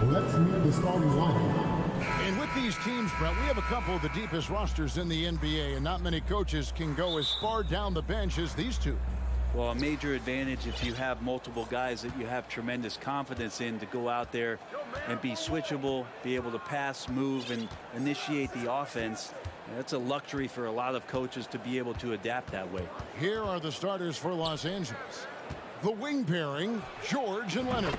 Let's meet the starting lineup. And with these teams, Brett, we have a couple of the deepest rosters in the NBA, and not many coaches can go as far down the bench as these two. Well, a major advantage if you have multiple guys that you have tremendous confidence in to go out there and be switchable, be able to pass, move, and initiate the offense. That's a luxury for a lot of coaches to be able to adapt that way. Here are the starters for Los Angeles. The wing pairing, George and Leonard.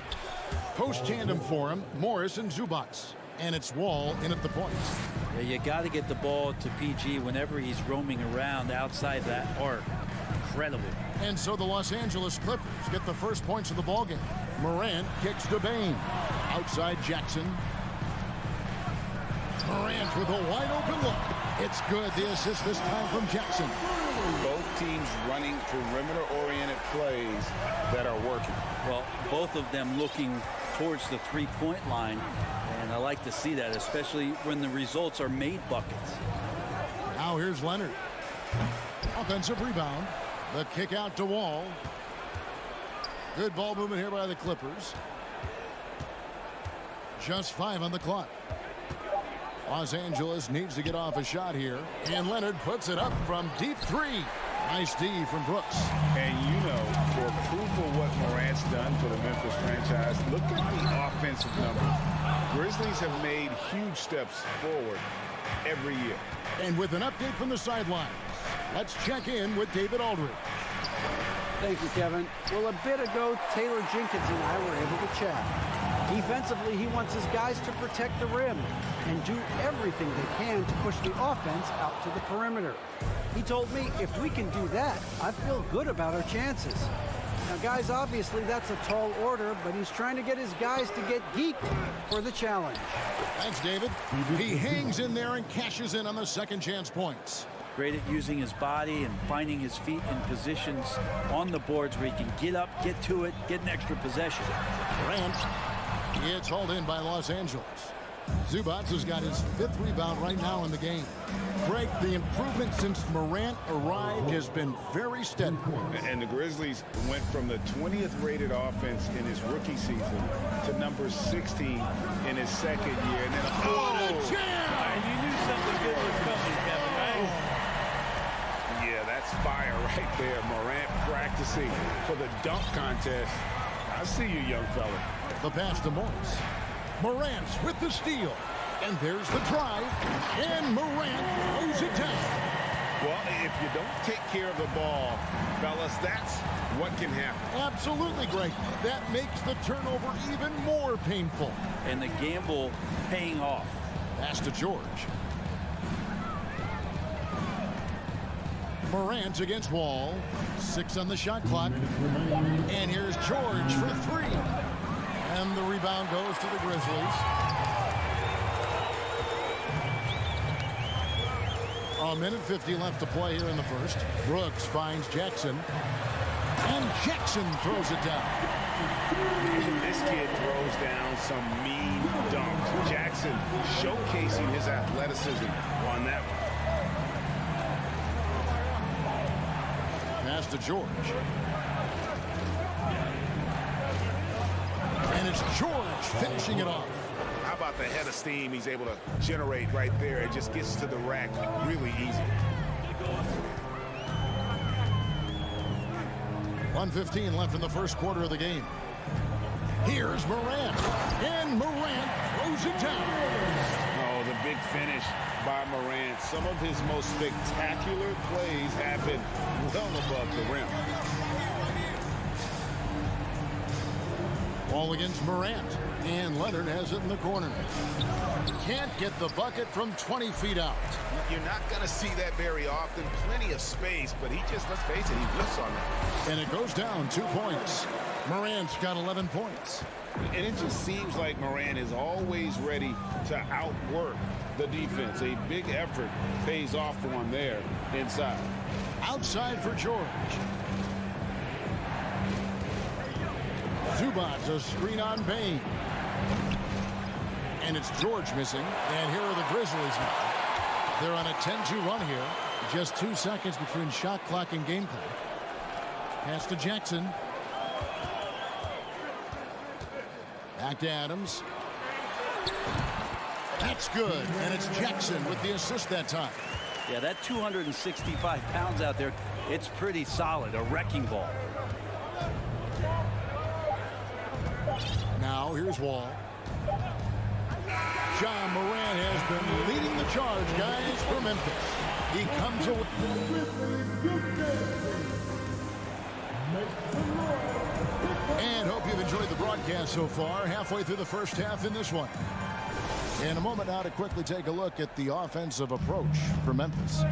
Post tandem for him, Morris and Zubac. And it's Wall in at the point. Yeah, you got to get the ball to PG whenever he's roaming around outside that arc. Incredible. And so the Los Angeles Clippers get the first points of the ballgame. Morant kicks to Bain. Outside Jackson. Morant with a wide open look. It's good. The assist this time from Jackson. Both teams running perimeter-oriented plays that are working. Well, both of them looking towards the three-point line. And I like to see that, especially when the results are made buckets. Now here's Leonard. Offensive rebound. The kick out to Wall. Good ball movement here by the Clippers. Just 5 on the clock. Los Angeles needs to get off a shot here. And Leonard puts it up from deep 3. Nice D from Brooks. And you know, for proof of what Morant's done for the Memphis franchise, look at the offensive numbers. Grizzlies have made huge steps forward every year. And with an update from the sidelines, let's check in with David Aldridge. Thank you, Kevin. Well, a bit ago, Taylor Jenkins and I were able to chat. Defensively, he wants his guys to protect the rim and do everything they can to push the offense out to the perimeter. He told me if we can do that, I feel good about our chances. Now, guys, obviously that's a tall order, but he's trying to get his guys to get geeked for the challenge. Thanks, David. He hangs in there and cashes in on the second chance points. Great at using his body and finding his feet in positions on the boards where he can get up, get to it, get an extra possession. Grant gets hauled in by Los Angeles. Zubac has got his 5th rebound right now in the game. Greg, the improvement since Morant arrived has been very steady. And the Grizzlies went from the 20th rated offense in his rookie season to number 16 in his second year. And then And you knew something good was coming, Kevin, right? Yeah, that's fire right there. Morant practicing for the dunk contest. I see you, young fella. The pass to Morris. Morant with the steal. And there's the drive. And Morant throws it down. Well, if you don't take care of the ball, fellas, that's what can happen. Absolutely, Greg. That makes the turnover even more painful. And the gamble paying off. Pass to George. Morant against Wall. 6 on the shot clock. And here's George for 3. And the rebound goes to the Grizzlies. A minute 50 left to play here in the first. Brooks finds Jackson. And Jackson throws it down. This kid throws down some mean dunks. Jackson showcasing his athleticism on that one. Pass to George. And it's George finishing it off. How about the head of steam he's able to generate right there? It just gets to the rack really easy. 1:15 left in the first quarter of the game. Here's Morant. And Morant throws it down. Oh, the big finish by Morant. Some of his most spectacular plays happen well above the rim. Ball against Morant. And Leonard has it in the corner. Can't get the bucket from 20 feet out. You're not going to see that very often. Plenty of space, but he just, let's face it, he whiffs on that. And it goes down 2 points. Morant's got 11 points. And it just seems like Morant is always ready to outwork the defense. A big effort pays off for him there inside. Outside for George. Zubac, a screen on Bain. And it's George missing. And here are the Grizzlies now. They're on a 10-2 run here. Just 2 seconds between shot clock and game clock. Pass to Jackson. Back to Adams. That's good, and it's Jackson with the assist that time. Yeah, that 265 pounds out there, it's pretty solid, a wrecking ball. Now here's Wall. John Moran has been leading the charge, guys, for Memphis. He comes away. And hope you've enjoyed the broadcast so far. Halfway through the first half in this one. In a moment now to quickly take a look at the offensive approach for Memphis.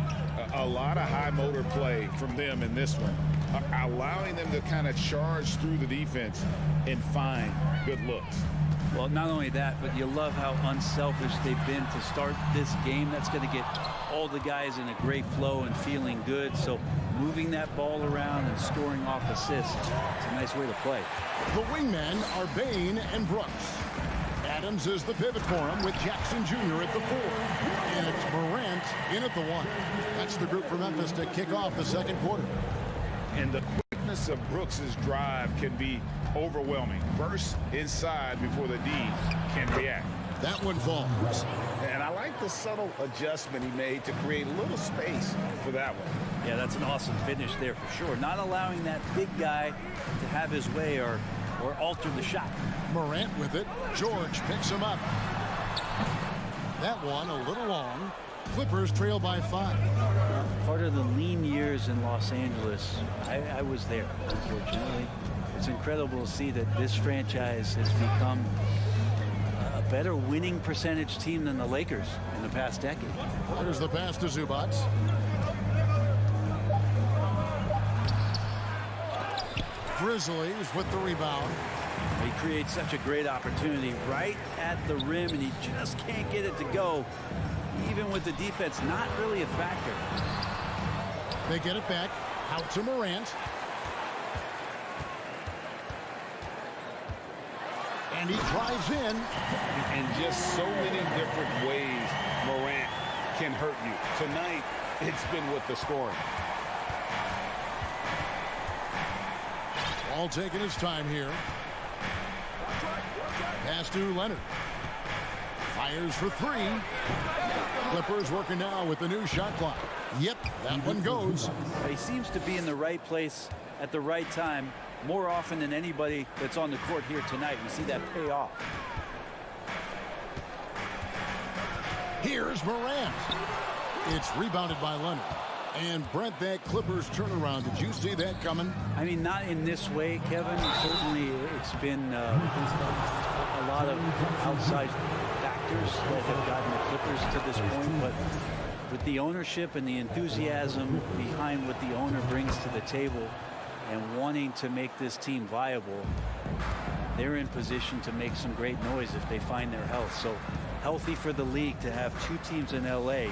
A lot of high motor play from them in this one. Allowing them to kind of charge through the defense and find good looks. Well, not only that, but you love how unselfish they've been to start this game. That's going to get all the guys in a great flow and feeling good. So moving that ball around and scoring off assists, it's a nice way to play. The wingmen are Bain and Brooks. Adams is the pivot for him with Jackson Jr. at the 4. And it's Morant in at the 1. That's the group for Memphis to kick off the second quarter. And the quickness of Brooks's drive can be overwhelming. Burst inside before the D can react. That one falls. And I like the subtle adjustment he made to create a little space for that one. Yeah, that's an awesome finish there for sure. Not allowing that big guy to have his way or alter the shot. Morant with it. George picks him up. That one a little long. Clippers trail by 5. Part of the lean years in Los Angeles, I was there, unfortunately. It's incredible to see that this franchise has become a better winning percentage team than the Lakers in the past decade. There's the pass to Zubac. Grizzlies with the rebound. He creates such a great opportunity right at the rim, and he just can't get it to go. Even with the defense not really a factor. They get it back out to Morant. And he drives in. And just so many different ways Morant can hurt you. Tonight, it's been with the scoring. All taking his time here. Pass to Leonard. Fires for 3. Clippers working now with the new shot clock. Yep, that one goes. He seems to be in the right place at the right time more often than anybody that's on the court here tonight. We see that pay off. Here's Morant. It's rebounded by Leonard. And Brent, that Clippers turnaround, did you see that coming? I mean, not in this way, Kevin. Certainly it's been a lot of outside factors that have gotten the Clippers to this point, but with the ownership and the enthusiasm behind what the owner brings to the table and wanting to make this team viable, they're in position to make some great noise if they find their health. So healthy for the league to have 2 teams in LA.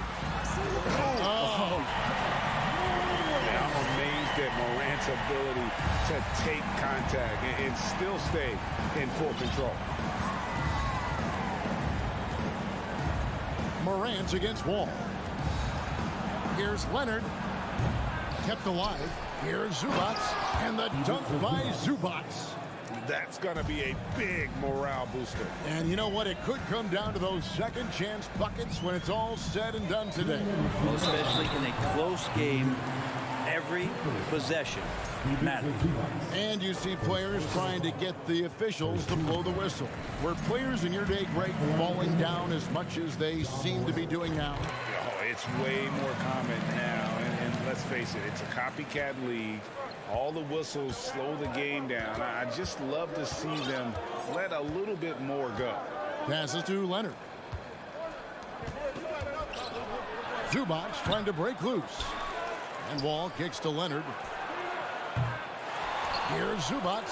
I'm amazed at Morant's ability to take contact and still stay in full control. Morant against Wall. Here's Leonard. Kept alive. Here's Zubac. And the dunk by Zubac. That's going to be a big morale booster. And you know what? It could come down to those second chance buckets when it's all said and done today. Well, especially in a close game, every possession matters. And you see players trying to get the officials to blow the whistle. Were players in your day, Greg, falling down as much as they seem to be doing now? Oh, it's way more common now. And let's face it, it's a copycat league. All the whistles slow the game down. I just love to see them let a little bit more go. Passes to Leonard. Zubac trying to break loose. And Wall kicks to Leonard. Here's Zubac.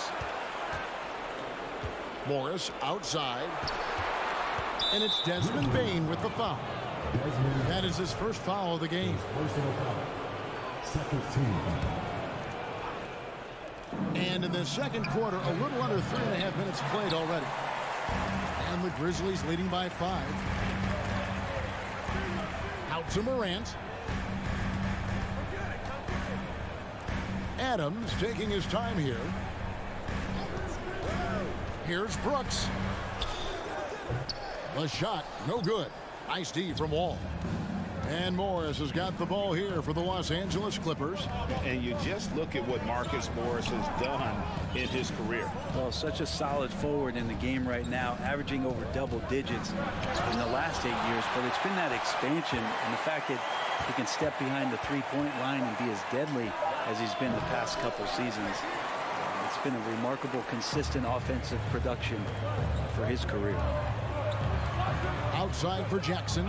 Morris outside. And it's Desmond Bain with the foul. That is his first foul of the game. Personal foul. Second team. And in the second quarter, a little under 3.5 minutes played already. And the Grizzlies leading by 5. Out to Morant. Adams taking his time here. Here's Brooks. The shot, no good. Nice D from Wall. And Morris has got the ball here for the Los Angeles Clippers. And you just look at what Marcus Morris has done in his career. Well, such a solid forward in the game right now, averaging over double digits in the last 8 years. But it's been that expansion and the fact that he can step behind the three-point line and be as deadly as he's been the past couple seasons. It's been a remarkable, consistent offensive production for his career. Outside for Jackson.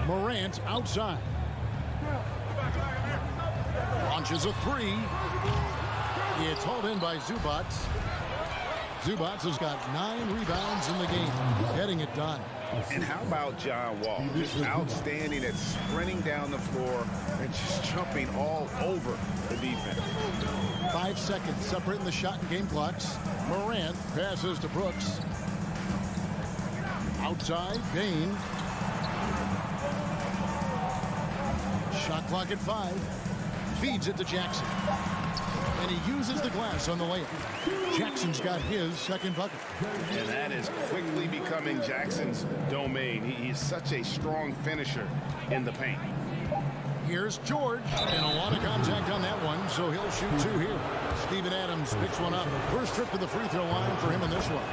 Morant outside. Launches a three. It's hauled in by Zubats. Zubats has got 9 rebounds in the game, getting it done. And how about John Wall? Just outstanding at sprinting down the floor and just jumping all over the defense. 5 seconds separating the shot and game clocks. Morant passes to Brooks. Outside, Bain. Shot clock at 5. Feeds it to Jackson. And he uses the glass on the layup. Jackson's got his second bucket. And that is quickly becoming Jackson's domain. He's such a strong finisher in the paint. Here's George. And a lot of contact on that one, so he'll shoot 2 here. Steven Adams picks one up. First trip to the free throw line for him in this one.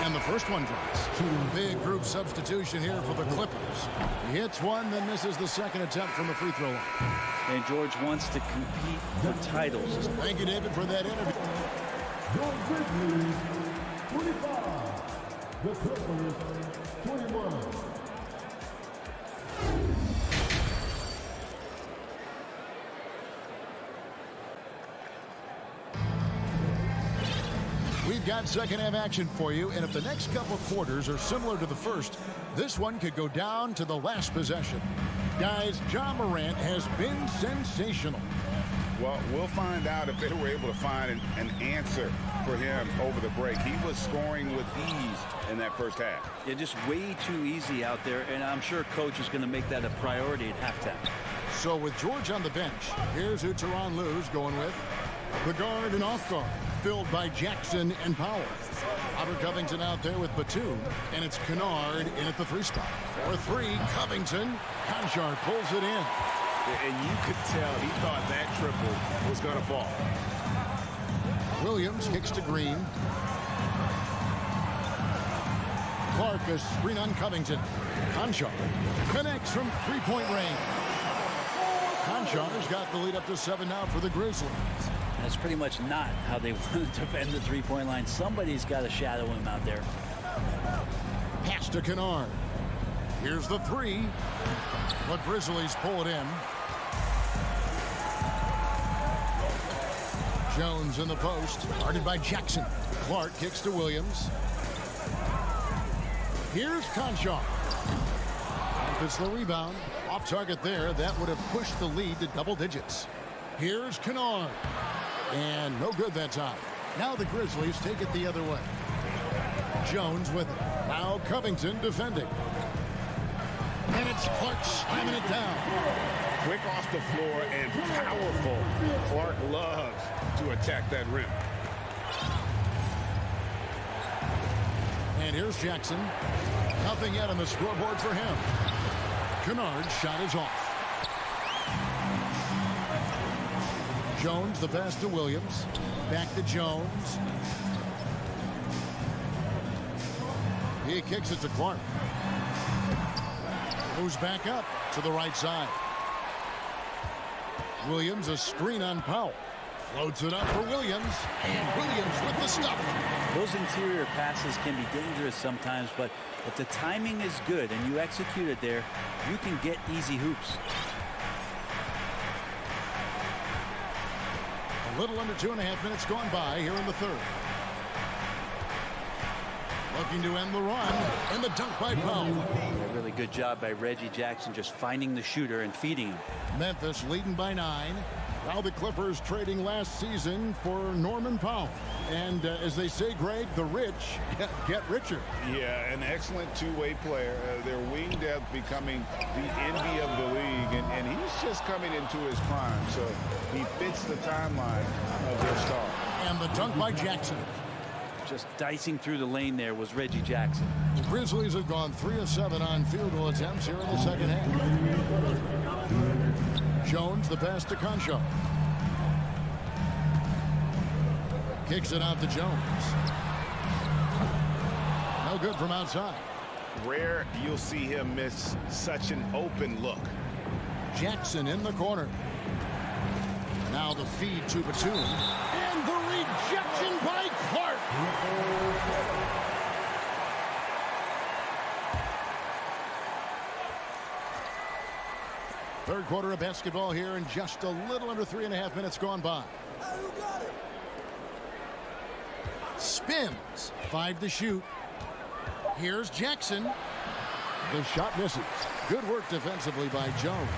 And the first one drops. Big group substitution here for the Clippers. He hits one, then misses the second attempt from the free throw line. And George wants to compete for titles. Thank you, David, for that interview. Your Grizzlies, 25. The Clippers, 21. We've got second half action for you, and if the next couple quarters are similar to the first, this one could go down to the last possession. Guys, John Morant has been sensational. Well, we'll find out if they were able to find an answer for him over the break. He was scoring with ease in that first half. Yeah, just way too easy out there, and I'm sure Coach is going to make that a priority at halftime. So with George on the bench, here's who Tyronn Lue's going with. The guard and off guard, filled by Jackson and Powell. Robert Covington out there with Batum, and it's Kennard in at the 3 spot. For 3, Covington. Conchar pulls it in. And you could tell he thought that triple was going to fall. Williams kicks to Green. Clark a screen on Covington. Conchar connects from three-point range. Conchar's got the lead up to 7 now for the Grizzlies. That's pretty much not how they want to defend the three-point line. Somebody's got to shadow him out there. Pass to Kennard. Here's the 3. The Grizzlies pull it in. Jones in the post, guarded by Jackson. Clark kicks to Williams. Here's Conchar. Memphis the rebound. Off target there. That would have pushed the lead to double digits. Here's Kennard. And no good that time. Now the Grizzlies take it the other way. Jones with it. Now Covington defending. And it's Clark slamming it down. Quick off the floor and powerful. Clark loves to attack that rim. And here's Jackson. Nothing yet on the scoreboard for him. Kennard's shot is off. Jones, the pass to Williams. Back to Jones. He kicks it to Clark. Moves back up to the right side. Williams, a screen on Powell. Floats it up for Williams. And Williams with the stuff. Those interior passes can be dangerous sometimes, but if the timing is good and you execute it there, you can get easy hoops. A little under 2.5 minutes gone by here in the third. Looking to end the run, and the dunk by Powell. A really good job by Reggie Jackson just finding the shooter and feeding him. Memphis leading by 9. Now the Clippers trading last season for Norman Powell. And as they say, Greg, the rich get richer. Yeah, an excellent two-way player. Their wing depth becoming the envy of the league. And he's just coming into his prime. So he fits the timeline of their star. And the dunk by Jackson. Just dicing through the lane there was Reggie Jackson. The Grizzlies have gone 3 of 7 on field goal attempts here in the second half. Jones, the pass to Concho. Kicks it out to Jones. No good from outside. Rare you'll see him miss such an open look. Jackson in the corner. Now the feed to Batum. And the rejection by Clark. Third quarter of basketball here, and just a little under 3.5 minutes gone by. Spins. 5 to shoot. Here's Jackson. The shot misses. Good work defensively by Jones.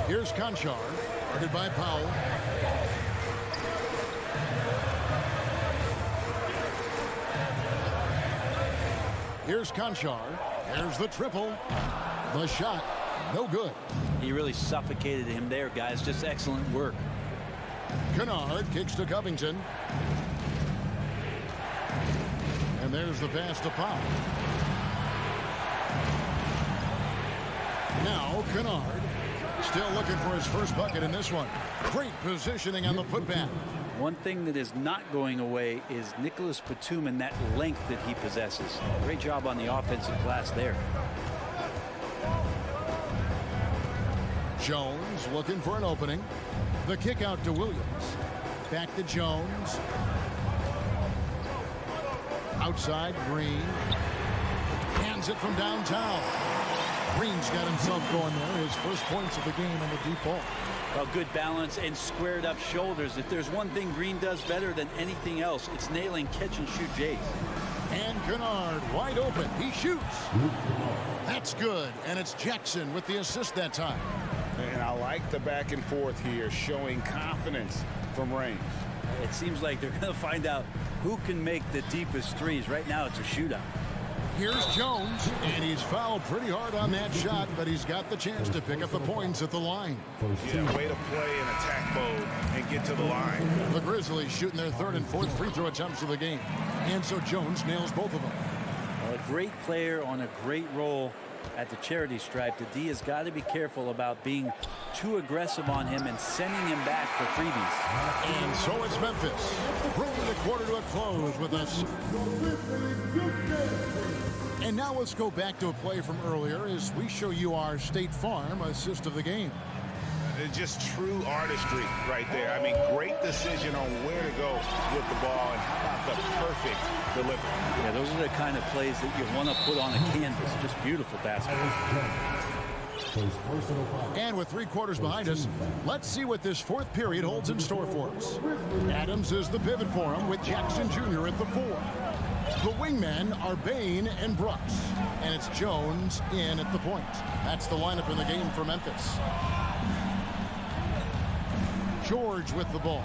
Here's Conchar, guarded by Powell. Here's Conchar. There's the triple. The shot, no good. He really suffocated him there, guys. Just excellent work. Kennard kicks to Covington. And there's the pass to Powell. Now Kennard still looking for his first bucket in this one. Great positioning on the putback. One thing that is not going away is Nicholas Batum and that length that he possesses. Great job on the offensive glass there. Jones looking for an opening. The kick out to Williams. Back to Jones. Outside, Green. Hands it from downtown. Green's got himself going there. His first points of the game on the deep ball. Well, good balance and squared up shoulders. If there's one thing Green does better than anything else, it's nailing catch and shoot Jays. And Kennard wide open. He shoots. That's good. And it's Jackson with the assist that time. And I like the back and forth here, showing confidence from range. It seems like they're going to find out who can make the deepest threes. Right now, it's a shootout. Here's Jones, and he's fouled pretty hard on that shot, but he's got the chance to pick up the points at the line. Yeah, way to play in attack mode and get to the line. The Grizzlies shooting their third and fourth free throw attempts of the game. And so Jones nails both of them. Well, a great player on a great role at the charity stripe. The D has got to be careful about being too aggressive on him and sending him back for freebies. And so it's Memphis. Bringing the quarter to a close with us. And now let's go back to a play from earlier as we show you our State Farm assist of the game. Just true artistry right there. I mean, great decision on where to go with the ball, and how about the perfect delivery. Yeah, those are the kind of plays that you want to put on a canvas. Just beautiful basketball. And with 3 quarters behind us, let's see what this fourth period holds in store for us. Adams is the pivot for him with Jackson Jr. at the 4. The wingmen are Bain and Brooks. And it's Jones in at the point. That's the lineup in the game for Memphis. George with the ball.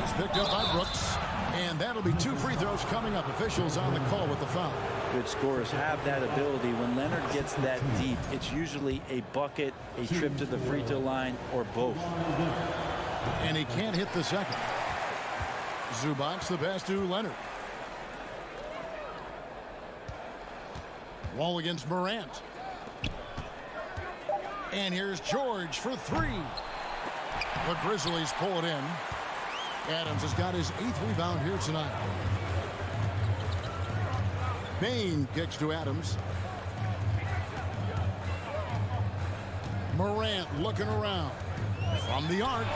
He's picked up by Brooks. And that'll be 2 free throws coming up. Officials on the call with the foul. Good scorers have that ability. When Leonard gets that deep, it's usually a bucket, a trip to the free throw line, or both. And he can't hit the second. Zubac the pass to Leonard. Wall against Morant. And here's George for 3. The Grizzlies pull it in. Adams has got his 8th rebound here tonight. Bain kicks to Adams. Morant looking around. From the arc.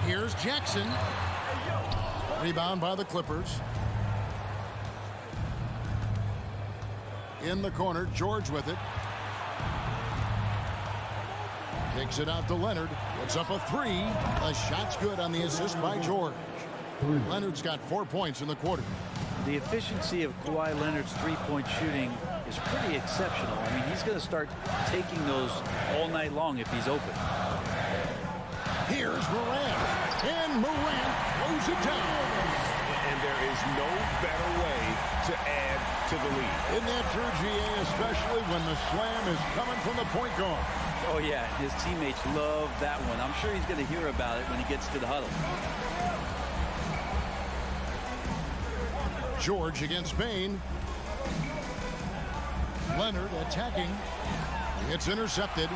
Here's Jackson. Rebound by the Clippers. In the corner, George with it. Kicks it out to Leonard. Puts up a 3. The shot's good on the assist by George. Leonard's got 4 points in the quarter. The efficiency of Kawhi Leonard's three-point shooting is pretty exceptional. I mean, he's going to start taking those all night long if he's open. Here's Morant. And Morant throws it down. And there is no better way to add to the lead. Isn't that true, GA, especially when the slam is coming from the point guard? Oh, yeah, his teammates love that one. I'm sure he's going to hear about it when he gets to the huddle. George against Bain. Leonard attacking. It's intercepted.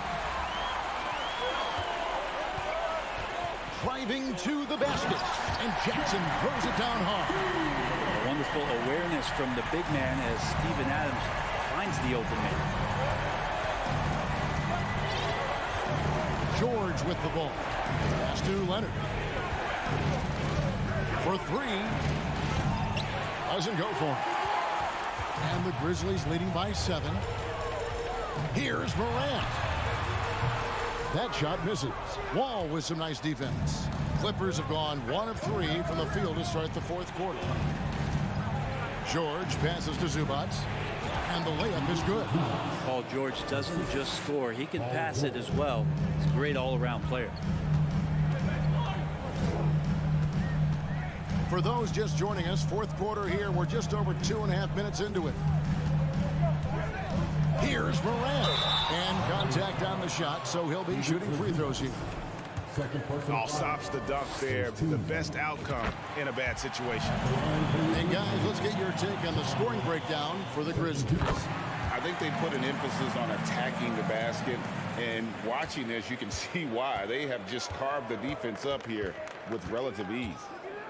Driving to the basket. And Jackson throws it down hard. A wonderful awareness from the big man as Steven Adams finds the open man. George with the ball. Pass to Leonard. For three. Doesn't go for him. And the Grizzlies leading by 7. Here's Morant. That shot misses. Wall with some nice defense. Clippers have gone 1 of 3 from the field to start the 4th quarter. George passes to Zubac. And the layup is good. Paul George doesn't just score. He can pass it as well. He's a great all-around player. For those just joining us, 4th quarter here. We're just over 2.5 minutes into it. Here's Morant. And contact on the shot, so he'll be shooting free throws here. All stops the dunk there. The best outcome in a bad situation. And guys, let's get your take on the scoring breakdown for the Grizzlies. I think they put an emphasis on attacking the basket. And watching this, you can see why. They have just carved the defense up here with relative ease.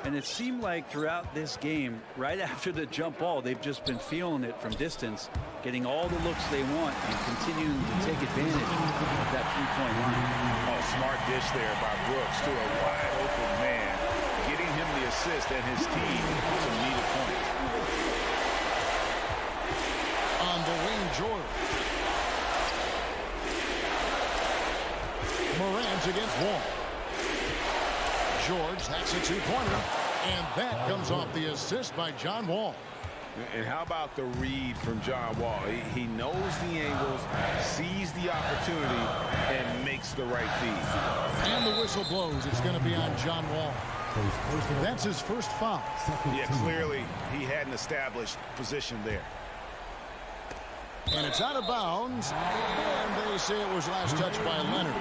And it seemed like throughout this game, right after the jump ball, they've just been feeling it from distance, getting all the looks they want and continuing to take advantage of that three-point line. Oh, smart dish there by Brooks to a wide open man, getting him the assist and his team some needed points. On the wing, George. Morant against Wall. George, that's a 2-pointer. And that comes off the assist by John Wall. And how about the read from John Wall? He knows the angles, sees the opportunity, and makes the right feed. And the whistle blows. It's going to be on John Wall. That's his first foul. Yeah, clearly he had an established position there. And it's out of bounds. And they say it was last touched by Leonard.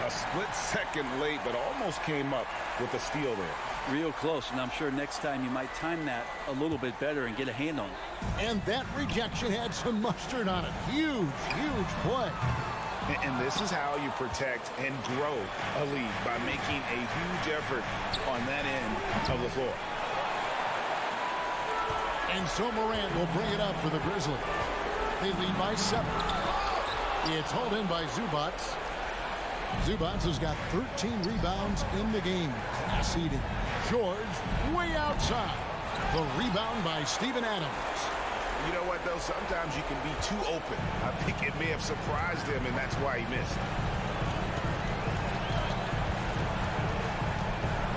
A split second late, but almost came up with a steal there. Real close, and I'm sure next time you might time that a little bit better and get a hand on it. And that rejection had some mustard on it. Huge, huge play. And this is how you protect and grow a lead, by making a huge effort on that end of the floor. And so Morant will bring it up for the Grizzlies. They lead by 7. It's hauled in by Zubac. Zubac has got 13 rebounds in the game. Pass eating. George way outside. The rebound by Steven Adams. You know what, though? Sometimes you can be too open. I think it may have surprised him, and that's why he missed.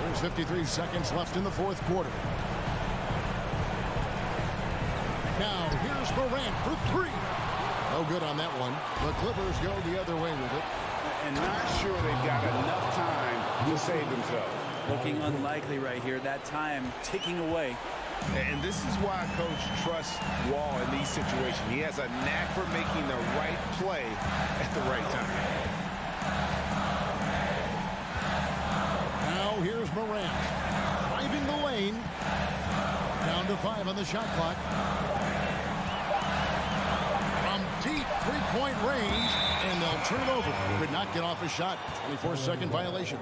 There's 53 seconds left in the 4th quarter. Now, here's Morant for 3. No good on that one. The Clippers go the other way with it. And not sure they've got enough time to save themselves. Looking unlikely right here. That time ticking away. And this is why Coach trusts Wall in these situations. He has a knack for making the right play at the right time. Now here's Morant. Driving the lane. Down to 5 on the shot clock. From deep three-point range. And they'll turn it over. Could not get off a shot. 24-second violation.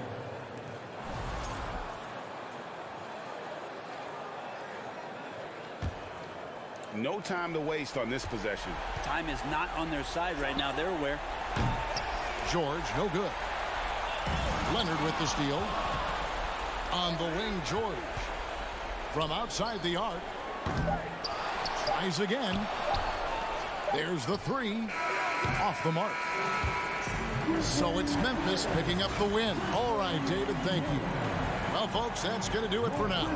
No time to waste on this possession. Time is not on their side right now. They're aware. George, no good. Leonard with the steal. On the wing, George. From outside the arc. Tries again. There's the 3. Off the mark. So it's Memphis picking up the win. All right, David, thank you. Well, folks, that's going to do it for now.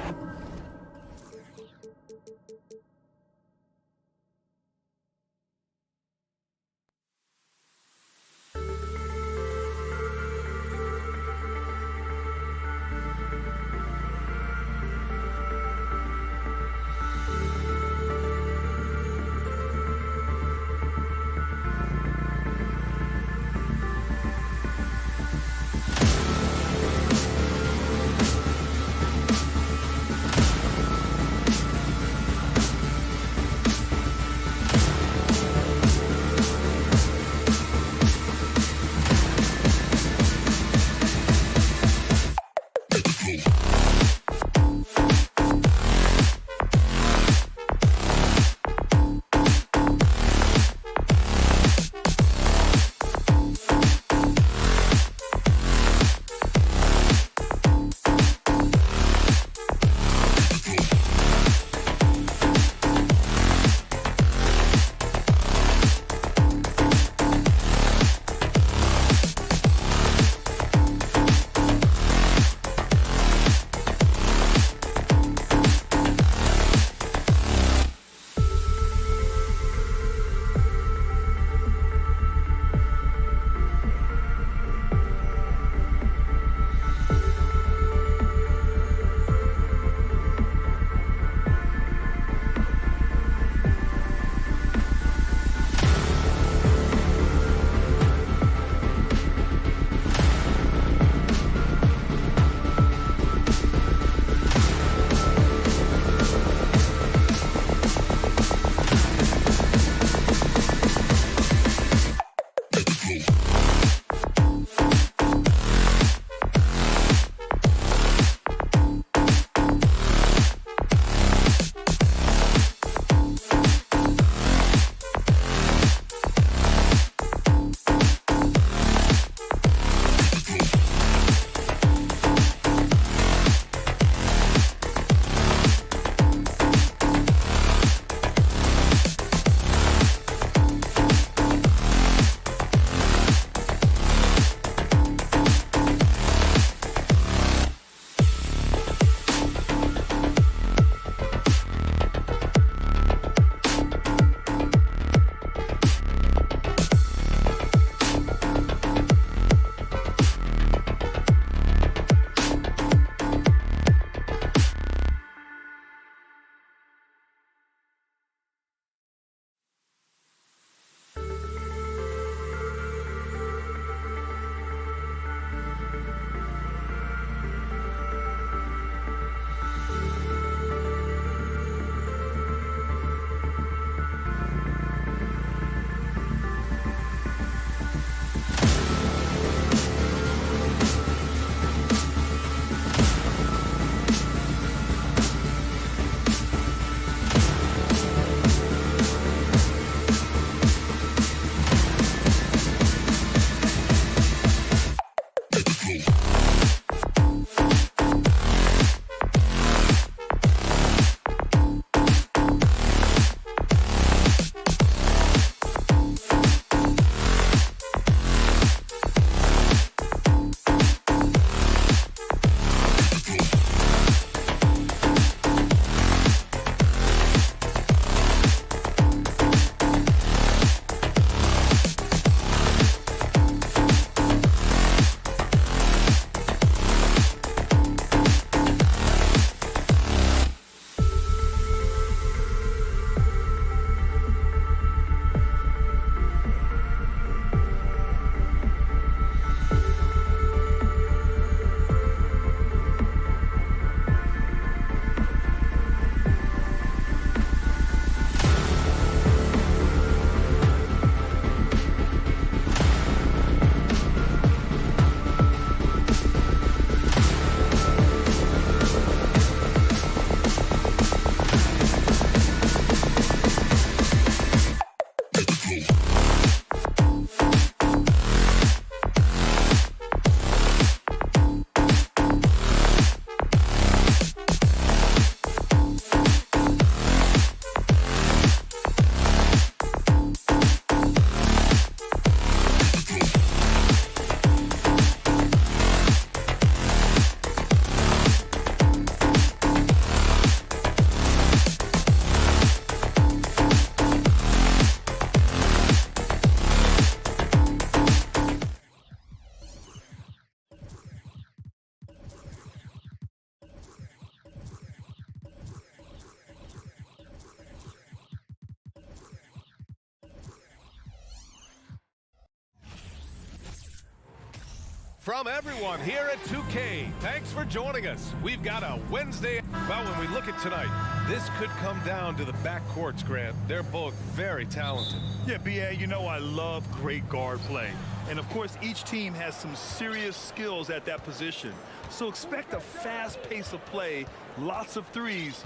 From everyone here at 2K, thanks for joining us. We've got a Wednesday. Well, when we look at tonight, this could come down to the backcourts, Grant. They're both very talented. Yeah, B.A., you know I love great guard play. And, of course, each team has some serious skills at that position. So expect a fast pace of play, lots of threes.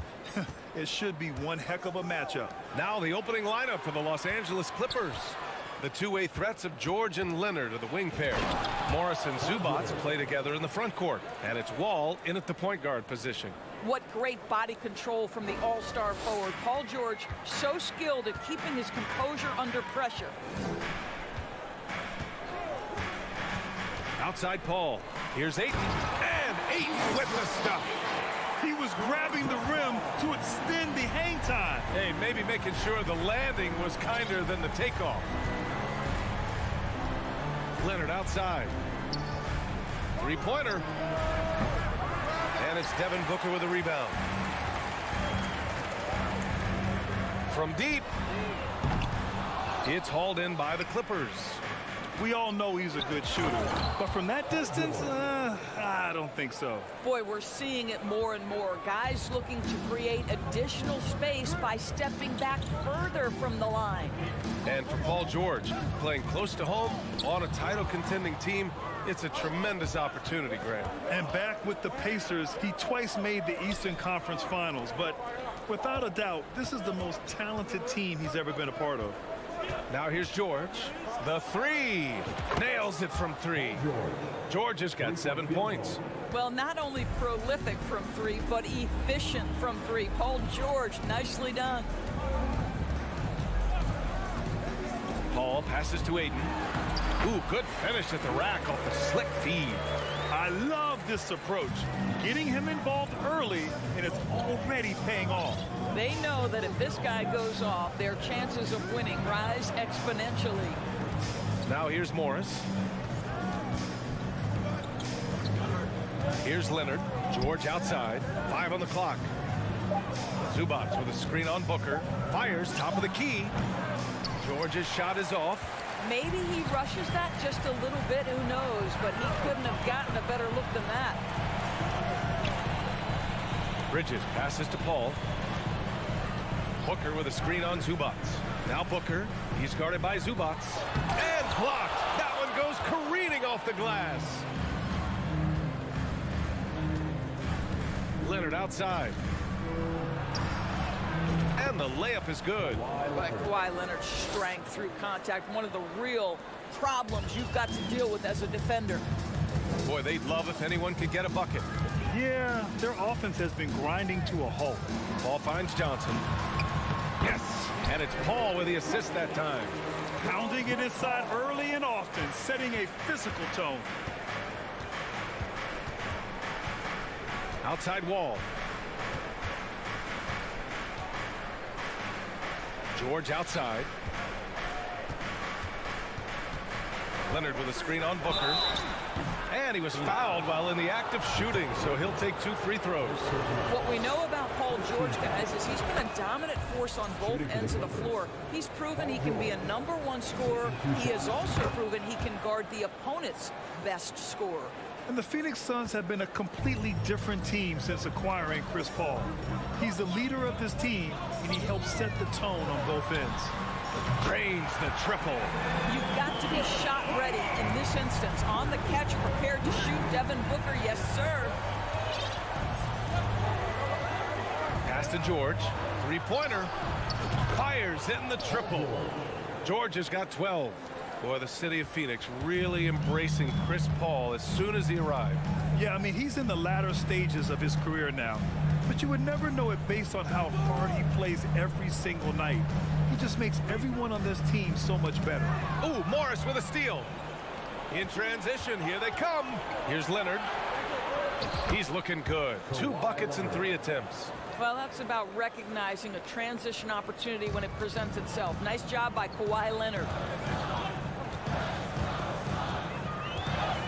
It should be one heck of a matchup. Now the opening lineup for the Los Angeles Clippers. The two-way threats of George and Leonard are the wing pair. Morris and Zubats play together in the front court. And it's Wall in at the point guard position. What great body control from the all-star forward. Paul George, so skilled at keeping his composure under pressure. Outside Paul. Here's Ayton. And Ayton with the stuff. He was grabbing the rim to extend the hang time. Hey, maybe making sure the landing was kinder than the takeoff. Leonard outside. Three-pointer. And it's Devin Booker with a rebound. From deep. It's hauled in by the Clippers. We all know he's a good shooter, but from that distance, I don't think so. Boy, we're seeing it more and more. Guys looking to create additional space by stepping back further from the line. And for Paul George, playing close to home on a title contending team, it's a tremendous opportunity, Grant. And back with the Pacers, he twice made the Eastern Conference Finals, but without a doubt, this is the most talented team he's ever been a part of. Now here's George. The three. Nails it from three. George has got 7 points. Well, not only prolific from three, but efficient from three. Paul George, nicely done. Paul passes to Ayton. Ooh, good finish at the rack off the slick feed. I love this approach. Getting him involved early, and it's already paying off. They know that if this guy goes off, their chances of winning rise exponentially. Now here's Morris. Here's Leonard. George outside. 5 on the clock. Zubats with a screen on Booker. Fires top of the key. George's shot is off. Maybe he rushes that just a little bit, who knows, but he couldn't have gotten a better look than that. Bridges passes to Paul. Booker with a screen on Zubats. Now Booker. He's guarded by Zubats. And blocked. That one goes careening off the glass. Leonard outside. And the layup is good. But Kawhi Leonard's strength through contact, one of the real problems you've got to deal with as a defender. Boy, they'd love if anyone could get a bucket. Yeah, their offense has been grinding to a halt. Paul finds Johnson. Yes, and it's Paul with the assist that time. Pounding it inside early and often, setting a physical tone. Outside Wall. George outside. Leonard with a screen on Booker. And he was fouled while in the act of shooting, so he'll take 2 free throws. What we know about Paul George, guys, is he's been a dominant force on both ends of the floor. He's proven he can be a #1 scorer. He has also proven he can guard the opponent's best scorer. And the Phoenix Suns have been a completely different team since acquiring Chris Paul. He's the leader of this team, and he helps set the tone on both ends. Drains the triple. You've got to be shot ready in this instance. On the catch, prepared to shoot. Devin Booker, yes, sir. Pass to George. Three-pointer. Fires, hitting the triple. George has got 12. Boy, the city of Phoenix really embracing Chris Paul as soon as he arrived. Yeah, I mean, he's in the latter stages of his career now. But you would never know it based on how hard he plays every single night. He just makes everyone on this team so much better. Ooh, Morris with a steal. In transition, here they come. Here's Leonard. He's looking good. 2 buckets and 3 attempts. Well, that's about recognizing a transition opportunity when it presents itself. Nice job by Kawhi Leonard.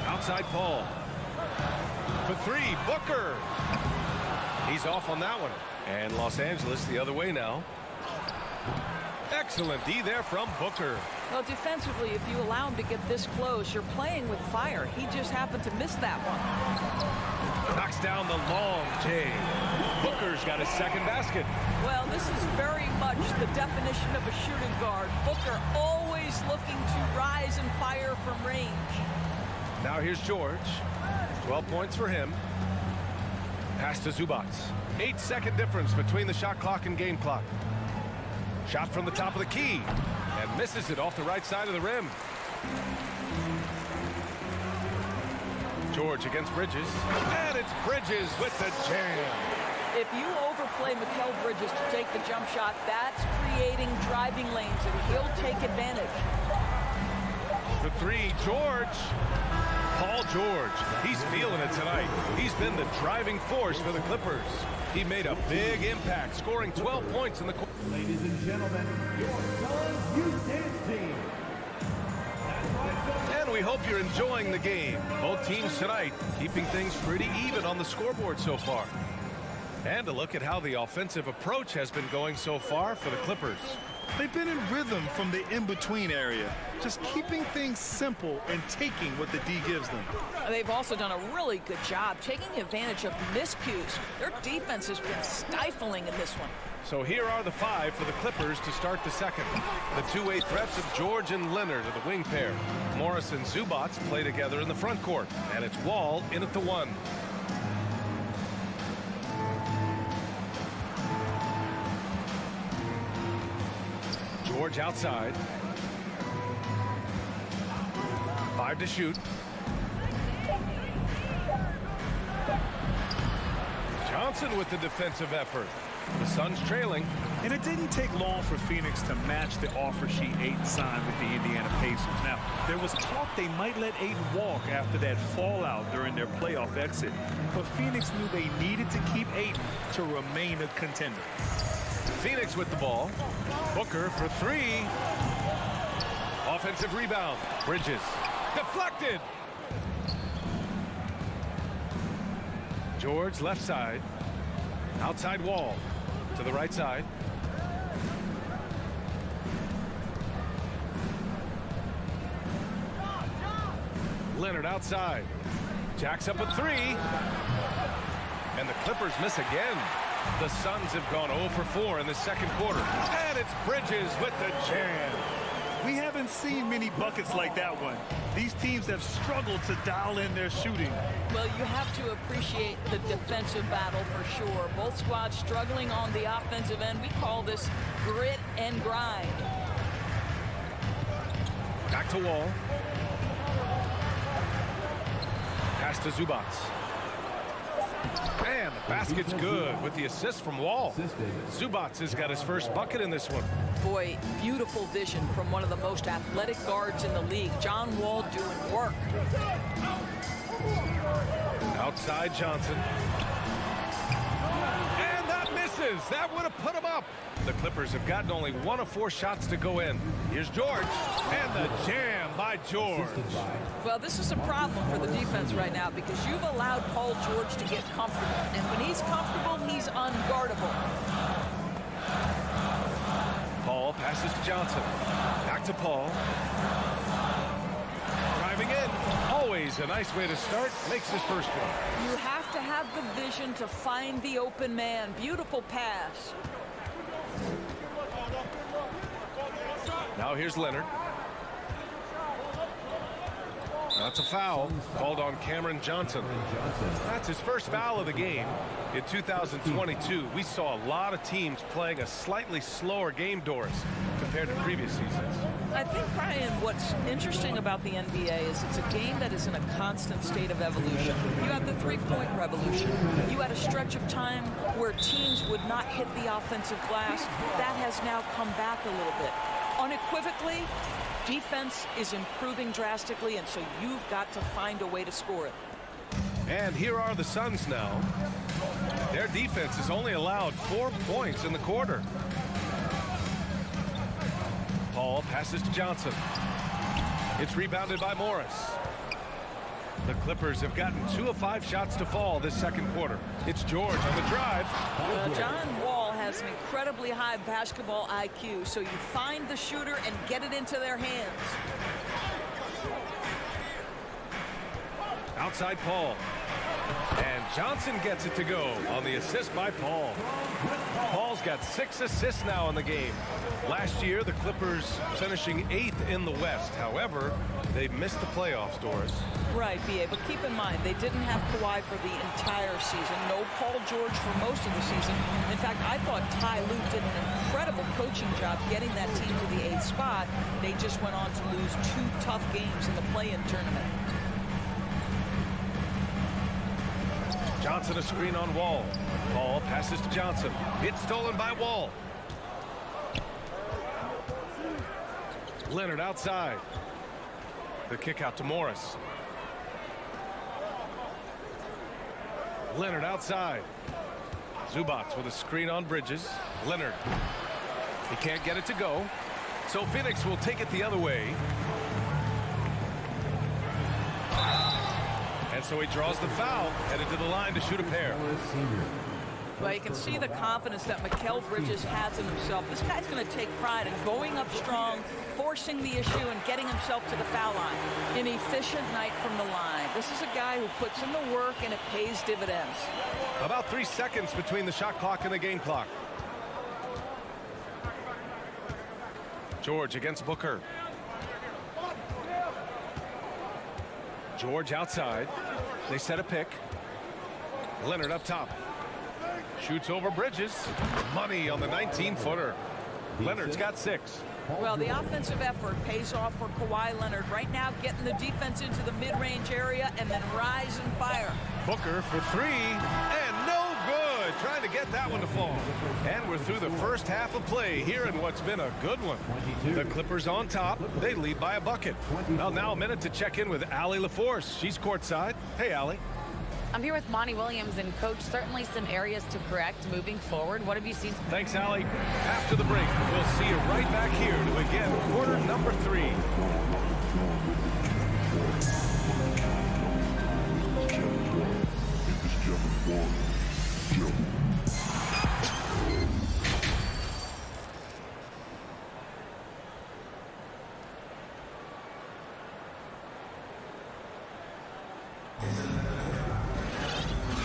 Outside Paul. For 3, Booker. He's off on that one. And Los Angeles the other way now. Excellent D there from Booker. Well, defensively, if you allow him to get this close, you're playing with fire. He just happened to miss that one. Knocks down the long J. Booker's got his second basket. Well, this is very much the definition of a shooting guard. Booker always looking to rise and fire from range. Now here's George. 12 points for him. Pass to Zubac. 8-second difference between the shot clock and game clock. Shot from the top of the key. And misses it off the right side of the rim. George against Bridges. And it's Bridges with the jam. If you overplay Mikal Bridges to take the jump shot, that's creating driving lanes, and he'll take advantage. For three, George. Paul George. He's feeling it tonight. He's been the driving force for the Clippers. He made a big impact, scoring 12 points in the quarter. Ladies and gentlemen, your Suns Youth Dance Team. And we hope you're enjoying the game. Both teams tonight keeping things pretty even on the scoreboard so far. And a look at how the offensive approach has been going so far for the Clippers. They've been in rhythm from the in-between area, just keeping things simple and taking what the D gives them. They've also done a really good job taking advantage of miscues. Their defense has been stifling in this one. So here are the five for the Clippers to start the second. The two-way threats of George and Leonard are the wing pair. Morris and Zubac play together in the front court. And it's Wall in at the one. George outside. 5 to shoot. Johnson with the defensive effort. The Suns trailing. And it didn't take long for Phoenix to match the offer sheet Ayton signed with the Indiana Pacers. Now, there was talk they might let Ayton walk after that fallout during their playoff exit. But Phoenix knew they needed to keep Ayton to remain a contender. Phoenix with the ball. Booker for three. Offensive rebound. Bridges. Deflected. George left side. Outside Wall. To the right side. Leonard outside. Jacks up a three. And the Clippers miss again. The Suns have gone 0 for 4 in the second quarter. And it's Bridges with the jam. We haven't seen many buckets like that one. These teams have struggled to dial in their shooting. Well, you have to appreciate the defensive battle for sure. Both squads struggling on the offensive end. We call this grit and grind. Back to Wall. Pass to Zubac. And the basket's good with the assist from Wall. Zubac has got his first bucket in this one. Boy, beautiful vision from one of the most athletic guards in the league. John Wall doing work. Outside Johnson. And that misses. That would have put him up. The Clippers have gotten only 1 of 4 shots to go in. Here's George. And the jam by George. Well, this is a problem for the defense right now because you've allowed Paul George to get comfortable. And when he's comfortable, he's unguardable. Paul passes to Johnson. Back to Paul. Driving in. Always a nice way to start. Makes his first one. You have to have the vision to find the open man. Beautiful pass. Now here's Leonard. That's a foul called on Cameron Johnson. That's his first foul of the game. In 2022, we saw a lot of teams playing a slightly slower game, Doris, compared to previous seasons. I think, Brian, what's interesting about the NBA is it's a game that is in a constant state of evolution. You had the three-point revolution. You had a stretch of time where teams would not hit the offensive glass. That has now come back a little bit. Unequivocally, defense is improving drastically, and so you've got to find a way to score it. And here are the Suns now. Their defense has only allowed 4 points in the quarter. Paul passes to Johnson. It's rebounded by Morris. The Clippers have gotten 2 of 5 shots to fall this second quarter. It's George on the drive. John Wall has has an incredibly high basketball IQ, so you find the shooter and get it into their hands. Outside Paul. And Johnson gets it to go on the assist by Paul. Paul's got 6 assists now in the game. Last year, the Clippers finishing 8th in the West. However, they missed the playoffs, Doris. Right, B.A., but keep in mind, they didn't have Kawhi for the entire season. No Paul George for most of the season. In fact, I thought Ty Lue did an incredible coaching job getting that team to the 8th spot. They just went on to lose 2 tough games in the play-in tournament. Johnson a screen on Wall. Paul passes to Johnson. It's stolen by Wall. Leonard outside. The kick out to Morris. Leonard outside. Zubats with a screen on Bridges. Leonard. He can't get it to go. So Phoenix will take it the other way. And so he draws the foul, headed to the line to shoot a pair. Well, you can see the confidence that Mikal Bridges has in himself. This guy's going to take pride in going up strong, forcing the issue, and getting himself to the foul line. An efficient night from the line. This is a guy who puts in the work, and it pays dividends. About 3 seconds between the shot clock and the game clock. George against Booker. George outside. They set a pick. Leonard up top. Shoots over Bridges. Money on the 19-footer. Leonard's got 6. Well, the offensive effort pays off for Kawhi Leonard. Right now, getting the defense into the mid-range area and then rise and fire. Booker for 3. And no good. Trying to get that one to fall. And we're through the first half of play here in what's been a good one. The Clippers on top. They lead by a bucket. Well, now a minute to check in with Allie LaForce. She's courtside. Hey, Allie. I'm here with Monty Williams, and Coach, certainly some areas to correct moving forward. What have you seen? Thanks, Allie. After the break, we'll see you right back here to begin quarter number 3.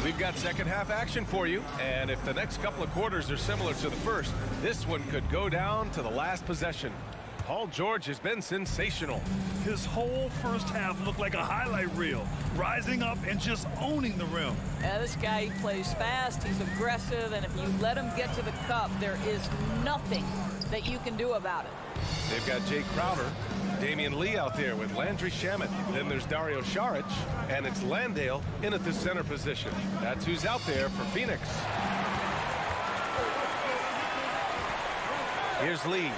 We've got second half action for you, and if the next couple of quarters are similar to the first, this one could go down to the last possession. Paul George has been sensational. His whole first half looked like a highlight reel, rising up and just owning the rim. Yeah, this guy, he plays fast, he's aggressive, and if you let him get to the cup, there is nothing that you can do about it. They've got Jay Crowder, Damian Lee out there with Landry Shamet. Then there's Dario Saric, and it's Landale in at the center position. That's who's out there for Phoenix. Here's Lee.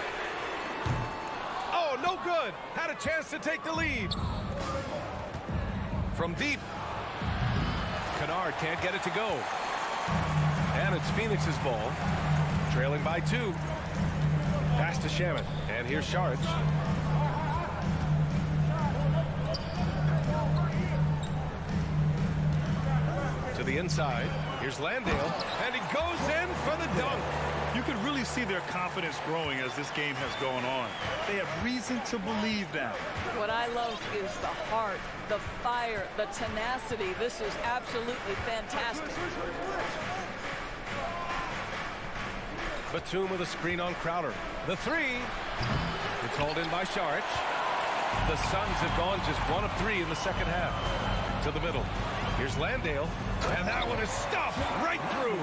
Oh, no good. Had a chance to take the lead. From deep. Kennard can't get it to go. And it's Phoenix's ball. Trailing by 2. Pass to Shamet. And here's Saric. To the inside. Here's Landale. And he goes in for the dunk. You can really see their confidence growing as this game has gone on. They have reason to believe that. What I love is the heart, the fire, the tenacity. This is absolutely fantastic. Batum with a screen on Crowder. The 3. It's hauled in by Saric. The Suns have gone just 1 of 3 in the second half. To the middle. Here's Landale. And that one is stuffed right through.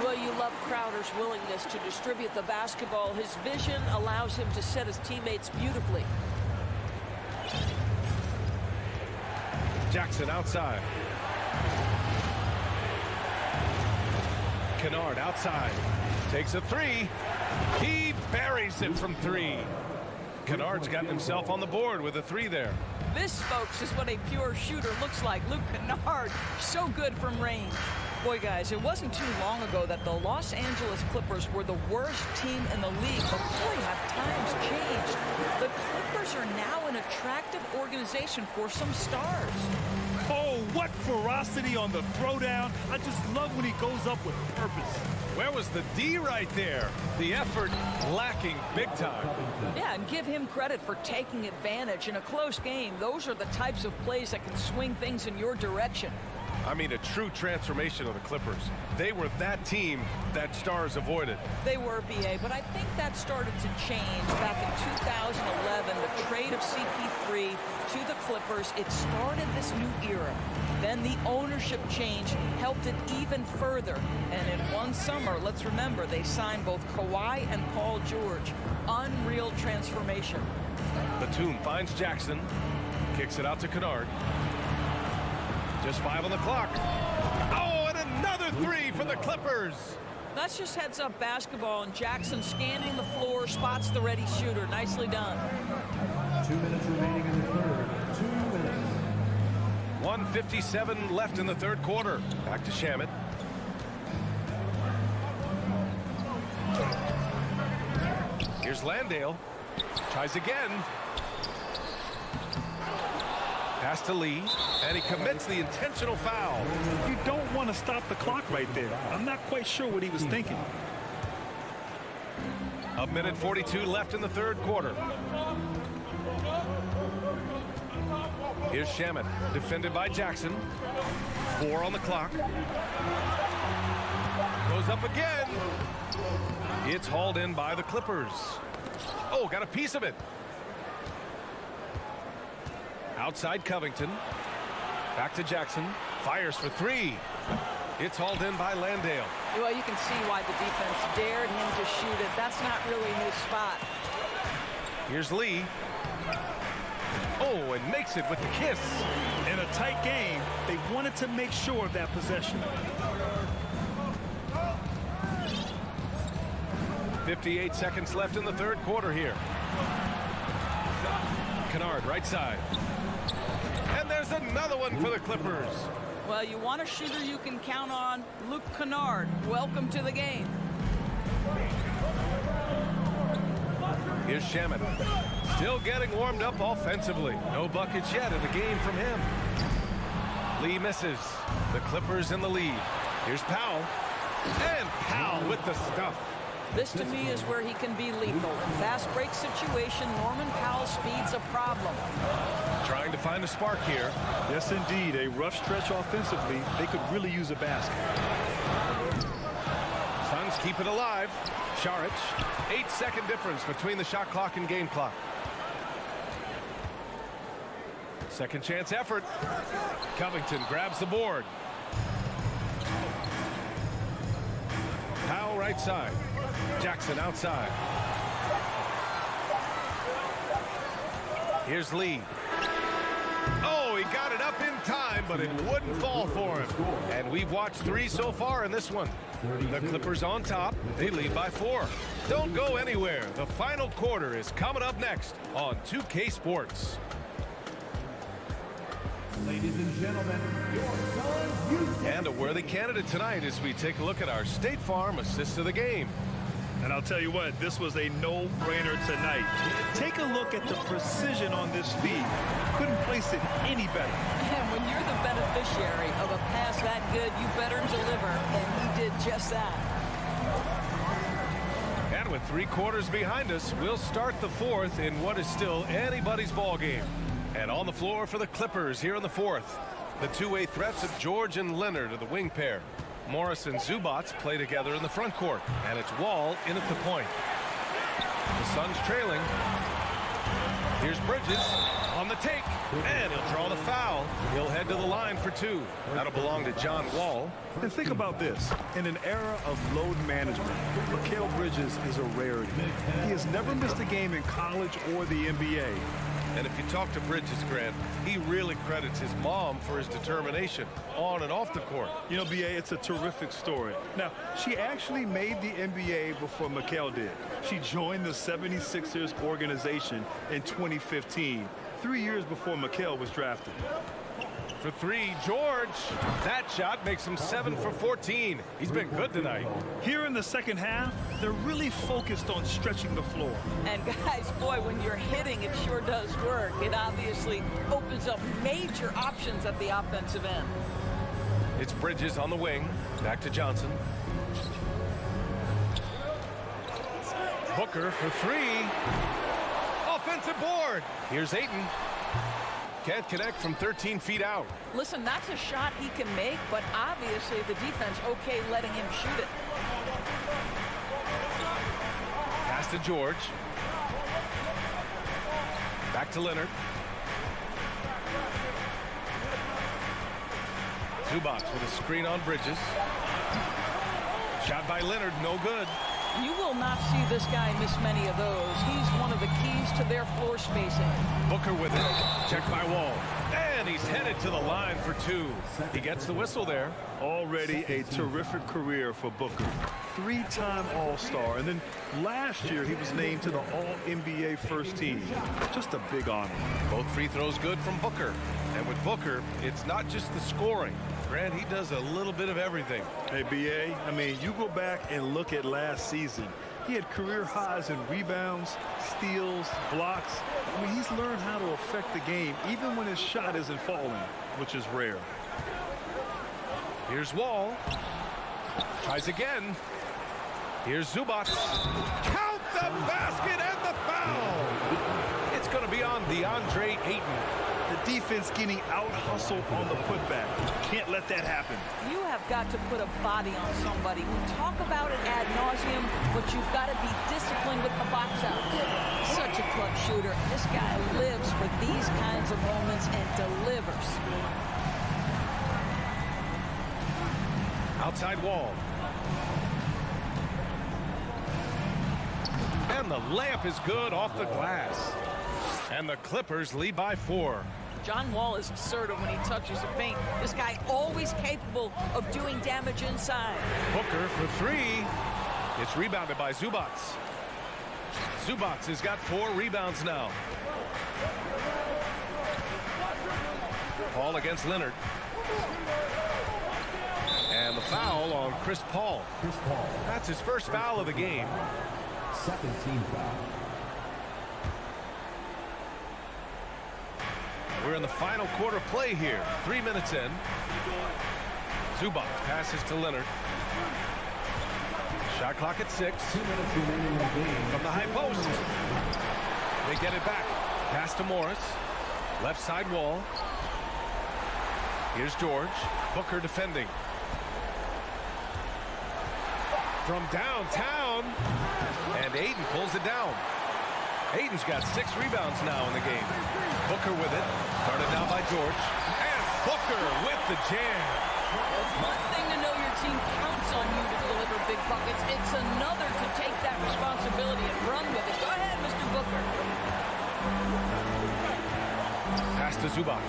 Well, you love Crowder's willingness to distribute the basketball. His vision allows him to set his teammates beautifully. Jackson outside. Kennard outside. Takes a 3. He buries it from 3. Kennard's gotten himself on the board with a 3 there. This, folks, is what a pure shooter looks like. Luke Kennard, so good from range. Boy, guys, it wasn't too long ago that the Los Angeles Clippers were the worst team in the league, but boy, have times changed. The Clippers are now an attractive organization for some stars. Oh, what block, ferocity on the throwdown. I just love when he goes up with purpose. Where was the D right there? The effort lacking big time. Yeah, and give him credit for taking advantage in a close game. Those are the types of plays that can swing things in your direction. I mean, a true transformation of the Clippers. They were that team that Stars avoided. They were, B.A., but I think that started to change back in 2011. The trade of CP3 to the Clippers, it started this new era. Then the ownership change helped it even further. And in one summer, let's remember, they signed both Kawhi and Paul George. Unreal transformation. Batum finds Jackson, kicks it out to Kennard. Just 5 on the clock. Oh, and another 3 for the Clippers. That's just heads-up basketball, and Jackson scanning the floor, spots the ready shooter. Nicely done. 2 minutes remaining in the third. 2 minutes. 1:57 left in the third quarter. Back to Shamet. Here's Landale. Tries again. Pass to Lee, and he commits the intentional foul. You don't want to stop the clock right there. I'm not quite sure what he was thinking. A minute 42 left in the third quarter. Here's Shamet, defended by Jackson. 4 on the clock. Goes up again. It's hauled in by the Clippers. Oh, got a piece of it. Outside Covington. Back to Jackson. Fires for 3. It's hauled in by Landale. Well, you can see why the defense dared him to shoot it. That's not really his spot. Here's Lee. Oh, and makes it with the kiss. In a tight game, they wanted to make sure of that possession. 58 seconds left in the third quarter here. Kennard, right side. And there's another one for the Clippers. Well, you want a shooter you can count on. Luke Kennard, welcome to the game. Here's Shamet. Still getting warmed up offensively. No buckets yet in the game from him. Lee misses. The Clippers in the lead. Here's Powell. And Powell with the stuff. This, to me, is where he can be lethal. In fast break situation, Norman Powell's speed's a problem. Trying to find a spark here. Yes, indeed. A rough stretch offensively. They could really use a basket. Suns keep it alive. Šarić. 8-second difference between the shot clock and game clock. Second chance effort. Covington grabs the board. Powell right side. Jackson outside. Here's Lee. Oh, he got it up in time, but it wouldn't fall for him. And we've watched 3 so far in this one. The Clippers on top. They lead by 4. Don't go anywhere. The final quarter is coming up next on 2K Sports. Ladies and gentlemen, your Suns Houston. And a worthy candidate tonight as we take a look at our State Farm assist of the game. And I'll tell you what, this was a no-brainer tonight. Take a look at the precision on this feed. Couldn't place it any better. And when you're the beneficiary of a pass that good, you better deliver. And he did just that. And with 3 quarters behind us, we'll start the 4th in what is still anybody's ball game. And on the floor for the Clippers here in the 4th, the two-way threats of George and Leonard are the wing pair. Morris and Zubats play together in the front court, and it's Wall in at the point. The Suns trailing. Here's Bridges on the take, and he'll draw the foul. He'll head to the line for 2. That'll belong to John Wall. And think about this. In an era of load management, Mikal Bridges is a rarity. He has never missed a game in college or the NBA. And if you talk to Bridges, Grant, he really credits his mom for his determination on and off the court. You know, B.A., it's a terrific story. Now, she actually made the NBA before Mikal did. She joined the 76ers organization in 2015, 3 years before Mikal was drafted. for three. George. That shot makes him 7 for 14. He's been good tonight. Here in the second half, they're really focused on stretching the floor. And guys, boy, when you're hitting, it sure does work. It obviously opens up major options at the offensive end. It's Bridges on the wing. Back to Johnson. Booker for three. Offensive board. Here's Ayton. Can't connect from 13 feet out. Listen, that's a shot he can make, but obviously the defense okay letting him shoot it. Pass to George. Back to Leonard. Zubac with a screen on Bridges. Shot by Leonard, no good. You will not see this guy miss many of those. He's one of the keys to their floor spacing. Booker with it. Checked by Wall. And he's headed to the line for two. He gets the whistle there. Already a terrific career for Booker. Three-time All-Star, and then last year he was named to the All-NBA first team. Just a big honor. Both free throws good from Booker. And with Booker, it's not just the scoring. Grant, he does a little bit of everything. Hey, B.A., I mean, you go back and look at last season. He had career highs in rebounds, steals, blocks. I mean, he's learned how to affect the game, even when his shot isn't falling, which is rare. Here's Wall. Tries again. Here's Zubac. Count the basket and the foul. It's going to be on DeAndre Ayton. The defense getting out-hustled on the putback. Can't let that happen. You have got to put a body on somebody. We talk about it ad nauseum, but you've got to be disciplined with the box outs. Such a clutch shooter. This guy lives for these kinds of moments and delivers. Outside Wall. And the layup is good off the glass. And the Clippers lead by 4. John Wall is assertive when he touches the paint. This guy always capable of doing damage inside. Booker for three. It's rebounded by Zubac. Zubac has got 4 rebounds now. Paul against Leonard. And the foul on Chris Paul. That's his first foul of the game. Second team foul. We're in the final quarter play here. 3 minutes in. Zubac passes to Leonard. Shot clock at 6. 2 minutes remaining in the game. From the high post. They get it back. Pass to Morris. Left side Wall. Here's George. Booker defending. From downtown. And Ayton pulls it down. Ayton's got 6 rebounds now in the game. Booker with it. Guarded now by George. And Booker with the jam. It's one thing to know your team counts on you to deliver big buckets. It's another to take that responsibility and run with it. Go ahead, Mr. Booker. Pass to Zubac.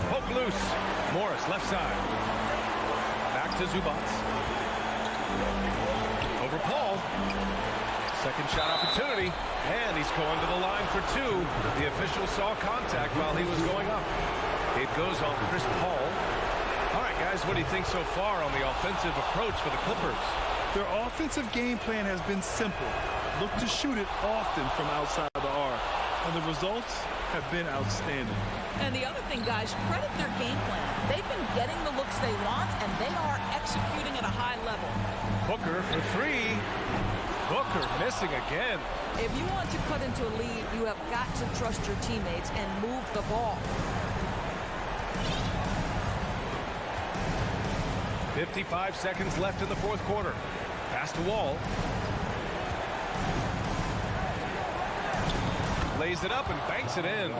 Poke loose. Morris left side. Back to Zubac. Over Paul. Second shot opportunity. And he's going to the line for 2. The official saw contact while he was going up. It goes on Chris Paul. All right, guys, what do you think so far on the offensive approach for the Clippers? Their offensive game plan has been simple. Look to shoot it often from outside the arc. And the results have been outstanding. And the other thing, guys, credit their game plan. They've been getting the looks they want, and they are executing at a high level. Booker for 3. Booker missing again. If you want to cut into a lead, you have got to trust your teammates and move the ball. 55 seconds left in the fourth quarter. Pass to Wall. Lays it up and banks it in.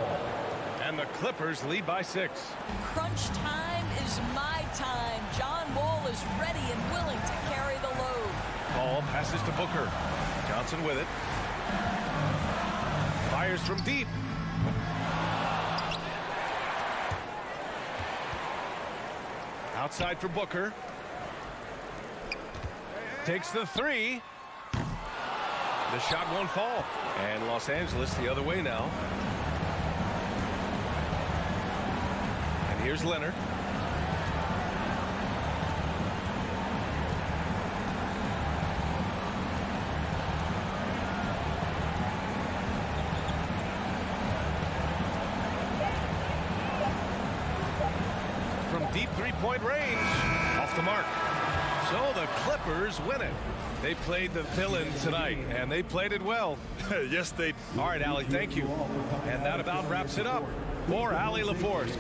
And the Clippers lead by 6. Crunch time is my time. John Wall is ready and willing to carry the load. Ball passes to Booker. Johnson with it. Fires from deep. Outside for Booker. Takes the 3. The shot won't fall. And Los Angeles the other way now. Here's Leonard. From deep three-point range, off the mark. So the Clippers win it. They played the villain tonight, and they played it well. Yes, they. All right, Allie, thank you. And that about wraps it up for Allie LaForce.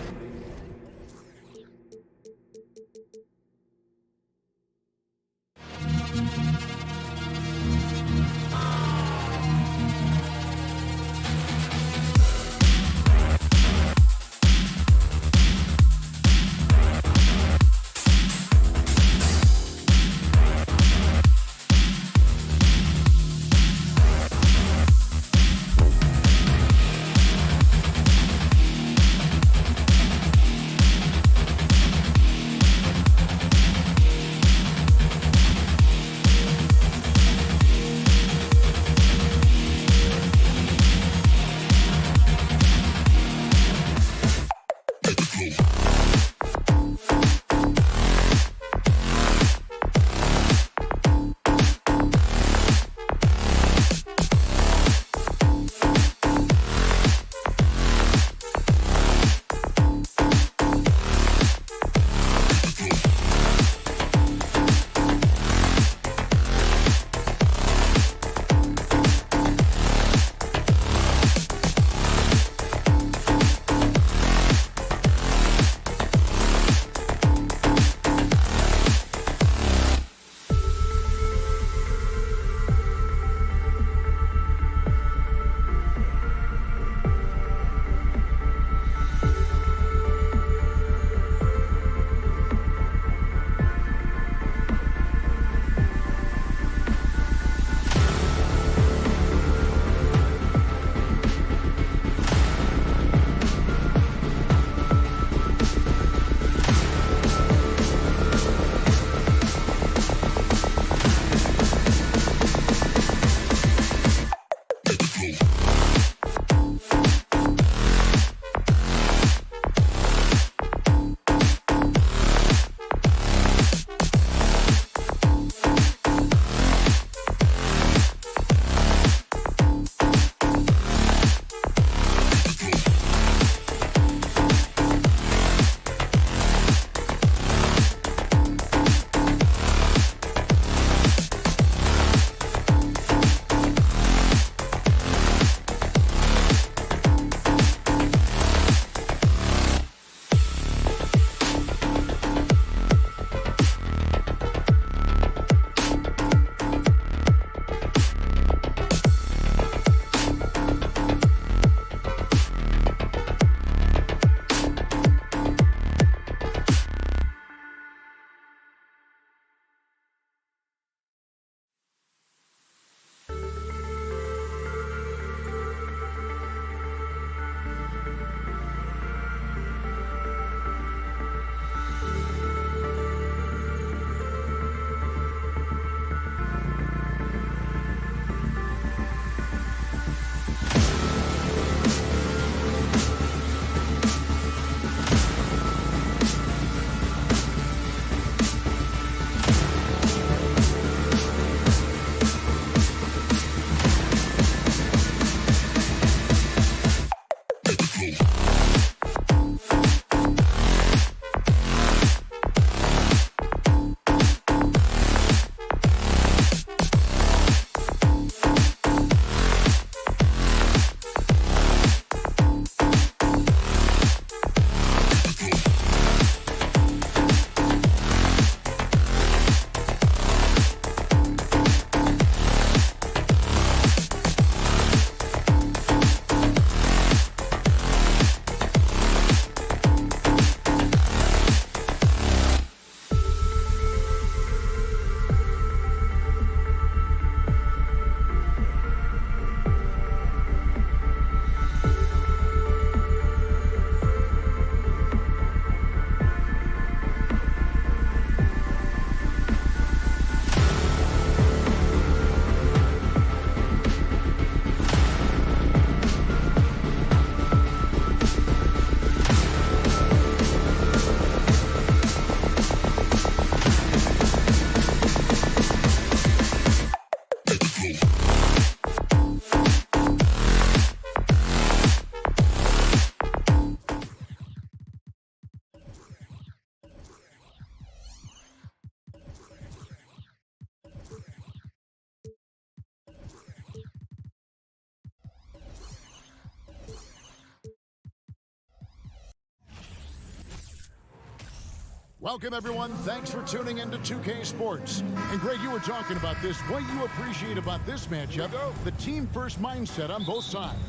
Welcome, everyone. Thanks for tuning in to 2K Sports. And, Greg, you were talking about this. What you appreciate about this matchup, the team-first mindset on both sides.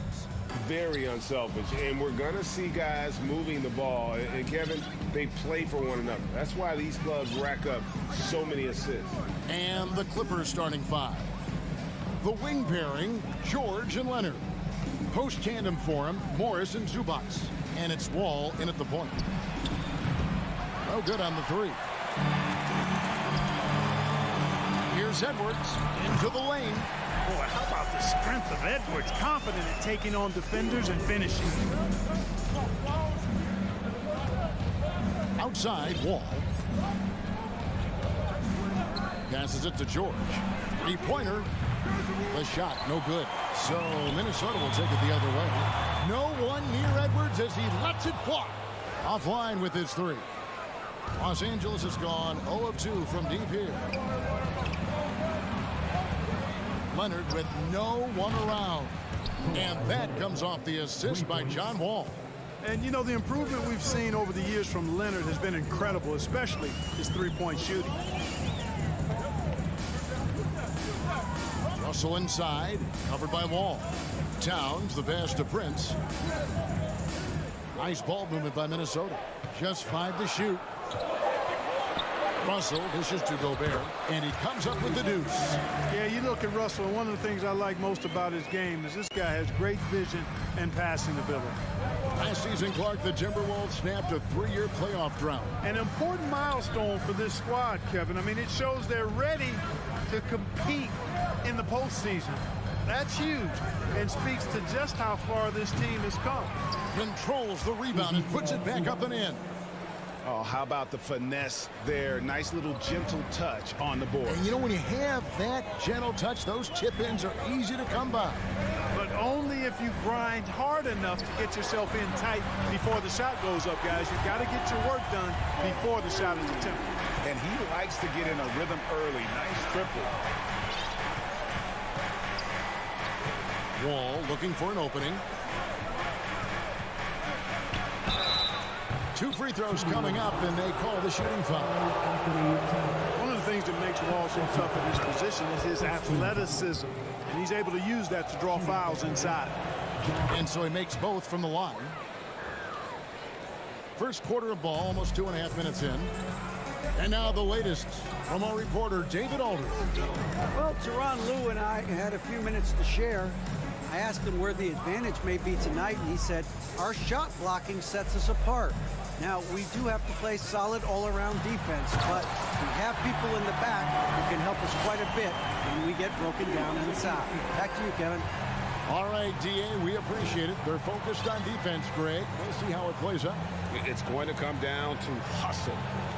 Very unselfish, and we're going to see guys moving the ball. And, Kevin, they play for one another. That's why these clubs rack up so many assists. And the Clippers starting five. The wing pairing, George and Leonard. Post tandem for him, Morris and Zubac. And it's Wall in at the point. No good on the three. Here's Edwards into the lane. Boy, how about the strength of Edwards, confident at taking on defenders and finishing. Outside, Wall. Passes it to George. Three-pointer. The shot, no good. So Minnesota will take it the other way. No one near Edwards as he lets it fly. Offline with his three. Los Angeles has gone 0 of 2 from deep here. Leonard with no one around. And that comes off the assist by John Wall. And, you know, the improvement we've seen over the years from Leonard has been incredible, especially his three-point shooting. Russell inside, covered by Wall. Towns, the pass to Prince. Nice ball movement by Minnesota. Just 5 to shoot. Russell dishes to Gobert, and he comes up with the deuce. Yeah, you look at Russell, and one of the things I like most about his game is this guy has great vision and passing ability. Last season, Clark, the Timberwolves snapped a 3-year playoff drought. An important milestone for this squad, Kevin. I mean, it shows they're ready to compete in the postseason. That's huge and speaks to just how far this team has come. Controls the rebound and puts it back up and in. Oh, how about the finesse there? Nice little gentle touch on the board. And you know, when you have that gentle touch, those chip-ins are easy to come by. But only if you grind hard enough to get yourself in tight before the shot goes up, guys. You've got to get your work done before the shot is attempted. And he likes to get in a rhythm early. Nice triple. Wall looking for an opening. 2 free throws coming up, and they call the shooting foul. One of the things that makes Wall so tough in his position is his athleticism, and he's able to use that to draw fouls inside. And so he makes both from the line. First quarter of ball, almost 2.5 minutes in. And now the latest from our reporter, David Aldridge. Well, Tyronn Lue and I had a few minutes to share. I asked him where the advantage may be tonight, and he said, our shot blocking sets us apart. Now, we do have to play solid all-around defense, but we have people in the back who can help us quite a bit when we get broken down inside. Back to you, Kevin. All right, D.A., we appreciate it. They're focused on defense, Greg. We'll see how it plays out. It's going to come down to hustle.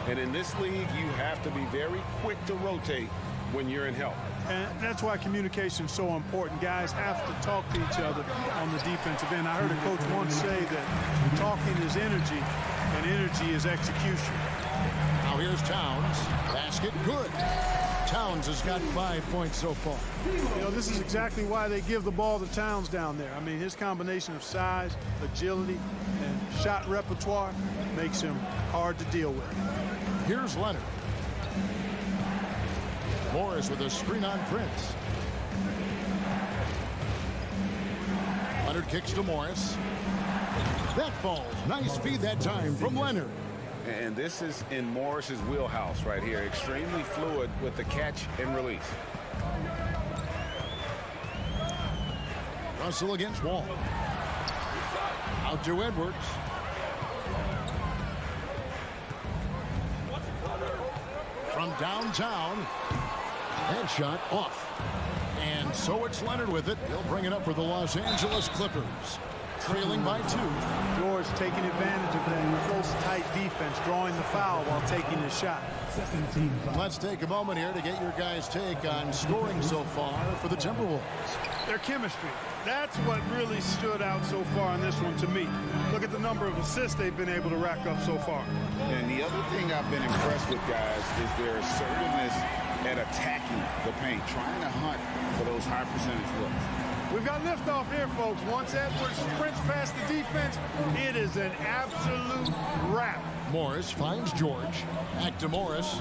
And in this league, you have to be very quick to rotate when you're in help. And that's why communication is so important. Guys have to talk to each other on the defensive end. I heard a coach once say that talking is energy, and energy is execution. Now here's Towns. Basket good. Towns has got 5 points so far. You know, this is exactly why they give the ball to Towns down there. I mean, his combination of size, agility, and shot repertoire makes him hard to deal with. Here's Leonard. Morris with a screen on Prince. Leonard kicks to Morris. That falls. Nice feed that time from Leonard. And this is in Morris's wheelhouse right here. Extremely fluid with the catch and release. Russell against Wall. Out to Edwards. From downtown. Headshot off. And so it's Leonard with it. He'll bring it up for the Los Angeles Clippers. Trailing by 2. George taking advantage of that close, tight defense, drawing the foul while taking his shot. Let's take a moment here to get your guys' take on scoring so far for the Timberwolves. Their chemistry. That's what really stood out so far in this one to me. Look at the number of assists they've been able to rack up so far. And the other thing I've been impressed with, guys, is their assertiveness at attacking the paint, trying to hunt for those high percentage looks. We've got liftoff here, folks. Once Edwards sprints past the defense, it is an absolute wrap. Morris finds George. Back to Morris.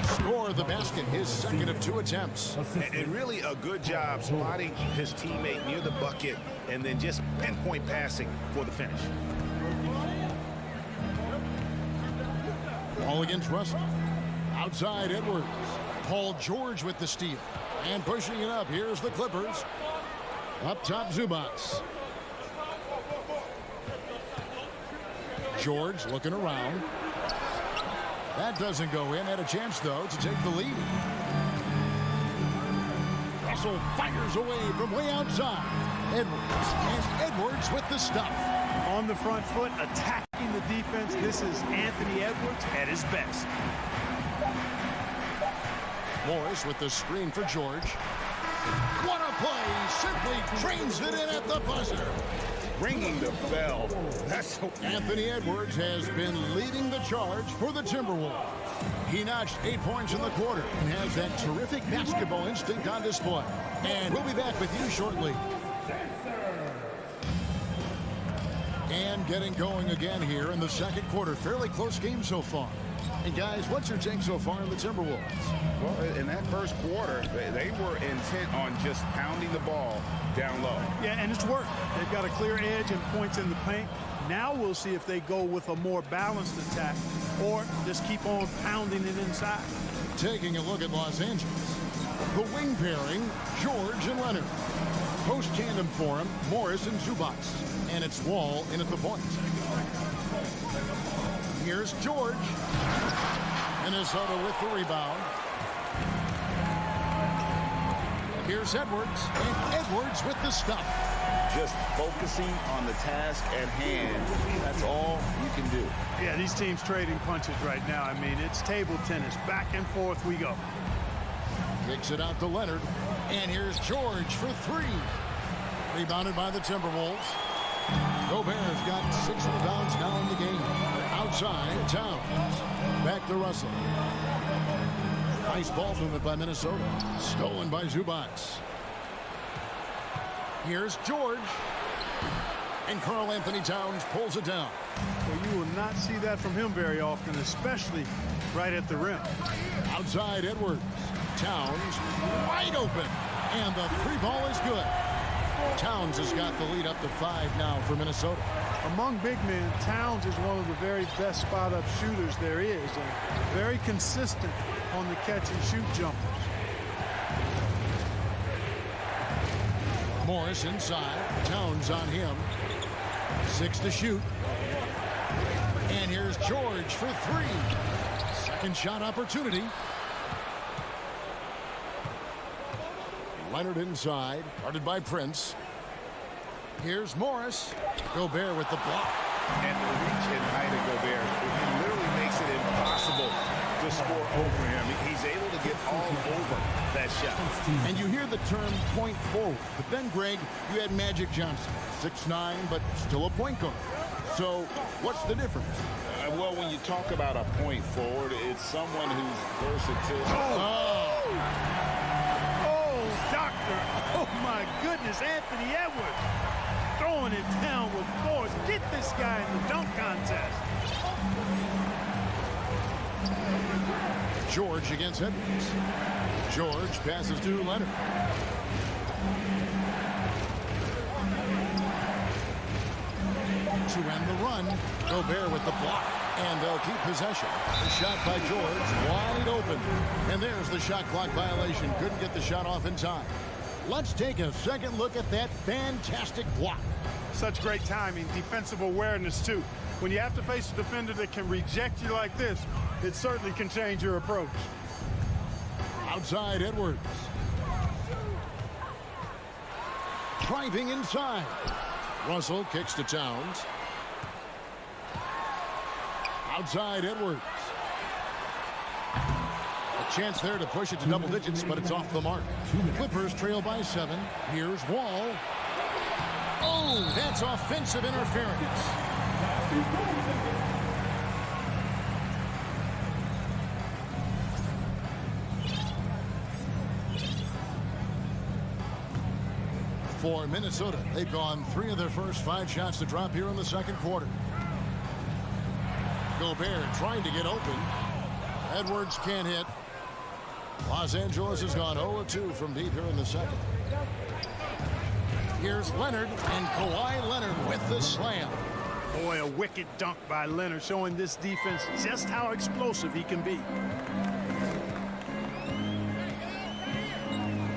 Score the basket, his second of 2 attempts. And really a good job spotting his teammate near the bucket and then just pinpoint passing for the finish. Ball against Russell. Outside Edwards. Paul George with the steal. And pushing it up. Here's the Clippers. Up top, Zubats. George looking around. That doesn't go in. Had a chance, though, to take the lead. Russell fires away from way outside. Edwards. And Edwards with the stuff. On the front foot, attacking the defense. This is Anthony Edwards at his best. Morris with the screen for George. What a play! Simply trains it in at the buzzer. Ringing the bell. That's so... Anthony Edwards has been leading the charge for the Timberwolves. He notched 8 points in the quarter and has that terrific basketball instinct on display. And we'll be back with you shortly. And getting going again here in the second quarter. Fairly close game so far. And guys, what's your take so far in the Timberwolves? Well, in that first quarter, they were intent on just pounding the ball down low. Yeah, and it's worked. They've got a clear edge and points in the paint. Now we'll see if they go with a more balanced attack or just keep on pounding it inside. Taking a look at Los Angeles. The wing pairing, George and Leonard. Post tandem for him, Morris and Zubats. And it's Wall in at the point. Here's George. Minnesota with the rebound. Here's Edwards. And Edwards with the stuff. Just focusing on the task at hand. That's all you can do. Yeah, these teams trading punches right now. I mean, it's table tennis. Back and forth we go. Kicks it out to Leonard. And here's George for 3. Rebounded by the Timberwolves. Gobert's got 6 rebounds now in the game. Outside, Towns. Back to Russell. Nice ball movement by Minnesota. Stolen by Zubats. Here's George. And Karl Anthony Towns pulls it down. Well, you will not see that from him very often, especially right at the rim. Outside Edwards. Towns wide open. And the 3 ball is good. Towns has got the lead up to 5 now for Minnesota. Among big men, Towns is one of the very best spot-up shooters there is, and very consistent on the catch-and-shoot jumpers. Morris inside. Towns on him. 6 to shoot. And here's George for 3. Second shot opportunity. Leonard inside, guarded by Prince. Here's Morris. Gobert with the block. And the reach and height of Gobert, it literally makes it impossible to score over him. He's able to get all over that shot. And you hear the term point forward. But then, Greg, you had Magic Johnson. 6'9", but still a point guard. So what's the difference? Well, when you talk about a point forward, it's someone who's versatile. Doctor, oh my goodness, Anthony Edwards throwing it down with force. Get this guy in the dunk contest. George against Edwards. George passes to Leonard. To end the run, Gobert with the block. And they'll keep possession. The shot by George, wide open. And there's the shot clock violation. Couldn't get the shot off in time. Let's take a second look at that fantastic block. Such great timing, defensive awareness, too. When you have to face a defender that can reject you like this, it certainly can change your approach. Outside Edwards. Driving inside. Russell kicks to Towns. Outside Edwards. A chance there to push it to double digits, but it's off the mark. Clippers trail by 7. Here's Wall. Oh, that's offensive interference. For Minnesota, they've gone 3 of their first 5 shots to drop here in the second quarter. Gobert trying to get open. Edwards can't hit. Los Angeles has gone 0-2 from deep here in the second. Here's Leonard, and Kawhi Leonard with the slam. Boy, a wicked dunk by Leonard, showing this defense just how explosive he can be.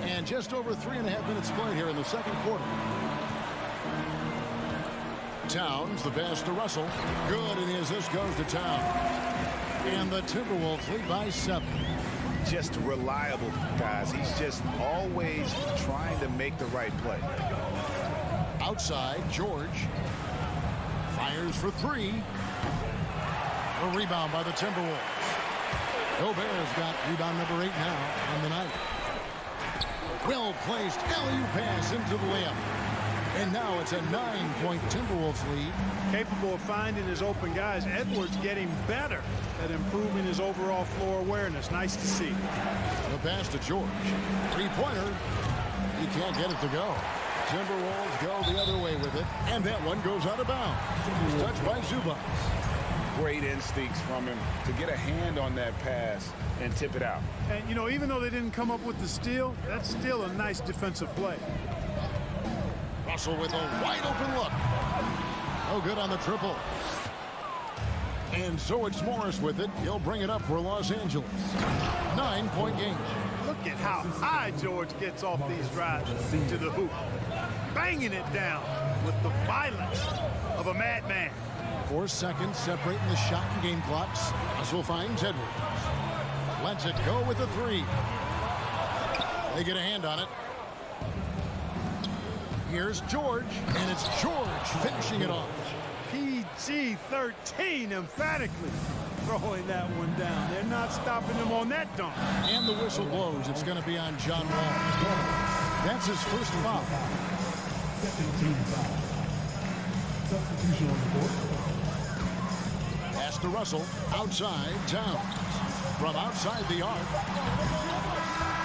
And just over 3.5 minutes played here in the second quarter. Towns, the pass to Russell. Good, and the assist goes to Towns. And the Timberwolves lead by 7. Just reliable, guys. He's just always trying to make the right play. Outside, George fires for 3. A rebound by the Timberwolves. Gobert's got rebound number 8 now on the night. Well placed alley-oop pass into the layup. And now it's a 9-point Timberwolves lead. Capable of finding his open guys. Edwards getting better at improving his overall floor awareness. Nice to see. The pass to George. Three-pointer. He can't get it to go. Timberwolves go the other way with it. And that one goes out of bounds. Touched by Zubac. Great instincts from him to get a hand on that pass and tip it out. And, you know, even though they didn't come up with the steal, that's still a nice defensive play. Russell with a wide open look. No good on the triple. And so it's Morris with it. He'll bring it up for Los Angeles. 9-point game. Look at how high George gets off these drives to the hoop. Banging it down with the violence of a madman. 4 seconds separating the shot and game clocks. Russell finds Edwards. Lets it go with a 3. They get a hand on it. Here's George, and it's George finishing it off. PG-13 emphatically throwing that one down. They're not stopping him on that dunk. And the whistle blows. It's going to be on John Wall. That's his first foul. Substitution on the board. Pass to Russell. Outside, Towns. From outside the arc.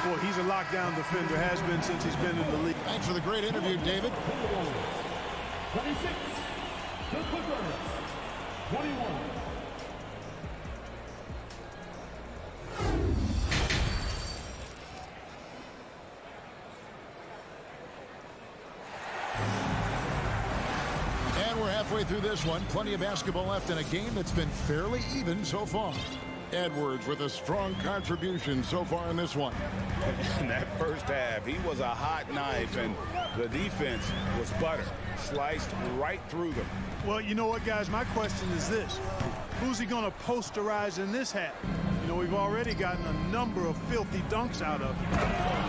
Boy, he's a lockdown defender, has been since he's been in the league. Thanks for the great interview, David. 26, the Clippers, 21. And we're halfway through this one. Plenty of basketball left in a game that's been fairly even so far. Edwards with a strong contribution so far in this one. In that first half, he was a hot knife, and the defense was butter. Sliced right through them. Well, you know what, guys? My question is this. Who's he going to posterize in this half? You know, we've already gotten a number of filthy dunks out of him.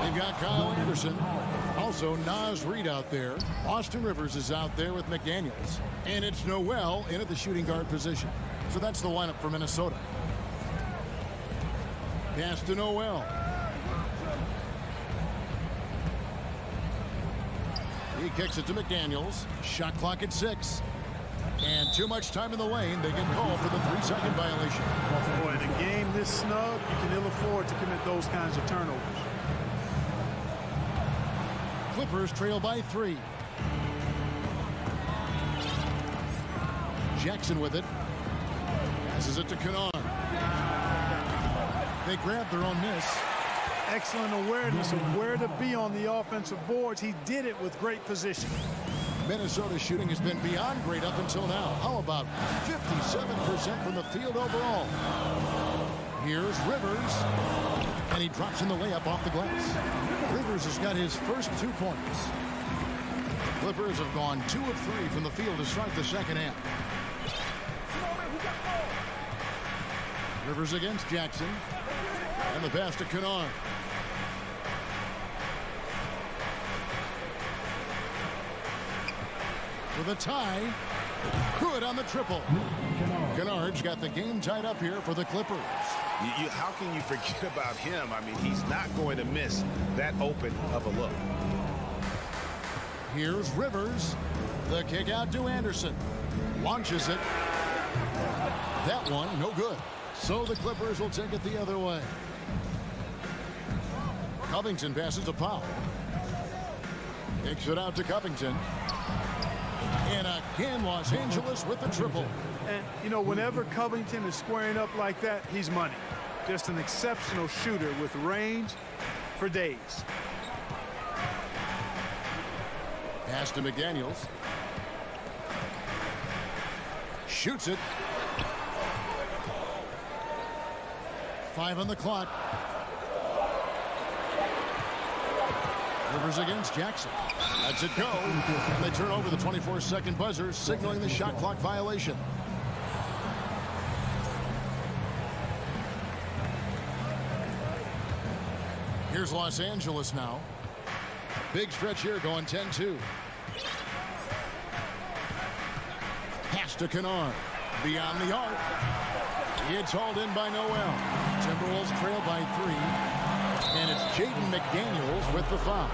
They've got Kyle Anderson. Also, Naz Reid out there. Austin Rivers is out there with McDaniels. And it's Noel in at the shooting guard position. So that's the lineup for Minnesota. Pass to Noel. He kicks it to McDaniels. Shot clock at 6. And too much time in the lane. They get called for the 3-second violation. Boy, in a game this snug, you can ill afford to commit those kinds of turnovers. Clippers trail by 3. Jackson with it. Passes it to Kennard. They grab their own miss. Excellent awareness of where to be on the offensive boards. He did it with great position. Minnesota's shooting has been beyond great up until now. How about 57% from the field overall? Here's Rivers. And he drops in the layup off the glass. Rivers has got his first 2 points. Clippers have gone 2 of 3 from the field to start the second half. Rivers against Jackson. And the pass to Kennard. With a tie. Good on the triple. Kennard's got the game tied up here for the Clippers. How can you forget about him? I mean, he's not going to miss that open of a look. Here's Rivers. The kick out to Anderson. Launches it. That one, no good. So the Clippers will take it the other way. Covington passes to Powell. Kicks it out to Covington. And again, Los Angeles with the triple. And, you know, whenever Covington is squaring up like that, he's money. Just an exceptional shooter with range for days. Pass to McDaniels. Shoots it. 5 on the clock. Rivers against Jackson. Lets it go. And they turn over the 24-second buzzer, signaling the shot clock violation. Here's Los Angeles now. Big stretch here going 10-2. Pass to Kennard. Beyond the arc. It's hauled in by Noel. Timberwolves trail by 3. And it's Jaden McDaniels with the foul.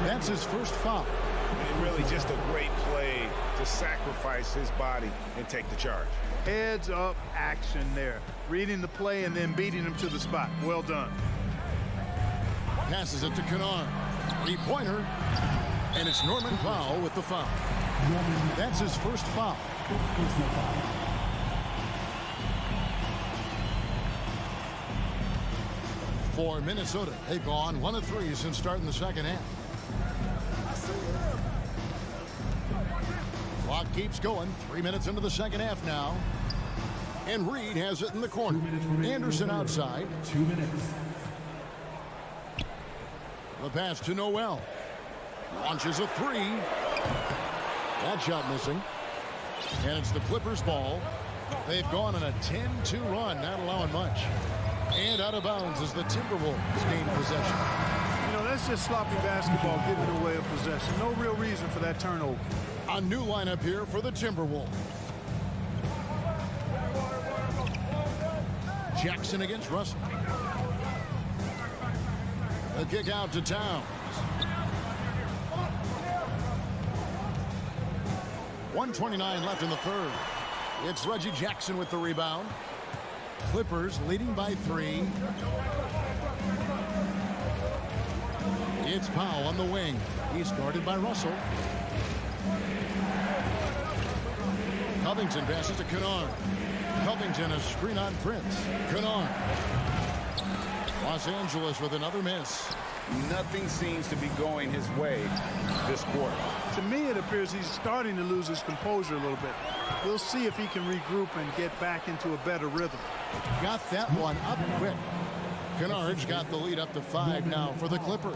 That's his first foul. And really just a great play to sacrifice his body and take the charge. Heads up action there. Reading the play and then beating him to the spot. Well done. Passes it to Kennard. 3-pointer. And it's Norman Powell with the foul. That's his first foul. For Minnesota, they've gone 1 of 3 since starting the second half. Clock keeps going. 3 minutes into the second half now. And Reed has it in the corner. Anderson outside. 2 minutes. The pass to Noel. Launches a 3. That shot missing. And it's the Clippers' ball. They've gone on a 10-2 run, not allowing much. And out of bounds as the Timberwolves gain possession. You know, that's just sloppy basketball giving away a possession. No real reason for that turnover. A new lineup here for the Timberwolves. Jackson against Russell. The kick out to Towns. 1:29 left in the third. It's Reggie Jackson with the rebound. Clippers leading by 3. It's Powell on the wing. He's guarded by Russell. Covington passes to Kennard. Covington a screen on Prince. Kennard. Los Angeles with another miss. Nothing seems to be going his way this quarter. To me, it appears he's starting to lose his composure a little bit. We'll see if he can regroup and get back into a better rhythm. Got that one up quick. Kennard's got the lead up to 5 now for the Clippers.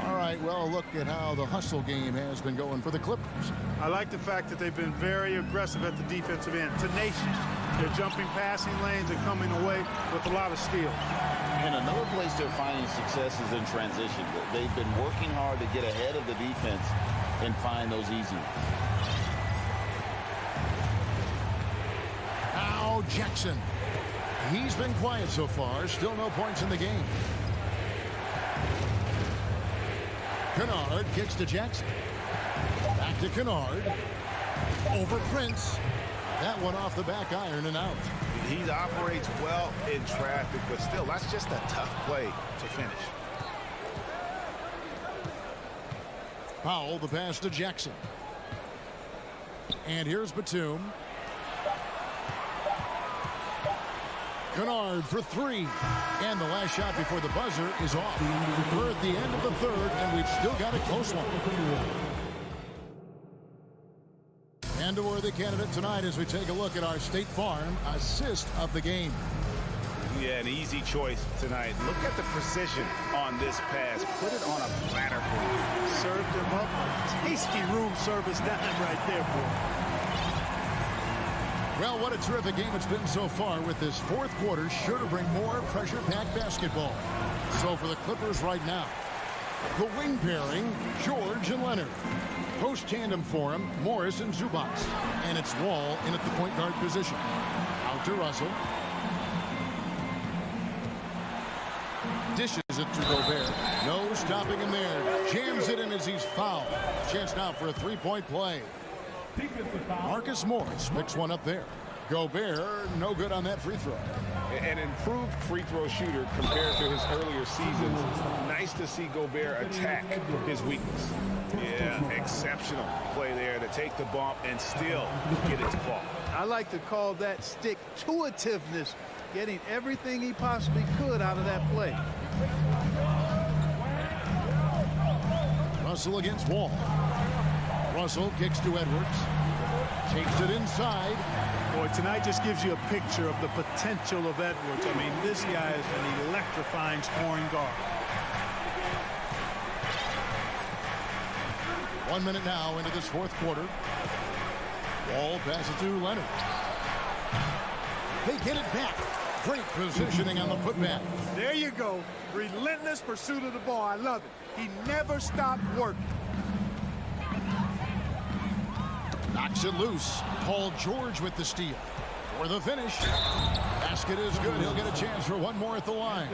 All right, well, look at how the hustle game has been going for the Clippers. I like the fact that they've been very aggressive at the defensive end. Tenacious. They're jumping passing lanes and coming away with a lot of steals. And another place they're finding success is in transition. They've been working hard to get ahead of the defense and find those easy ones. Now Jackson. He's been quiet so far. Still no points in the game. Kennard kicks to Jackson. Back to Kennard. Over Prince. That one off the back iron and out. He operates well in traffic, but still, that's just a tough play to finish. Powell, the pass to Jackson. And here's Batum. Kennard for 3. And the last shot before the buzzer is off. We're at the end of the third, and we've still got a close one. And a worthy candidate tonight as we take a look at our State Farm assist of the game. Yeah, an easy choice tonight. Look at the precision on this pass. Put it on a platter for him. Served him up. Tasty room service dime right there, boy. Well, what a terrific game it's been so far, with this fourth quarter sure to bring more pressure-packed basketball. So for the Clippers right now, the wing pairing, George and Leonard. Post tandem for him, Morris and Zubac. And it's Wall in at the point guard position. Out to Russell. Dishes it to Gobert. No stopping him there. Jams it in as he's fouled. Chance now for a 3-point play. Marcus Morris picks one up there. Gobert, no good on that free throw. An improved free throw shooter compared to his earlier seasons. Nice to see Gobert attack his weakness. Yeah, exceptional play there to take the bump and still get it to fall. I like to call that stick-to-itiveness, getting everything he possibly could out of that play. Russell against Wall. Russell kicks to Edwards. Takes it inside. Boy, tonight just gives you a picture of the potential of Edwards. I mean, this guy is an electrifying scoring guard. 1 minute now into this fourth quarter. Wall passes to Leonard. They get it back. Great positioning on the putback. There you go. Relentless pursuit of the ball. I love it. He never stopped working. Knocks it loose. Paul George with the steal. For the finish. Basket is good. He'll get a chance for one more at the line.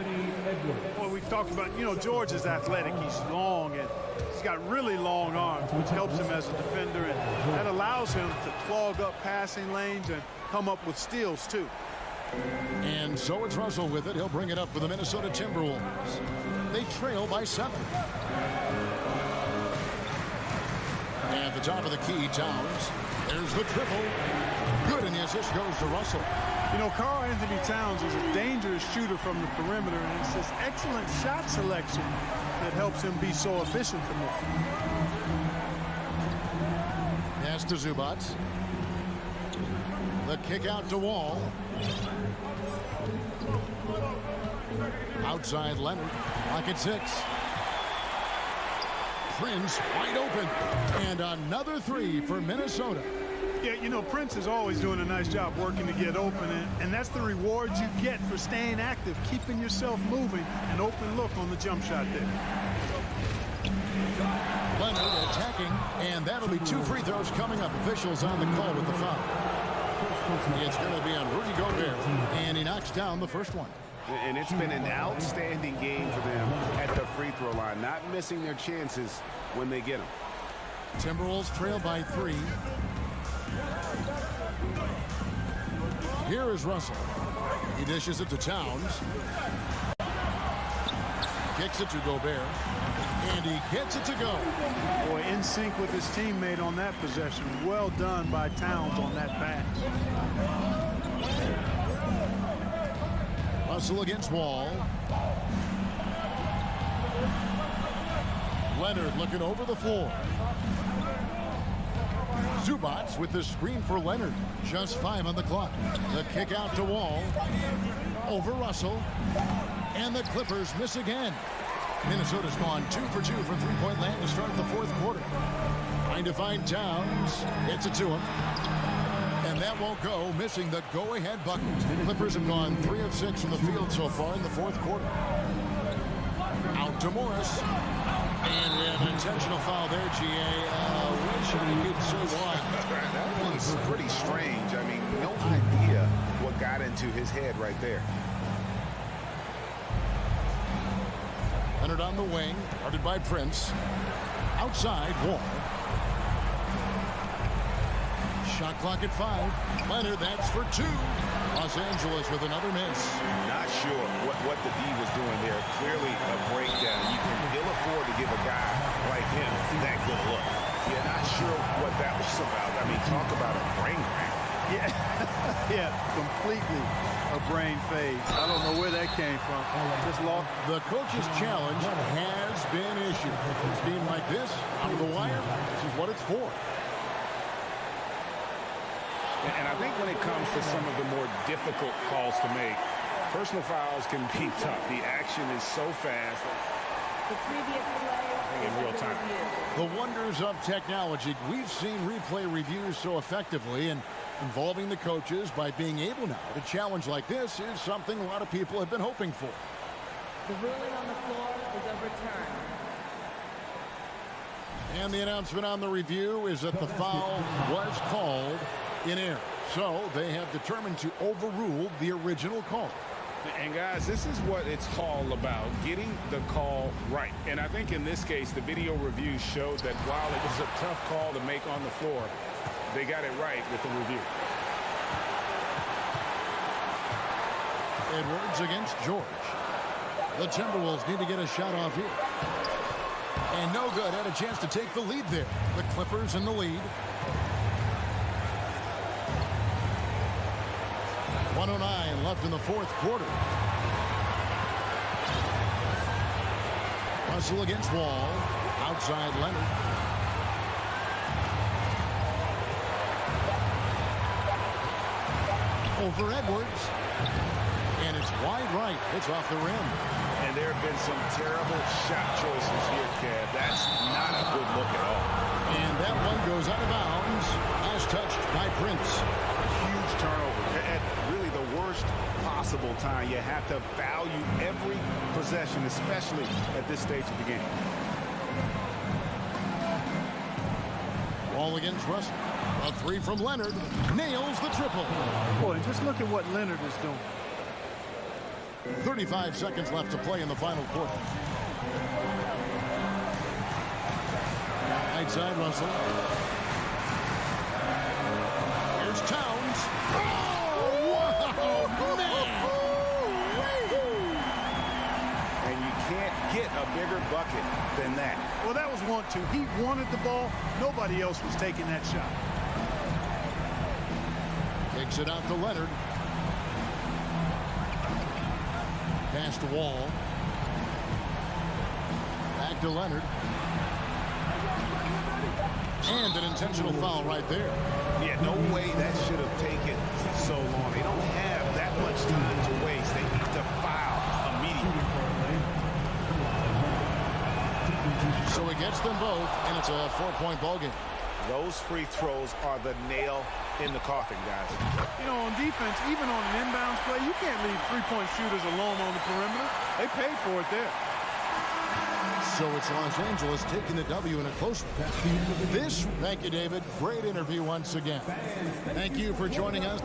Boy, we've talked about, George is athletic. He's long, and he's got really long arms, which helps him as a defender, and that allows him to clog up passing lanes and come up with steals, too. And so it's Russell with it. He'll bring it up for the Minnesota Timberwolves. They trail by 7. At the top of the key, Towns. There's the triple. Good, and the assist goes to Russell. Karl Anthony Towns is a dangerous shooter from the perimeter, and it's this excellent shot selection that helps him be so efficient from there. Pass to Zubac. The kick out to Wall. Outside Leonard. Pocket 6. Prince wide open. And another 3 for Minnesota. Yeah, Prince is always doing a nice job working to get open, and that's the reward you get for staying active, keeping yourself moving, an open look on the jump shot there. Leonard attacking, and that'll be 2 free throws coming up. Officials on the call with the foul. It's going to be on Rudy Gobert, and he knocks down the first one. And it's been an outstanding game for them at the free throw line, not missing their chances when they get them. Timberwolves trail by 3. Here is Russell. He dishes it to Towns. Kicks it to Gobert. And he gets it to go. Boy, in sync with his teammate on that possession. Well done by Towns on that pass. Russell against Wall. Leonard looking over the floor. Zubac with the screen for Leonard. Just 5 on the clock. The kick out to Wall. Over Russell. And the Clippers miss again. Minnesota's gone 2 for 2 from three-point land to start the fourth quarter. Trying to find Towns. Hits it to him. And that won't go, missing the go-ahead bucket. Clippers have gone 3 of 6 from the field so far in the fourth quarter. Out to Morris. And we have an intentional foul there, G.A. Wish I could say why. That was pretty strange. I mean, no idea what got into his head right there. Leonard on the wing, guarded by Prince. Outside, Wall. Shot clock at 5. Leonard, that's for 2. Los Angeles with another miss. Not sure what the D was doing there. Clearly a breakdown. You can ill afford to give a guy like him that good look. Yeah, not sure what that was about. I mean, talk about a brain cramp. Yeah, completely a brain phase. I don't know where that came from. Just lost. The coach's challenge has been issued. A team like this, out of the wire, this is what it's for. And I think when it comes to some of the more difficult calls to make, personal fouls can be tough. The action is so fast. The previous play in real time. The wonders of technology. We've seen replay reviews so effectively, and involving the coaches by being able now to challenge like this is something a lot of people have been hoping for. The ruling on the floor is overturned. And the announcement on the review is that the foul was called in error. So they have determined to overrule the original call. And guys, this is what it's all about, getting the call right. And I think in this case, the video review showed that while it was a tough call to make on the floor, they got it right with the review. Edwards against George. The Timberwolves need to get a shot off here. And no good. Had a chance to take the lead there. The Clippers in the lead. 1:09 left in the fourth quarter. Russell against Wall. Outside Leonard. Over Edwards. And it's wide right. It's off the rim. And there have been some terrible shot choices here, Kev. That's not a good look at all. And that one goes out of bounds. Last touched by Prince. Huge turnover. At really the worst possible time. You have to value every possession, especially at this stage of the game. Ball against Russell. A three from Leonard. Nails the triple. Boy, just look at what Leonard is doing. 35 seconds left to play in the final quarter. Right side Russell. Here's Towns. Oh, wow, man. And you can't get a bigger bucket than that. Well, that was 1-2. He wanted the ball. Nobody else was taking that shot. Takes it out to Leonard. Pass to Wall. Back to Leonard. And an intentional foul right there. Yeah, no way that should have taken so long. They don't have that much time to waste. They need to foul immediately. So he gets them both, and it's a 4-point ball game. Those free throws are the nail in the coffin, guys. You know, on defense, even on an inbounds play, you can't leave three-point shooters alone on the perimeter. They paid for it there. So it's Los Angeles taking the W in a close one. Thank you, David. Great interview once again. Thank you for joining us.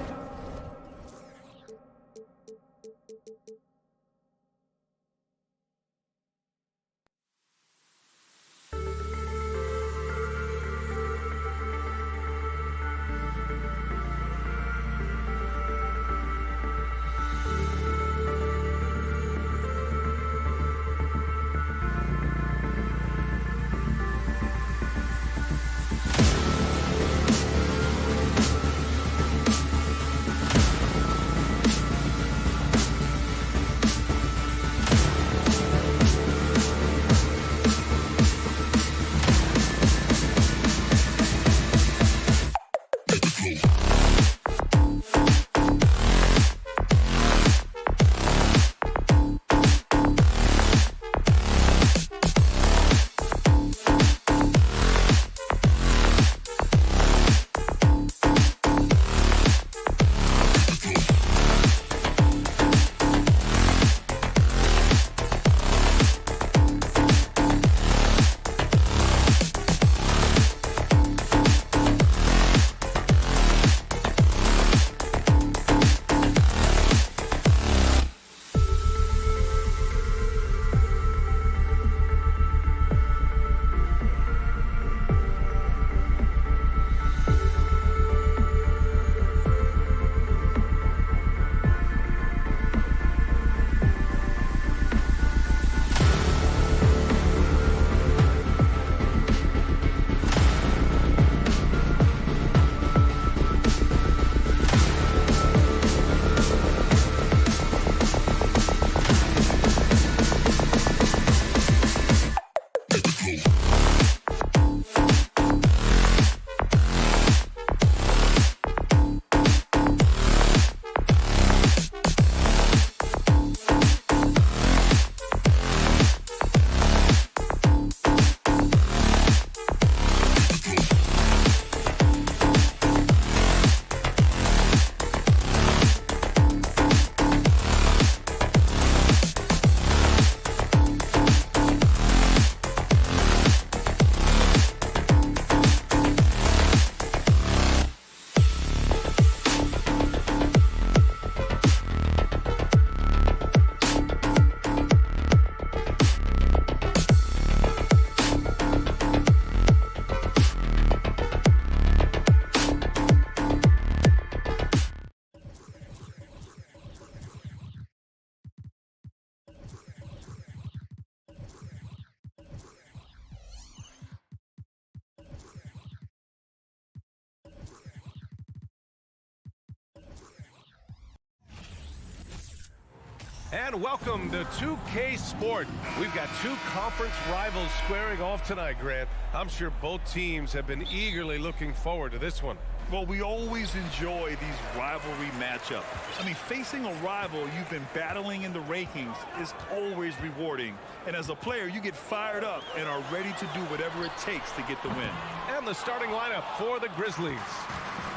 And welcome to 2K Sport. We've got two conference rivals squaring off tonight, Grant. I'm sure both teams have been eagerly looking forward to this one. Well, we always enjoy these rivalry matchups. I mean, facing a rival you've been battling in the rankings is always rewarding. And as a player, you get fired up and are ready to do whatever it takes to get the win. And the starting lineup for the Grizzlies.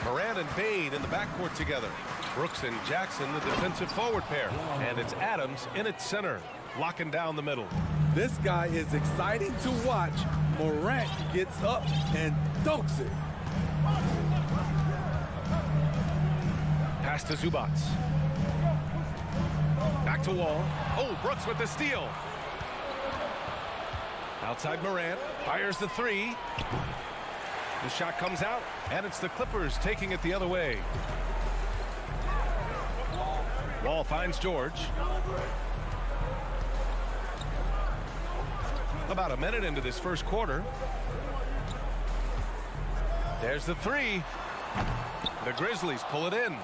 Morant and Bane in the backcourt together. Brooks and Jackson, the defensive forward pair. And it's Adams in its center, locking down the middle. This guy is exciting to watch. Morant gets up and dunks it. Pass to Zubats. Back to Wall. Oh, Brooks with the steal. Outside Morant. Fires the three. The shot comes out, and it's the Clippers taking it the other way. Wall finds George. About a minute into this first quarter. There's the three. The Grizzlies pull it in.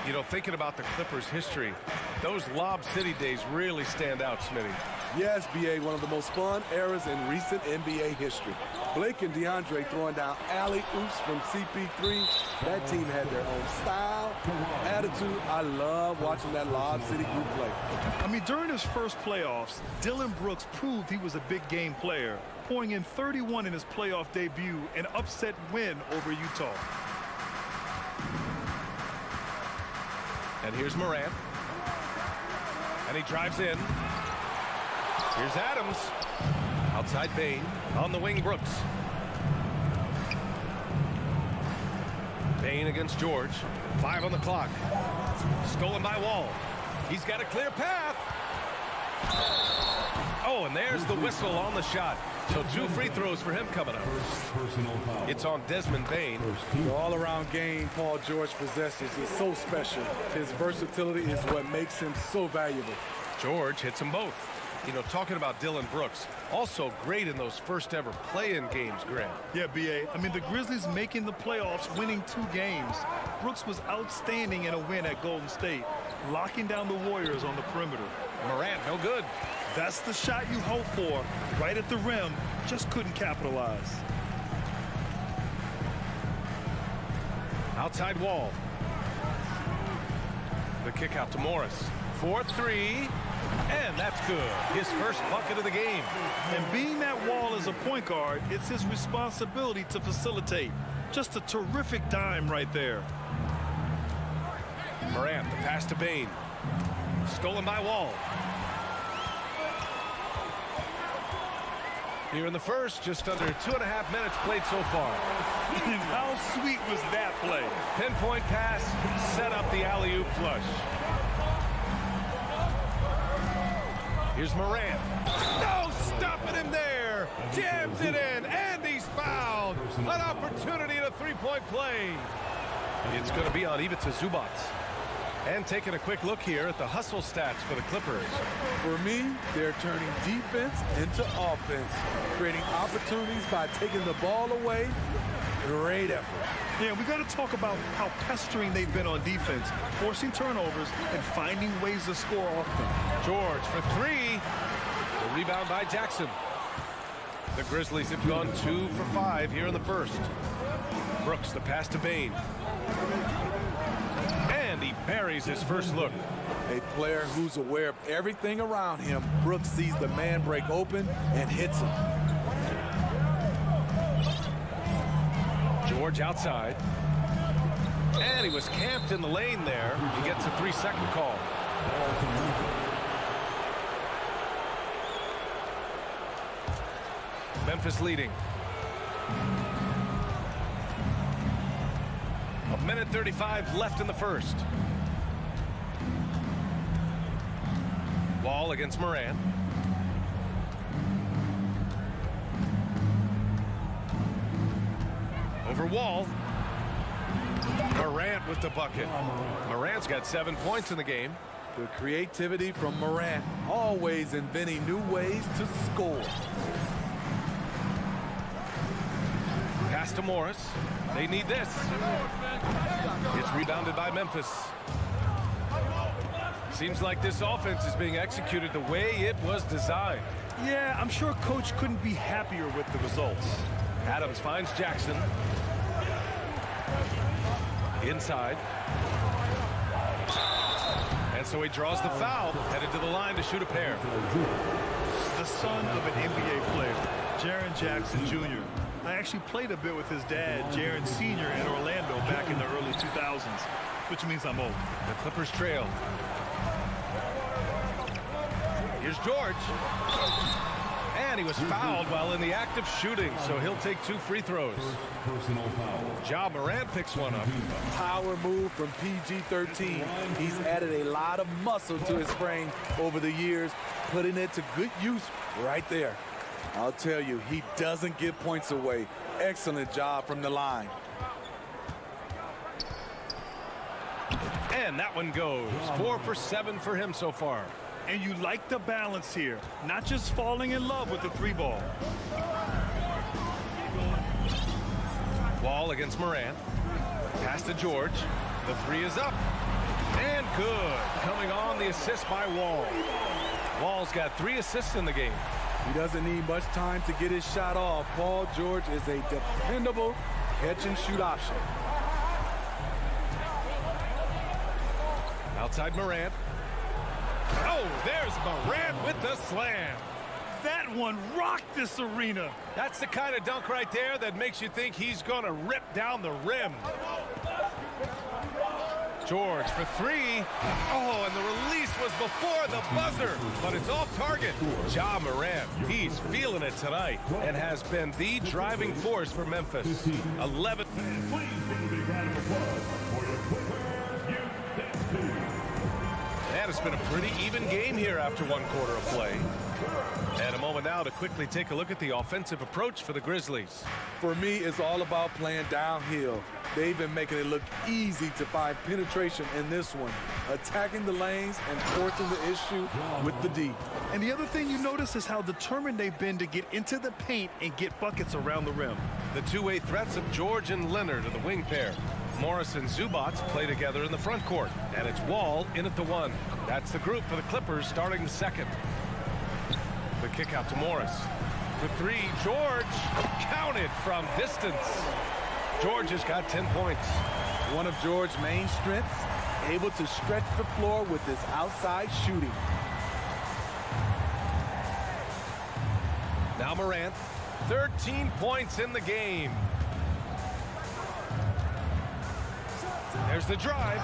You know, thinking about the Clippers' history, those Lob City days really stand out, Smitty. Yes, B.A., one of the most fun eras in recent NBA history. Blake and DeAndre throwing down alley-oops from CP3. That team had their own style, attitude. I love watching that Lob City group play. I mean, during his first playoffs, Dillon Brooks proved he was a big game player, pouring in 31 in his playoff debut, an upset win over Utah. And here's Morant. And he drives in. Here's Adams. Outside Bane. On the wing, Brooks. Bane against George. 5 on the clock. Stolen by Wall. He's got a clear path. Oh, and there's the whistle on the shot. So 2 free throws for him coming up. It's on Desmond Bane. The all-around game Paul George possesses is so special. His versatility is what makes him so valuable. George hits them both. You know, talking about Dillon Brooks, also great in those first ever play-in games, Grant. Yeah, B.A. I mean, the Grizzlies making the playoffs, winning 2 games. Brooks was outstanding in a win at Golden State, locking down the Warriors on the perimeter. Morant, no good. That's the shot you hope for, right at the rim, just couldn't capitalize. Outside Wall. The kick out to Morris. 4-3, and that's good. His first bucket of the game. And being that Wall is a point guard, it's his responsibility to facilitate. Just a terrific dime right there. Morant, the pass to Bane. Stolen by Wall. Here in the first, just under 2.5 minutes played so far. And how sweet was that play? Pinpoint pass, set up the alley-oop flush. Here's Morant. No stopping him there. Jams it in, and he's fouled. An opportunity at a three-point play. It's going to be on Ivica Zubats. And taking a quick look here at the hustle stats for the Clippers. For me, they're turning defense into offense, creating opportunities by taking the ball away. Great effort. Yeah, we got to talk about how pestering they've been on defense, forcing turnovers and finding ways to score off them. George for 3. The rebound by Jackson. The Grizzlies have gone 2 for 5 here in the first. Brooks, the pass to Bane. And he buries his first look. A player who's aware of everything around him. Brooks sees the man break open and hits him. George outside. And he was camped in the lane there. He gets a 3-second call. Memphis leading. 1:35 left in the first. Wall against Morant. Over Wall. Morant with the bucket. Morant's got 7 points in the game. The creativity from Morant, always inventing new ways to score. Pass to Morris. They need this. It's rebounded by Memphis. Seems like this offense is being executed the way it was designed. Yeah, I'm sure Coach couldn't be happier with the results. Adams finds Jackson. Inside. And so he draws the foul, headed to the line to shoot a pair. The son of an NBA player, Jaren Jackson Jr. I actually played a bit with his dad, Jaren Sr. in Orlando back in the early 2000s, which means I'm old. The Clippers trail. Here's George. And he was fouled while in the act of shooting, so he'll take 2 free throws. Personal foul. Ja Morant picks one up. Power move from PG-13. He's added a lot of muscle to his frame over the years, putting it to good use right there. I'll tell you, he doesn't give points away. Excellent job from the line. And that one goes. 4 for 7 for him so far. And you like the balance here, not just falling in love with the 3-ball. Wall against Morant. Pass to George. The 3 is up. And good. Coming on the assist by Wall. Wall's got 3 assists in the game. He doesn't need much time to get his shot off. Paul George is a dependable catch-and-shoot option. Outside Morant. Oh, there's Morant with the slam. That one rocked this arena. That's the kind of dunk right there that makes you think he's going to rip down the rim. George for 3. Oh, and the release was before the buzzer, but it's off target. Ja Morant, he's feeling it tonight and has been the driving force for Memphis. 11. Please give a big round of applause for the Clippers. And it's been a pretty even game here after 1 quarter of play. And a moment now to quickly take a look at the offensive approach for the Grizzlies. For me, it's all about playing downhill. They've been making it look easy to find penetration in this one, attacking the lanes and forcing the issue with the D. And the other thing you notice is how determined they've been to get into the paint and get buckets around the rim. The two-way threats of George and Leonard are the wing pair. Morris and Zubats play together in the front court, and it's Wall in at the 1. That's the group for the Clippers starting the 2nd. The kick out to Morris. For 3, George counted from distance. George has got 10 points. One of George's main strengths, able to stretch the floor with his outside shooting. Now Morant, 13 points in the game. There's the drive.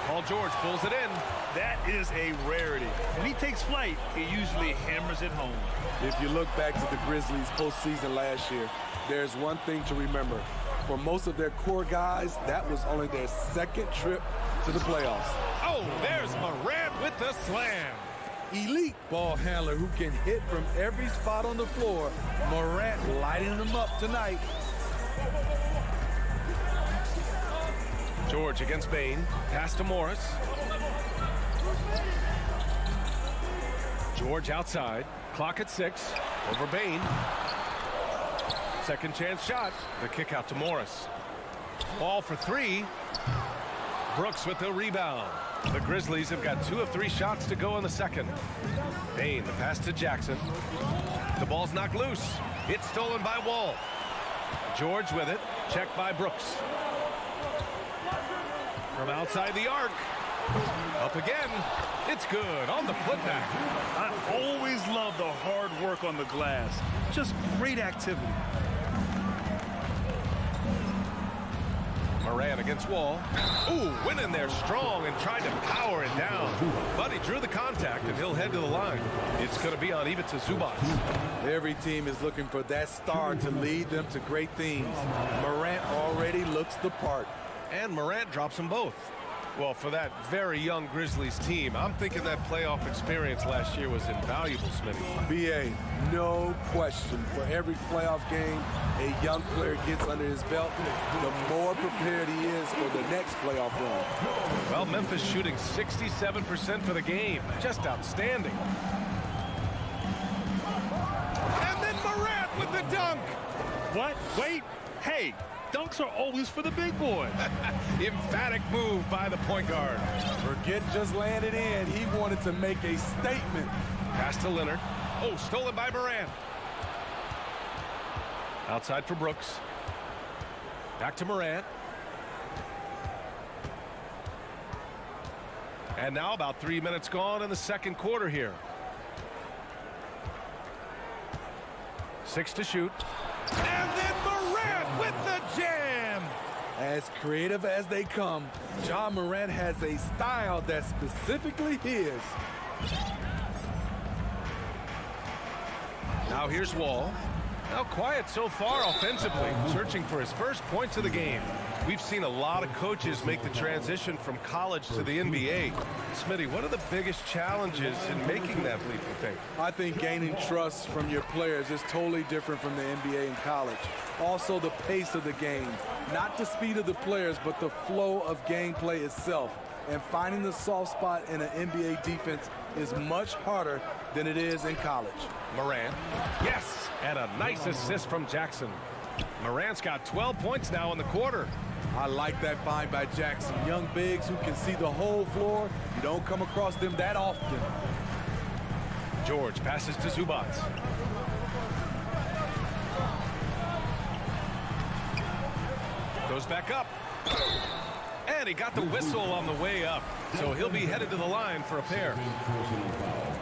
Paul George pulls it in. That is a rarity. When he takes flight, he usually hammers it home. If you look back to the Grizzlies postseason last year, there's one thing to remember. For most of their core guys, that was only their 2nd trip to the playoffs. Oh, there's Morant with the slam. Elite ball handler who can hit from every spot on the floor. Morant lighting them up tonight. George against Bain. Pass to Morris. George outside. Clock at 6. Over Bain. Second chance shot. The kick out to Morris. Ball for 3. Brooks with the rebound. The Grizzlies have got 2 of 3 shots to go in the 2nd. Bain, the pass to Jackson. The ball's knocked loose. It's stolen by Wall. George with it. Checked by Brooks. From outside the arc. Up again. It's good on the putback. I always love the hard work on the glass. Just great activity. Morant against Wall. Ooh, went in there strong and tried to power it down. But he drew the contact, and he'll head to the line. It's going to be on Ivica Zubats. Every team is looking for that star to lead them to great things. Morant already looks the part. And Morant drops them both. Well, for that very young Grizzlies team, I'm thinking that playoff experience last year was invaluable, Smitty. BA, no question. For every playoff game a young player gets under his belt, the more prepared he is for the next playoff run. Well, Memphis shooting 67% for the game. Just outstanding. And then Morant with the dunk. What? Wait. Hey, dunks are always for the big boy. Emphatic move by the point guard. Forget just laying it in. He wanted to make a statement. Pass to Leonard. Oh, stolen by Morant. Outside for Brooks. Back to Morant. And now about 3 minutes gone in the second quarter here. 6 to shoot. And then Morant with the jam. As creative as they come, Ja Morant has a style that's specifically his. Now here's Wall. Now quiet so far offensively, searching for his first points of the game. We've seen a lot of coaches make the transition from college to the NBA. Smitty, what are the biggest challenges in making that leap, you think? I think gaining trust from your players is totally different from the NBA and college. Also, the pace of the game. Not the speed of the players, but the flow of gameplay itself. And finding the soft spot in an NBA defense is much harder than it is in college. Morant. Yes! And a nice assist from Jackson. Morant's got 12 points now in the quarter. I like that find by Jackson. Young bigs who can see the whole floor. You don't come across them that often. George passes to Zubac. Goes back up. And he got the whistle on the way up. So he'll be headed to the line for a pair.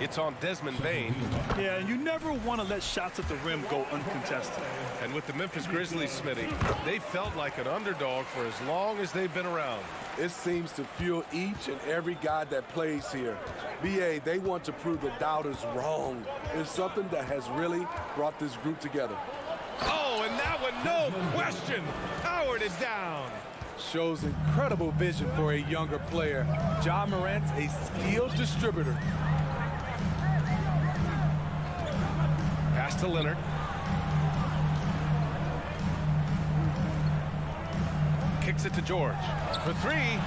It's on Desmond Bane. Yeah, and you never want to let shots at the rim go uncontested. And with the Memphis Grizzlies, Smitty, they felt like an underdog for as long as they've been around. It seems to fuel each and every guy that plays here. BA, they want to prove the doubters wrong. It's something that has really brought this group together. Oh, and that one, no question, powered it down. Shows incredible vision for a younger player. Ja Morant's a skilled distributor. Pass to Leonard. Kicks it to George for three.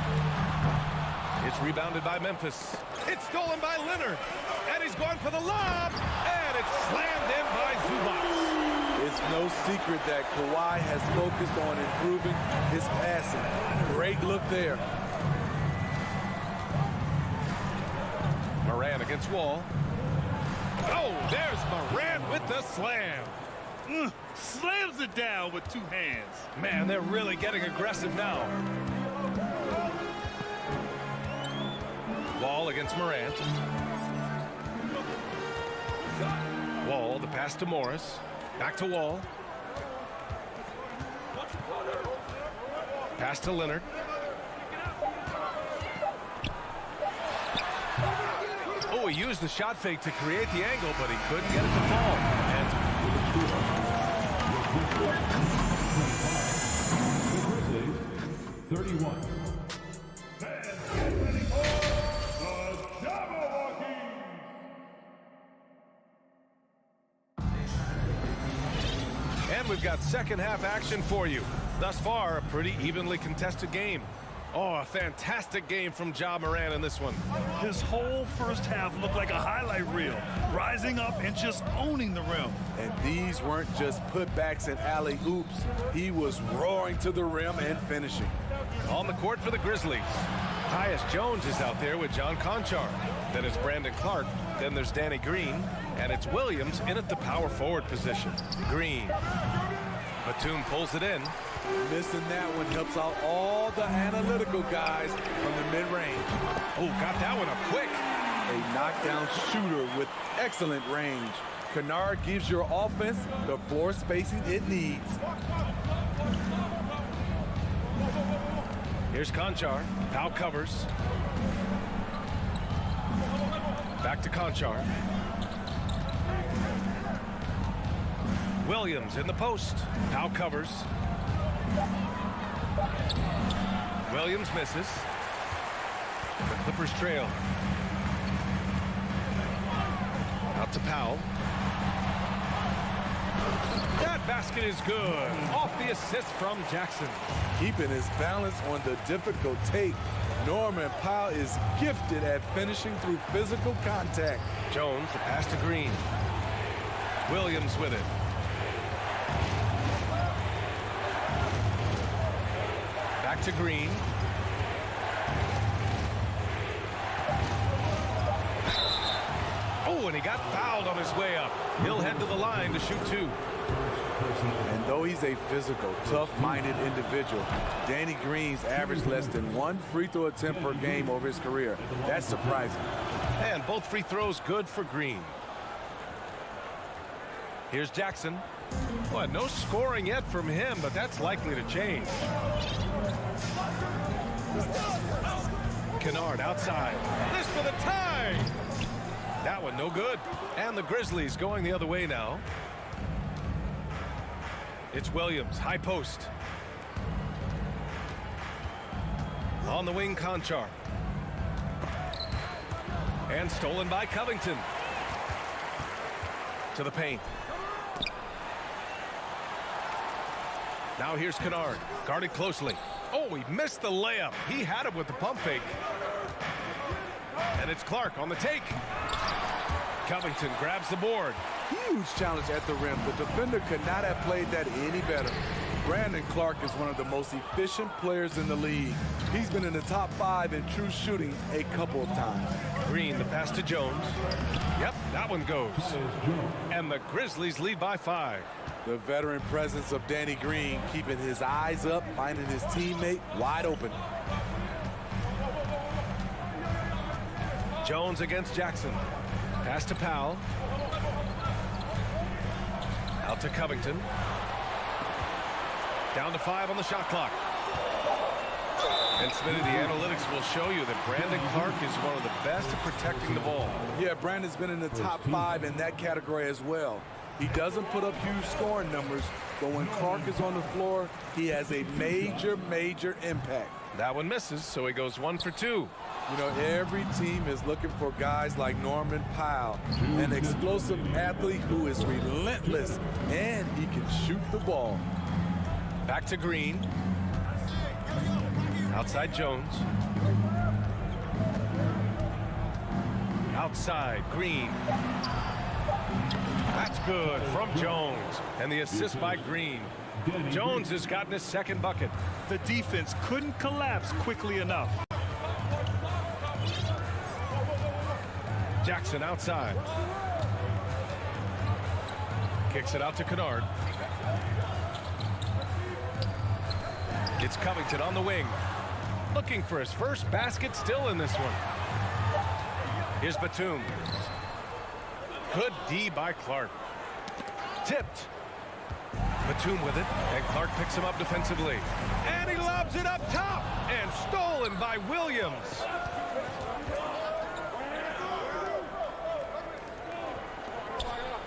It's rebounded by Memphis. It's stolen by Leonard. And he's going for the lob. And it's slammed in by Zubac. It's no secret that Kawhi has focused on improving his passing. Great look there. Morant against Wall. Oh, there's Morant with the slam. Slams it down with two hands. Man, they're really getting aggressive now. Wall against Morant. Wall, the pass to Morris. Back to Wall. Pass to Leonard. Oh, he used the shot fake to create the angle, but he couldn't get it to fall. And The Grizzlies, 31. And we've got second half action for you. Thus far, a pretty evenly contested game. Oh, a fantastic game from Ja Morant in this one. His whole first half looked like a highlight reel, rising up and just owning the rim. And these weren't just putbacks and alley-oops. He was roaring to the rim and finishing. On the court for the Grizzlies, Tyus Jones is out there with John Conchar. Then it's Brandon Clark. Then there's Danny Green. And it's Williams in at the power forward position. Green. Batum pulls it in. Missing that one helps out all the analytical guys from the mid-range. Oh, got that one up quick. A knockdown shooter with excellent range. Kennard gives your offense the floor spacing it needs. Here's Conchar. Pau covers. Back to Conchar. Williams in the post. Pau covers. Williams misses. The Clippers trail. Out to Powell. That basket is good. Off the assist from Jackson. Keeping his balance on the difficult take. Norman Powell is gifted at finishing through physical contact. Jones, the pass to Green. Williams with it. Back to Green. Oh, and he got fouled on his way up. He'll head to the line to shoot 2. And though he's a physical, tough-minded individual, Danny Green's averaged less than 1 free throw attempt per game over his career. That's surprising. And both free throws good for Green. Here's Jackson. Boy, no scoring yet from him, but that's likely to change. Kennard outside. This for the tie. That one no good. And the Grizzlies going the other way now. It's Williams, high post. On the wing, Conchar. And stolen by Covington. To the paint. Now here's Kennard, guarded closely. Oh, he missed the layup. He had it with the pump fake. And it's Clark on the take. Covington grabs the board. Huge challenge at the rim. The defender could not have played that any better. Brandon Clark is one of the most efficient players in the league. He's been in the top 5 in true shooting a couple of times. Green, the pass to Jones. Yep, that one goes. And the Grizzlies lead by 5. The veteran presence of Danny Green keeping his eyes up, finding his teammate wide open. Jones against Jackson. Pass to Powell. Out to Covington. Down to 5 on the shot clock. And Smitty, the analytics will show you that Brandon Clark is one of the best at protecting the ball. Yeah, Brandon's been in the top 5 in that category as well. He doesn't put up huge scoring numbers, but when Clark is on the floor, he has a major, major impact. That one misses, so he goes 1 for 2. You know, every team is looking for guys like Norman Powell, an explosive athlete who is relentless, and he can shoot the ball. Back to Green. Outside Jones. Outside Green. That's good from Jones. And the assist by Green. Jones has gotten his second bucket. The defense couldn't collapse quickly enough. Jackson outside. Kicks it out to Kennard. It's Covington on the wing. Looking for his first basket, still in this one. Here's Batum. Good D by Clark. Tipped. Batum with it, and Clark picks him up defensively. And he lobs it up top, and stolen by Williams.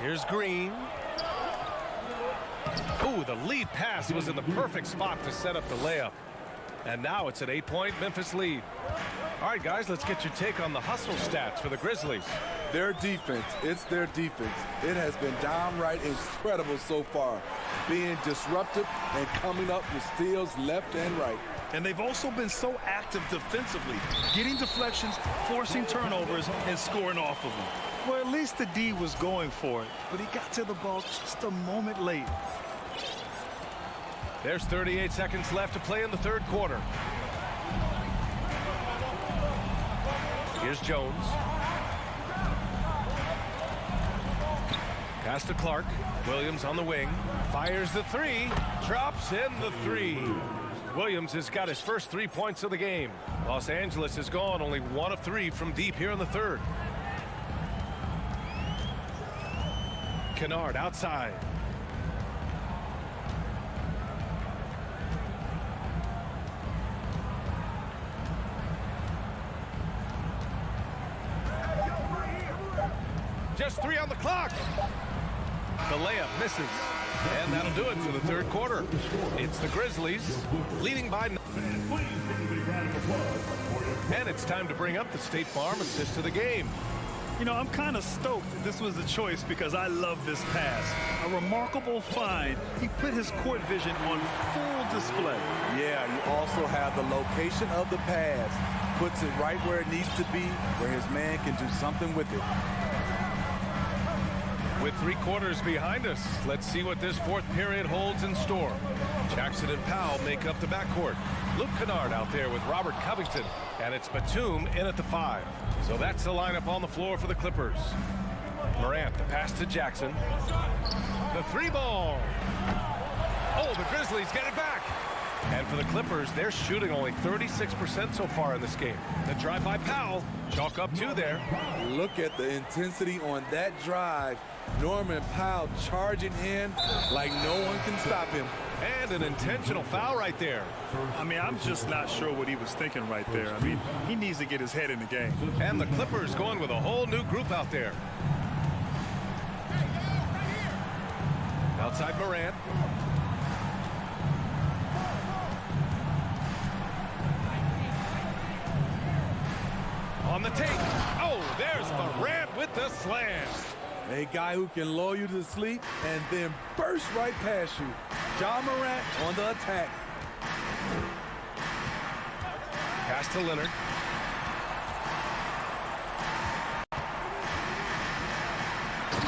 Here's Green. Ooh, the lead pass was in the perfect spot to set up the layup. And now it's an 8-point Memphis lead. All right, guys, let's get your take on the hustle stats for the Grizzlies. Their defense, it's their defense. It has been downright incredible so far, being disruptive and coming up with steals left and right. And they've also been so active defensively, getting deflections, forcing turnovers, and scoring off of them. Well, at least the D was going for it, but he got to the ball just a moment late. There's 38 seconds left to play in the third quarter. Here's Jones. Pass to Clark. Williams on the wing. Fires the 3. Drops in the 3. Williams has got his first 3 points of the game. Los Angeles is gone only 1 of 3 from deep here in the third. Kennard outside. Just 3 on the clock. The layup misses. And that'll do it for the third quarter. It's the Grizzlies leading by 9. And it's time to bring up the State Farm assist of the game. You know, I'm kind of stoked that this was a choice because I love this pass. A remarkable find. He put his court vision on full display. Yeah, you also have the location of the pass. Puts it right where it needs to be, where his man can do something with it. With 3 quarters behind us, let's see what this fourth period holds in store. Jackson and Powell make up the backcourt. Luke Kennard out there with Robert Covington, and it's Batum in at the 5. So that's the lineup on the floor for the Clippers. Morant, the pass to Jackson. The 3-ball. Oh, the Grizzlies get it back. And for the Clippers, they're shooting only 36% so far in this game. The drive by Powell. Chalk up 2 there. Look at the intensity on that drive. Norman Powell charging in like no one can stop him. And an intentional foul right there. I mean, I'm just not sure what he was thinking right there. I mean, he needs to get his head in the game. And the Clippers going with a whole new group out there. Outside Morant. On the take. Oh, there's Morant with the slam. A guy who can lull you to sleep and then burst right past you. Ja Morant on the attack. Pass to Leonard.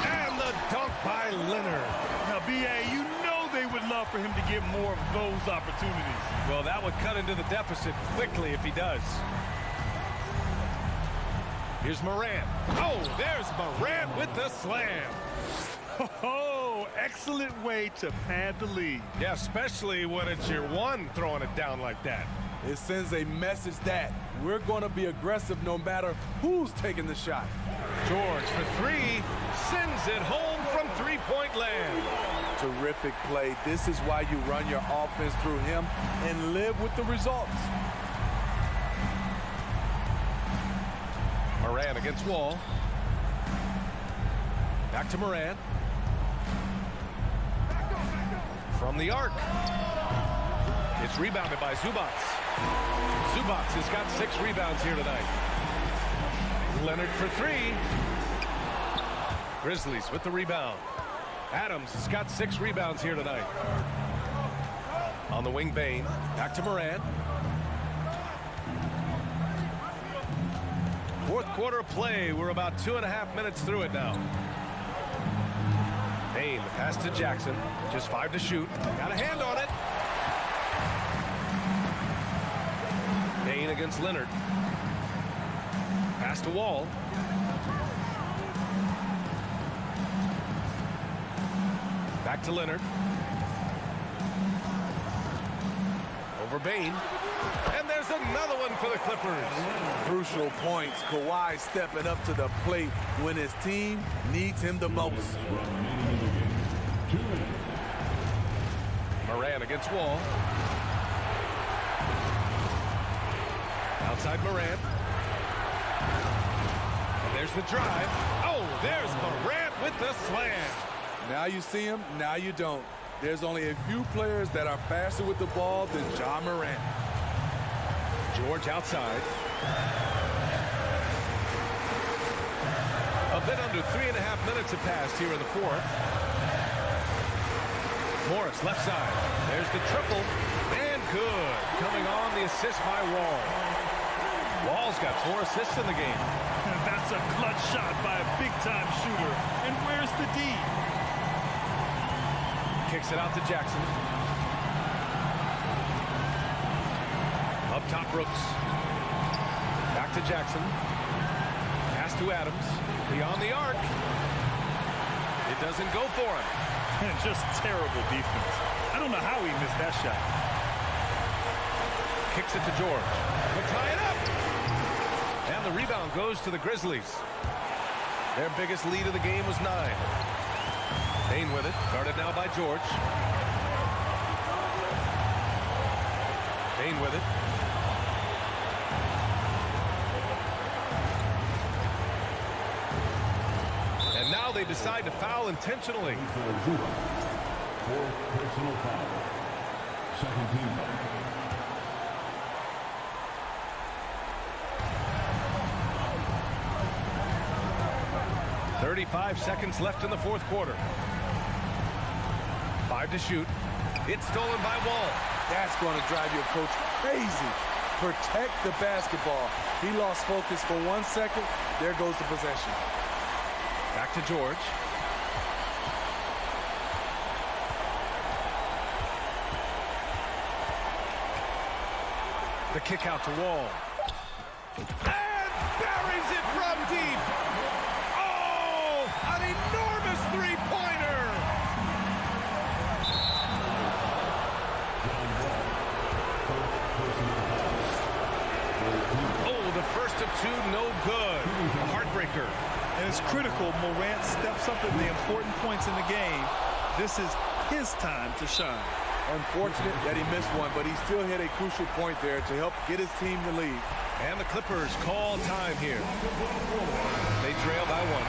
And the dunk by Leonard. Now, B.A., you know they would love for him to get more of those opportunities. Well, that would cut into the deficit quickly if he does. Here's Morant. Oh, there's Morant with the slam. Oh, excellent way to pad the lead. Yeah, especially when it's your one throwing it down like that. It sends a message that we're going to be aggressive no matter who's taking the shot. George for 3, sends it home from 3-point land. Terrific play. This is why you run your offense through him and live with the results. Morant against Wall. Back to Morant. From the arc. It's rebounded by Zubac. Zubac has got 6 rebounds here tonight. Leonard for 3. Grizzlies with the rebound. Adams has got 6 rebounds here tonight. On the wing, Bane. Back to Morant. Fourth quarter of play. We're about 2.5 minutes through it now. Bane, the pass to Jackson. Just 5 to shoot. Got a hand on it. Bane against Leonard. Pass to Wall. Back to Leonard. Over Bane. And there's another one for the Clippers. Crucial points. Kawhi stepping up to the plate when his team needs him the most. Morant against Wall. Outside Morant. And there's the drive. Oh, there's Morant with the slam. Now you see him, now you don't. There's only a few players that are faster with the ball than Ja Morant. George outside. A bit under 3.5 minutes have passed here in the fourth. Morris left side. There's the triple. And good. Coming on the assist by Wall. Wall's got 4 assists in the game. That's a clutch shot by a big-time shooter. And where's the D? Kicks it out to Jackson. Up top, Brooks. Back to Jackson. Pass to Adams. Beyond the arc. It doesn't go for him. Just terrible defense. I don't know how he missed that shot. Kicks it to George. He'll tie it up. And the rebound goes to the Grizzlies. Their biggest lead of the game was 9. Bane with it. Guarded now by George. Bane with it. And now they decide to foul intentionally. Fourth personal foul. Second team foul. 35 seconds left in the fourth quarter. 5 to shoot. It's stolen by Wall. That's going to drive your coach crazy. Protect the basketball. He lost focus for 1 second. There goes the possession. Back to George. The kick out to Wall. And buries it from deep. Oh, an enormous three-pointer. Oh, the first of two, no good. A heartbreaker. And it's critical Morant steps up at the important points in the game. This is his time to shine. Unfortunate that he missed one, but he still hit a crucial point there to help get his team the lead. And the Clippers call time here. They trail by one.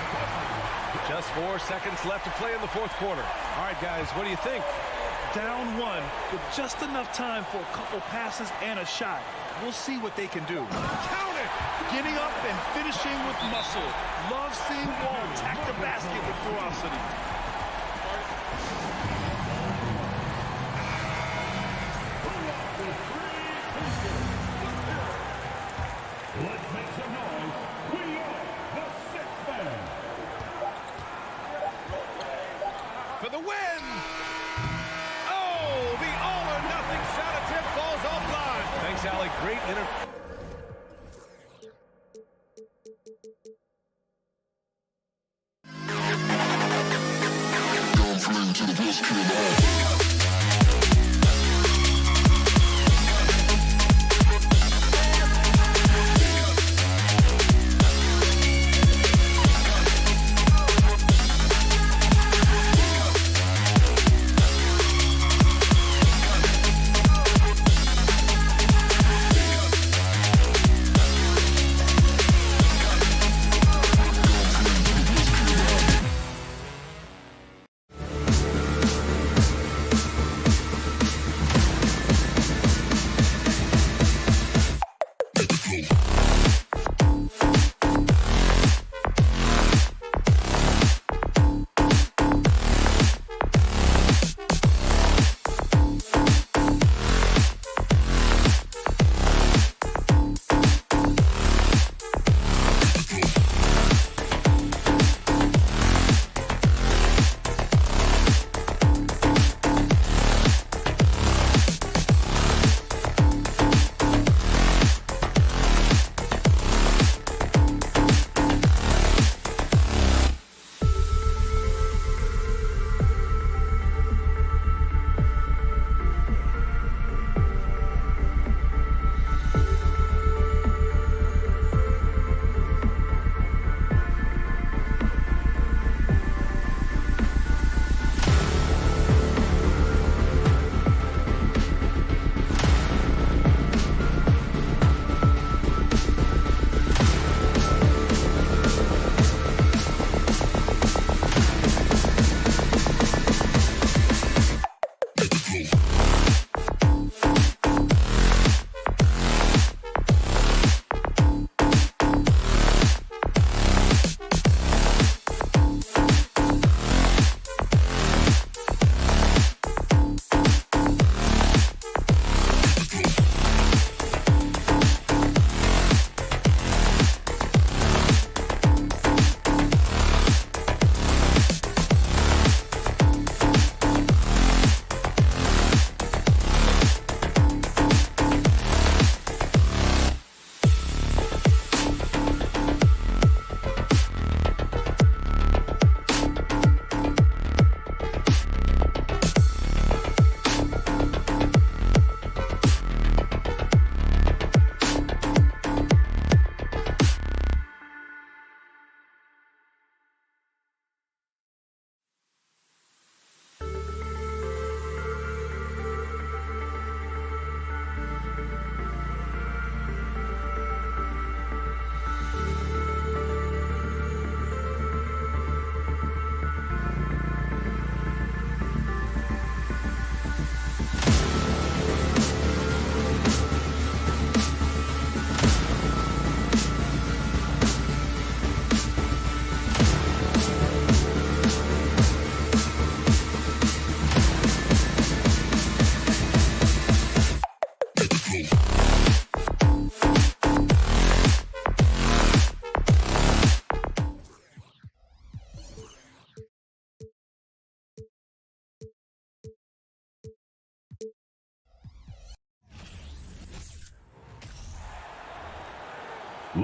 Just 4 seconds left to play in the fourth quarter. All right, guys, what do you think? Down one with just enough time for a couple passes and a shot. We'll see what they can do. Count it! Getting up and finishing with muscle. Love seeing Wall attack the basket with ferocity. Let's make some noise. We are the sixth man. For the win! Oh, the all-or-nothing shot attempt falls offline. Thanks, Allie. Great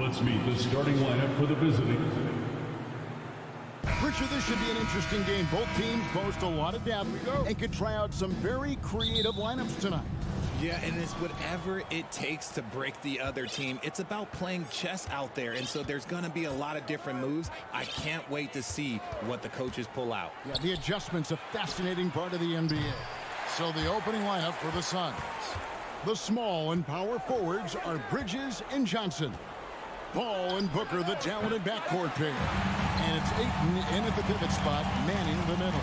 Let's meet the starting lineup for the visiting. Richard, this should be an interesting game. Both teams boast a lot of depth and could try out some very creative lineups tonight. Yeah, and it's whatever it takes to break the other team. It's about playing chess out there, and so there's going to be a lot of different moves. I can't wait to see what the coaches pull out. Yeah, the adjustment's a fascinating part of the NBA. So the opening lineup for the Suns. The small and power forwards are Bridges and Johnson. Paul and Booker, the talented backcourt pair. And it's Ayton in at the pivot spot, manning the middle.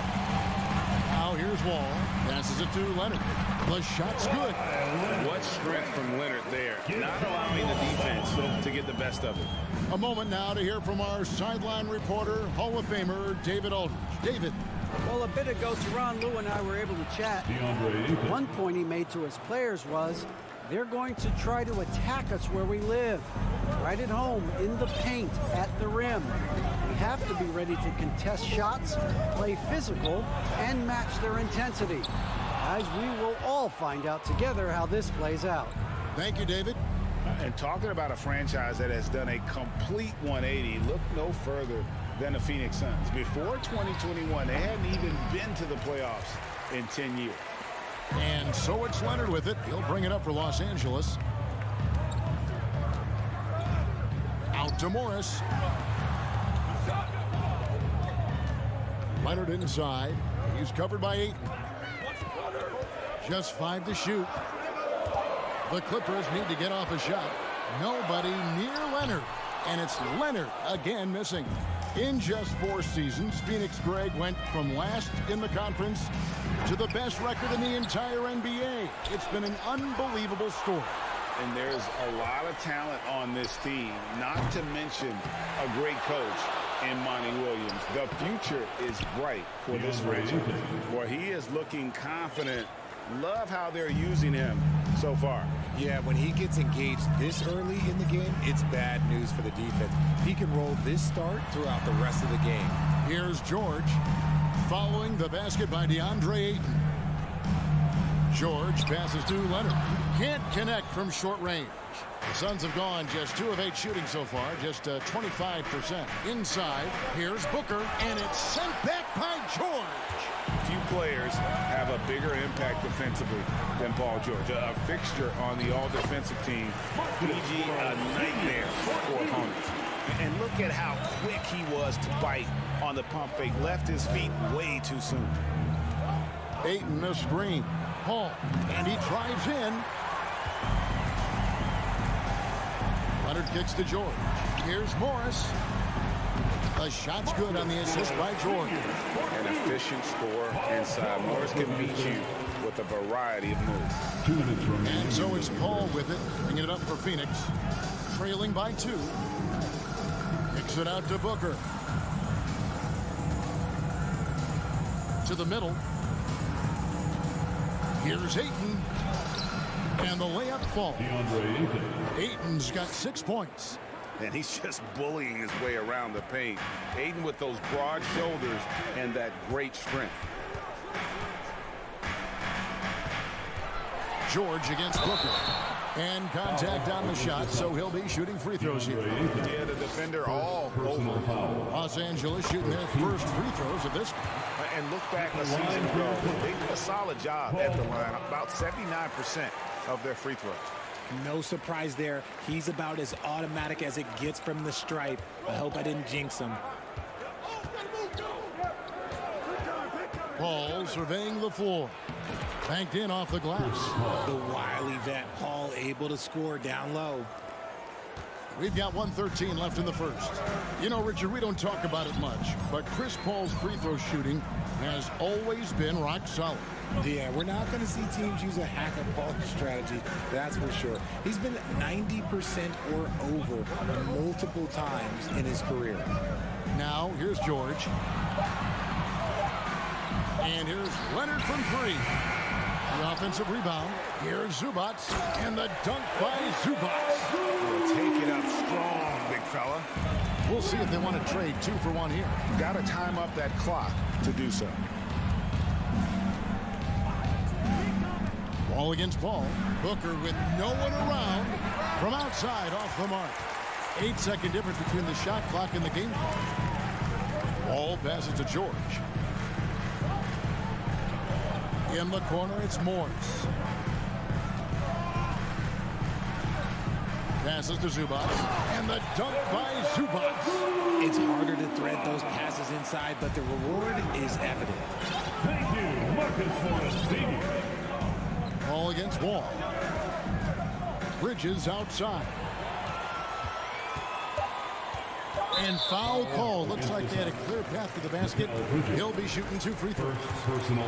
Now here's Wall. Passes it to Leonard. The shot's good. What strength from Leonard there. Not allowing the defense to get the best of it. A moment now to hear from our sideline reporter, Hall of Famer David Aldridge. David. Well, a bit ago, Teron Lue and I were able to chat. One point he made to his players was, they're going to try to attack us where we live, right at home, in the paint, at the rim. We have to be ready to contest shots, play physical, and match their intensity. Guys, we will all find out together how this plays out. Thank you, David. And talking about a franchise that has done a complete 180, look no further than the Phoenix Suns. Before 2021, they hadn't even been to the playoffs in 10 years. And so it's Leonard with it. He'll bring it up for Los Angeles. Out to Morris. Leonard inside. He's covered by Ayton. Just 5 to shoot. The Clippers need to get off a shot. Nobody near Leonard. And it's Leonard again missing. In just 4 seasons, Phoenix, Greg, went from last in the conference to the best record in the entire NBA. It's been an unbelievable story. And there's a lot of talent on this team, not to mention a great coach in Monty Williams. The future is bright for this franchise. Boy, he is looking confident. Love how they're using him so far. Yeah, when he gets engaged this early in the game, it's bad news for the defense. He can roll this start throughout the rest of the game. Here's George following the basket by DeAndre Ayton. George passes to Leonard. Can't connect from short range. The Suns have gone just 2 of 8 shooting so far, just 25%. Inside, here's Booker, and it's sent back by George. Few players have a bigger impact defensively than Paul George. A fixture on the all-defensive team. PG, a nightmare for opponents. And look at how quick he was to bite on the pump fake. Left his feet way too soon. Ayton a screen. Paul, and he drives in. Leonard kicks to George. Here's Morris. The shot's good on the assist by George. An efficient score inside. Morris can beat you with a variety of moves. And so it's Paul with it, bringing it up for Phoenix. Trailing by 2. Kicks it out to Booker. To the middle. Here's Ayton. And the layup falls. Ayton's got 6 points. And he's just bullying his way around the paint. Ayton with those broad shoulders and that great strength. George against Booker. And contact on the shot, so he'll be shooting free throws here. Yeah, the defender all over. Los Angeles shooting their first free throws of this. And look back a season ago, they did a solid job at the line. About 79% of their free throws. No surprise there. He's about as automatic as it gets from the stripe. I hope I didn't jinx him. Paul surveying the floor. Banked in off the glass. The wily vet Paul able to score down low. We've got 1:13 left in the first. You know, Richard, we don't talk about it much, but Chris Paul's free throw shooting has always been rock solid. Yeah, we're not going to see teams use a hack-and-ball strategy, that's for sure. He's been 90% or over multiple times in his career. Now, here's George. And here's Leonard from 3. The offensive rebound. Here's Zubats. And the dunk by Zubats. We'll take it up strong, big fella. We'll see if they want to trade 2 for 1 here. Got to time up that clock to do so. Ball against Paul. Booker with no one around. From outside, off the mark. 8-second difference between the shot clock and the game clock. Ball passes to George. In the corner, it's Morris. Passes to Zubac. And the dunk by Zubac. It's harder to thread those passes inside, but the reward is evident. Thank you, Marcus Morris Sr. Ball against Wall. Bridges outside. And foul call. Looks like they had a clear path to the basket. He'll be shooting 2 free throws.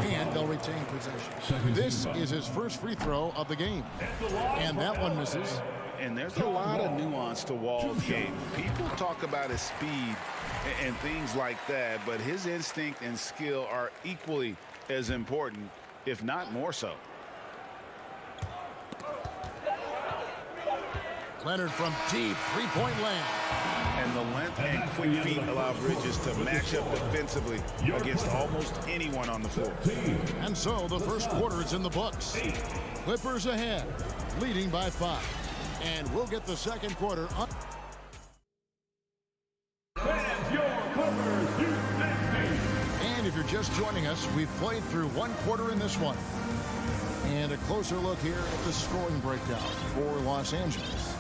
And they'll retain possession. This is his first free throw of the game. And that one misses. And there's a lot of nuance to Wall's game. People talk about his speed and things like that, but his instinct and skill are equally as important, if not more so. Leonard from deep, three-point land. And the length and quick feet allow Bridges to match up defensively against almost anyone on the floor. And so the first quarter is in the books. Clippers ahead, leading by 5. And we'll get the second quarter up. And if you're just joining us, we've played through one quarter in this one. And a closer look here at the scoring breakdown for Los Angeles.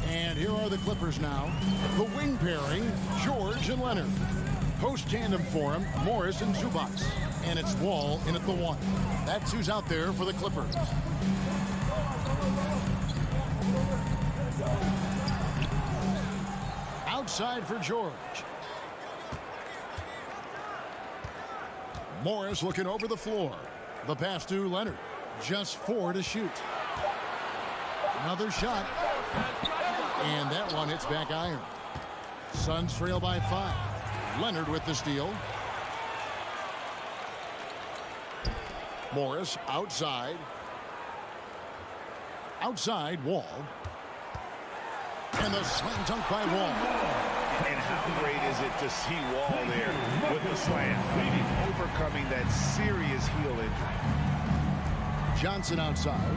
And here are the Clippers now. The wing pairing, George and Leonard. Post tandem for him, Morris and Zubac. And it's Wall in at the 1. That's who's out there for the Clippers. Outside for George. Morris looking over the floor. The pass to Leonard. Just 4 to shoot. Another shot. And that one hits back iron. Suns trail by 5. Leonard with the steal. Morris outside. Outside, Wall. And the slam dunk by Wall. And how great is it to see Wall there with the slam, overcoming that serious heel injury. Johnson outside.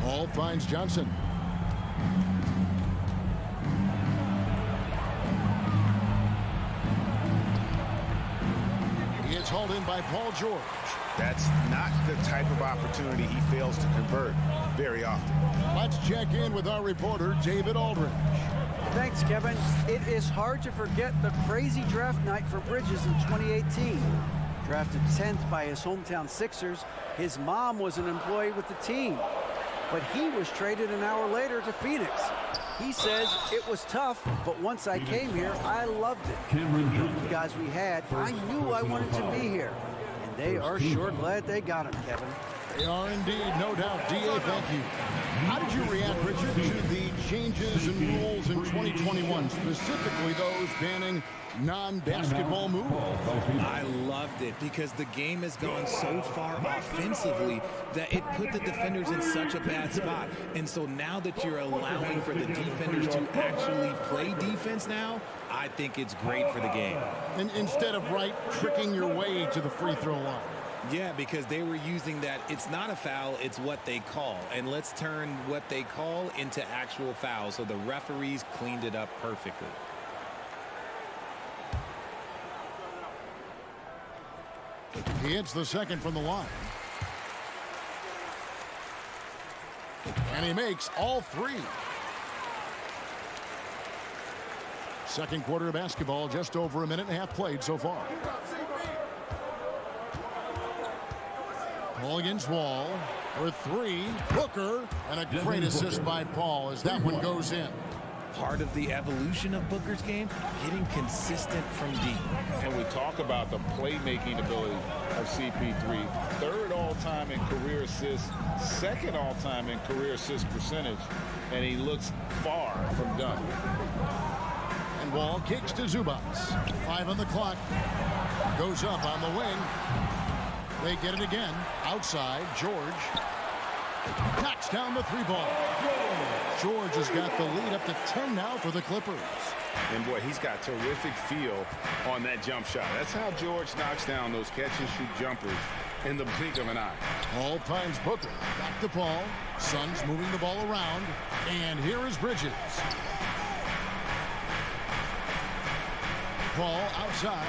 Wall finds Johnson. He is hauled in by Paul George. That's not the type of opportunity he fails to convert very often. Let's check in with our reporter, David Aldridge. Thanks, Kevin. It is hard to forget the crazy draft night for Bridges in 2018. Drafted 10th by his hometown Sixers, his mom was an employee with the team. But he was traded an hour later to Phoenix. He says it was tough, but once I came here, I loved it. The guys we had, I knew I wanted to be here. And they are sure glad they got him, Kevin. They are indeed, no doubt. D.A., thank you. How did you react, Richard, to the changes and rules in 2021, specifically those banning non-basketball moves? I loved it because the game has gone so far offensively that it put the defenders in such a bad spot. And so now that you're allowing for the defenders to actually play defense now, I think it's great for the game. And instead of tricking your way to the free throw line. Yeah, because they were using that it's not a foul, it's what they call. And let's turn what they call into actual fouls. So the referees cleaned it up perfectly. He hits the second from the line. And he makes all 3. Second quarter of basketball, just over a minute and a half played so far. Ball against Wall for 3. Booker, and a great assist by Paul as that one goes in. Part of the evolution of Booker's game, getting consistent from deep. And we talk about the playmaking ability of CP3. 3rd all-time in career assists, 2nd all-time in career assist percentage, and he looks far from done. And Wall kicks to Zubac. 5 on the clock. Goes up on the wing. They get it again. Outside, George. Knocks down the 3-ball. George has got the lead up to 10 now for the Clippers. And boy, he's got terrific feel on that jump shot. That's how George knocks down those catch-and-shoot jumpers in the blink of an eye. Paul finds Booker. Back to Paul. Suns moving the ball around. And here is Bridges. Paul outside.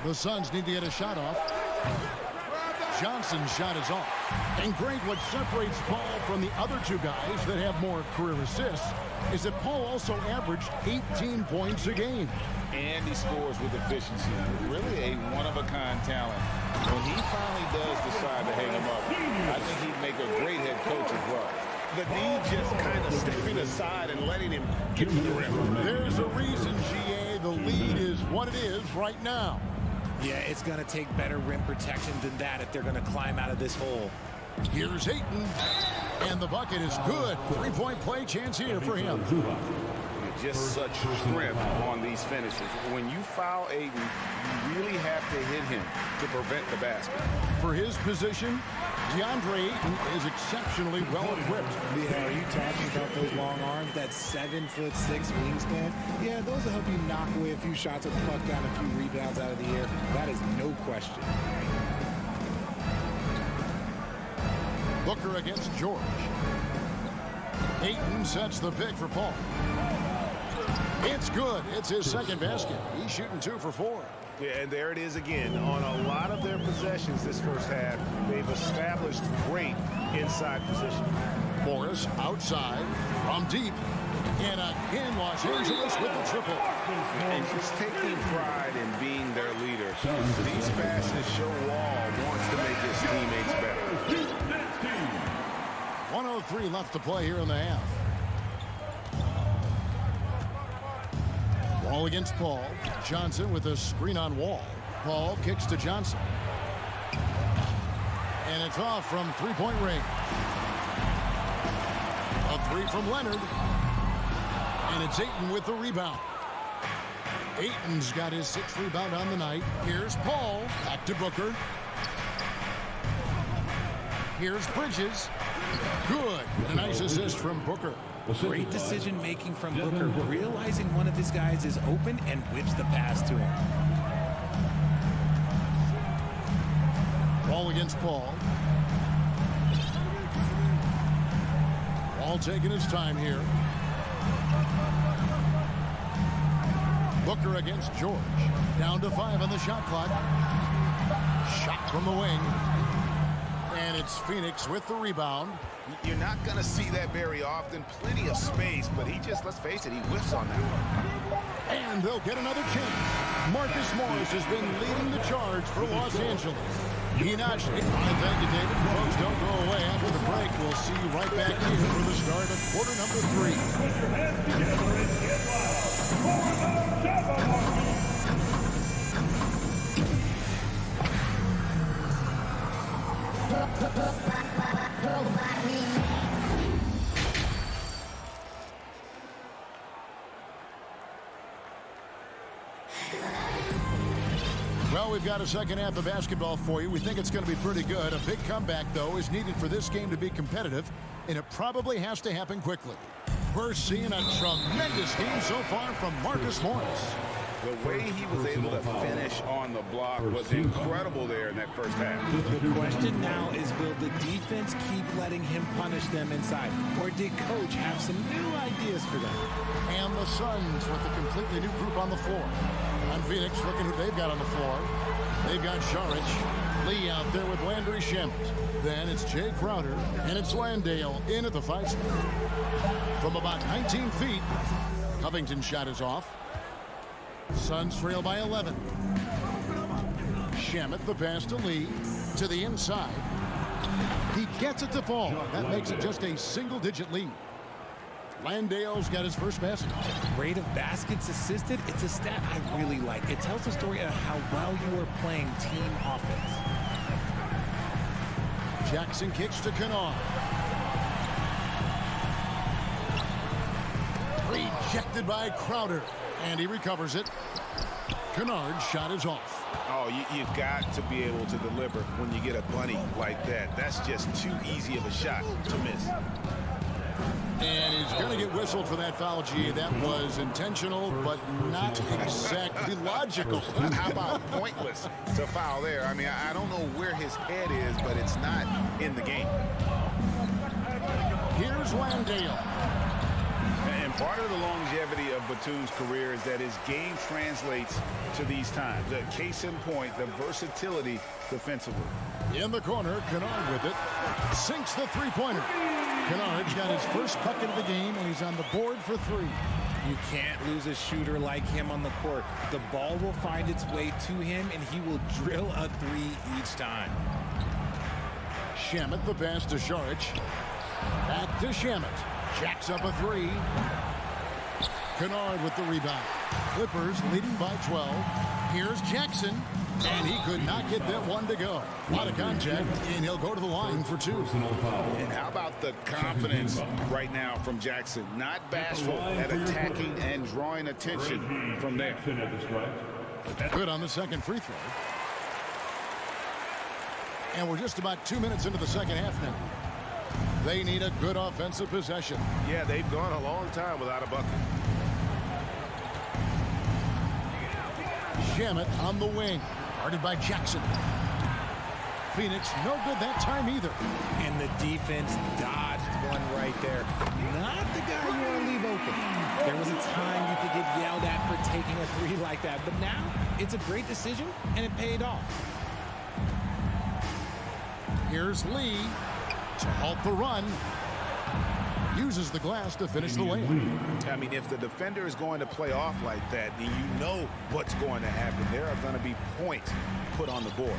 The Suns need to get a shot off. Johnson's shot is off. And Greg, what separates Paul from the other two guys that have more career assists is that Paul also averaged 18 points a game. And he scores with efficiency. Really a one-of-a-kind talent. When he finally does decide to hang him up, I think he'd make a great head coach as well. The knee just kind of stepping aside and letting him get to the rim. There's a reason, GA, the lead is what it is right now. Yeah, it's going to take better rim protection than that if they're going to climb out of this hole. Here's Ayton, and the bucket is good. Three-point play chance here for him. Just such strength on these finishes. When you foul Ayton, you really have to hit him to prevent the basket. For his position, DeAndre Ayton is exceptionally well equipped. Yeah, are you talking about those long arms, that 7'6" wingspan? Yeah, those will help you knock away a few shots with the puck down, a few rebounds out of the air. That is no question. Booker against George. Ayton sets the pick for Paul. It's good. It's his second basket. He's shooting 2 for 4. Yeah, and there it is again. On a lot of their possessions this first half, they've established great inside position. Morris outside from deep. And again, Los Angeles with the triple. And just taking pride in being their leader. These passes show Wall wants to make his teammates better. 1:03 left to play here in the half. Wall against Paul. Johnson with a screen on Wall. Paul kicks to Johnson. And it's off from three-point range. A three from Leonard. And it's Ayton with the rebound. Ayton's got his 6th rebound on the night. Here's Paul. Back to Booker. Here's Bridges. Good. A nice assist from Booker. Great decision making from Booker, realizing one of his guys is open and whips the pass to him. Ball against Paul. Paul taking his time here. Booker against George. Down to 5 on the shot clock. Shot from the wing. And it's Phoenix with the rebound. You're not going to see that very often. Plenty of space, but he just, let's face it, he whiffs on that one. And they'll get another chance. Marcus Morris has been leading the charge for Los Angeles. He notched it. Thank you, David. Folks, don't go away. After the break, we'll see you right back here for the start of quarter number 3. Put your hands together and get loud for the Jabberwocky. Well, we've got a second half of basketball for you. We think it's going to be pretty good. A big comeback, though, is needed for this game to be competitive, and it probably has to happen quickly. We're seeing a tremendous game so far from Marcus Morris. The way he was able to finish on the block was incredible there in that first half. The question now is, will the defense keep letting him punish them inside? Or did Coach have some new ideas for them? And the Suns with a completely new group on the floor. And Phoenix looking who they've got on the floor. They've got Sharic, Lee out there with Landry Shamet. Then it's Jay Crowder, and it's Landale in at the 5 spot. From about 19 feet, Covington's shot is off. Suns trail by 11. Shamet, the pass to Lee, to the inside. He gets it to fall. That makes it just a single-digit lead. Landale's got his first basket. Rate of baskets assisted, it's a stat I really like. It tells the story of how well you are playing team offense. Jackson kicks to Kennard. Rejected by Crowder. And he recovers it. Kennard's shot is off. Oh, you've got to be able to deliver when you get a bunny like that. That's just too easy of a shot to miss. And he's going to get whistled for that foul, G. That was intentional, but not exactly logical. How about pointless to foul there? I mean, I don't know where his head is, but it's not in the game. Here's Landale. And part of the longevity of Batum's career is that his game translates to these times. The case in point, the versatility defensively. In the corner, Kennard with it. Sinks the three-pointer. Kennard's got his first bucket of the game, and he's on the board for three. You can't lose a shooter like him on the court. The ball will find its way to him, and he will drill a three each time. Shamet the pass to Sharic. Back to Shamet. Jacks up a three. Kennard with the rebound. Clippers leading by 12. Here's Jackson. And he could not get that one to go. A lot of contact, and he'll go to the line for two. And how about the confidence right now from Jackson? Not bashful at attacking and drawing attention from there. Good on the second free throw. And we're just about 2 minutes into the second half now. They need a good offensive possession. Yeah, they've gone a long time without a bucket. Shamet on the wing. Guarded by Jackson. Phoenix, no good that time either. And the defense dodged one right there. Not the guy you want to leave open. There was a time you could get yelled at for taking a three like that, but now it's a great decision, and it paid off. Here's Lee to halt the run. Uses the glass to finish the layup. I mean, if the defender is going to play off like that, then you know what's going to happen. There are going to be points put on the board.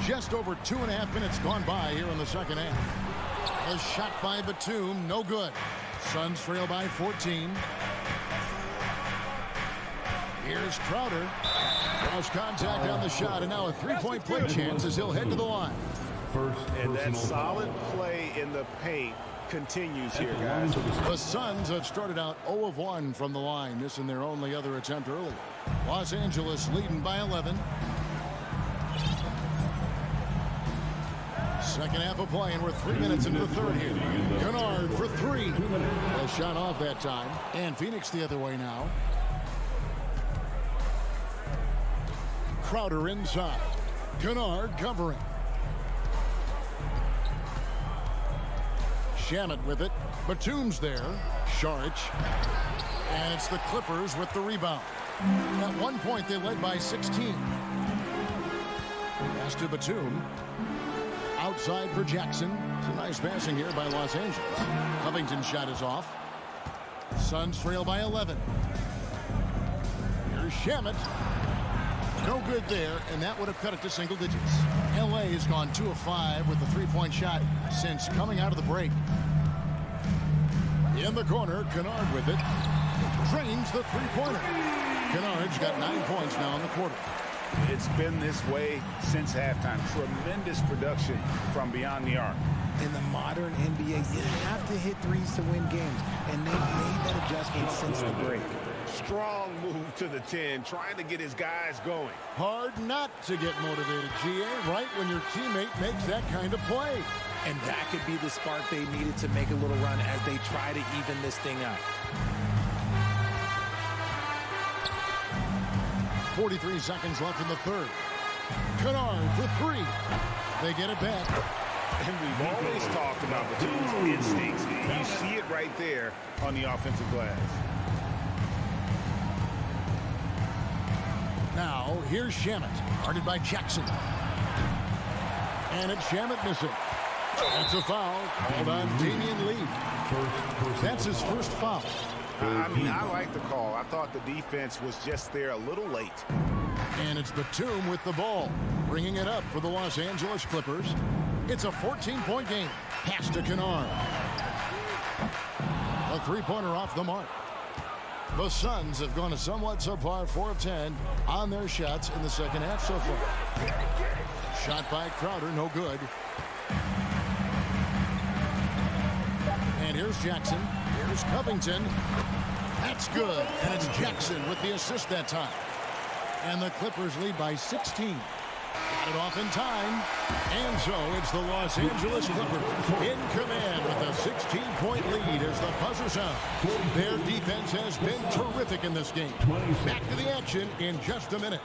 Just over 2.5 minutes gone by here in the second half. A shot by Batum, no good. Suns trail by 14. Here's Crowder. Cross contact on the shot, and now a three-point play chance as he'll head to the line. And that solid play in the paint continues here, guys. The Suns have started out 0 of 1 from the line. This in their only other attempt early. Los Angeles leading by 11. Second half of play, and we're 3 minutes into the third here. Kennard for three. A shot off that time. And Phoenix the other way now. Crowder inside. Kennard covering. Shamet with it. Batum's there. Sharic. And it's the Clippers with the rebound. At one point, they led by 16. Pass to Batum. Outside for Jackson. It's a nice passing here by Los Angeles. Covington's shot is off. Suns trail by 11. Here's Shamet. No good there, and that would have cut it to single digits. LA has gone 2 of 5 with the three-point shot since coming out of the break. In the corner, Kennard with it. Drains the three-pointer. Kennard's got 9 points now in the quarter. It's been this way since halftime. Tremendous production from beyond the arc. In the modern NBA, you have to hit threes to win games, and they've made that adjustment since the break. Strong move to the 10, trying to get his guys going. Hard not to get motivated, GA, right when your teammate makes that kind of play. And that could be the spark they needed to make a little run as they try to even this thing up. 43 seconds left in the third. Kennard for three. They get it back. And we've always talked about Batum's instincts. You see it right there on the offensive glass. Now, here's Shamet, guarded by Jackson. And it's Shamet missing. That's a foul called on Damian Lee. That's his first foul. I mean, I like the call. I thought the defense was just there a little late. And it's Batum with the ball, bringing it up for the Los Angeles Clippers. It's a 14-point game. Pass to Kennard. A three-pointer off the mark. The Suns have gone a somewhat subpar 4 of 10 on their shots in the second half so far. Shot by Crowder, no good. And here's Jackson. Here's Covington. That's good. And it's Jackson with the assist that time. And the Clippers lead by 16. Got it off in time. And so it's the Los Angeles Clippers in command with a 16-point lead as the buzzer sounds. Their defense has been terrific in this game. Back to the action in just a minute.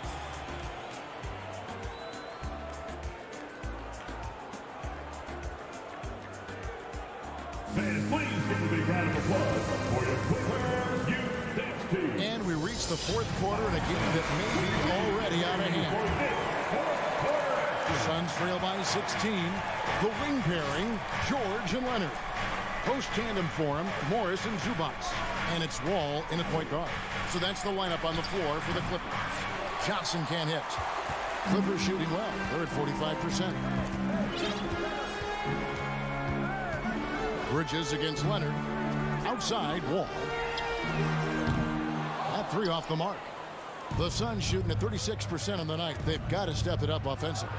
Fans, please give a big round of applause for your Clippers Youth Dance Team. And we reach the fourth quarter in a game that may be already out of hand. The Suns trail by 16. The wing pairing, George and Leonard. Post tandem for him, Morris and Zubac. And it's Wall in at point guard. So that's the lineup on the floor for the Clippers. Johnson can't hit. Clippers shooting well. They're at 45%. Bridges against Leonard. Outside, Wall. That three off the mark. The Suns shooting at 36% on the night. They've got to step it up offensively.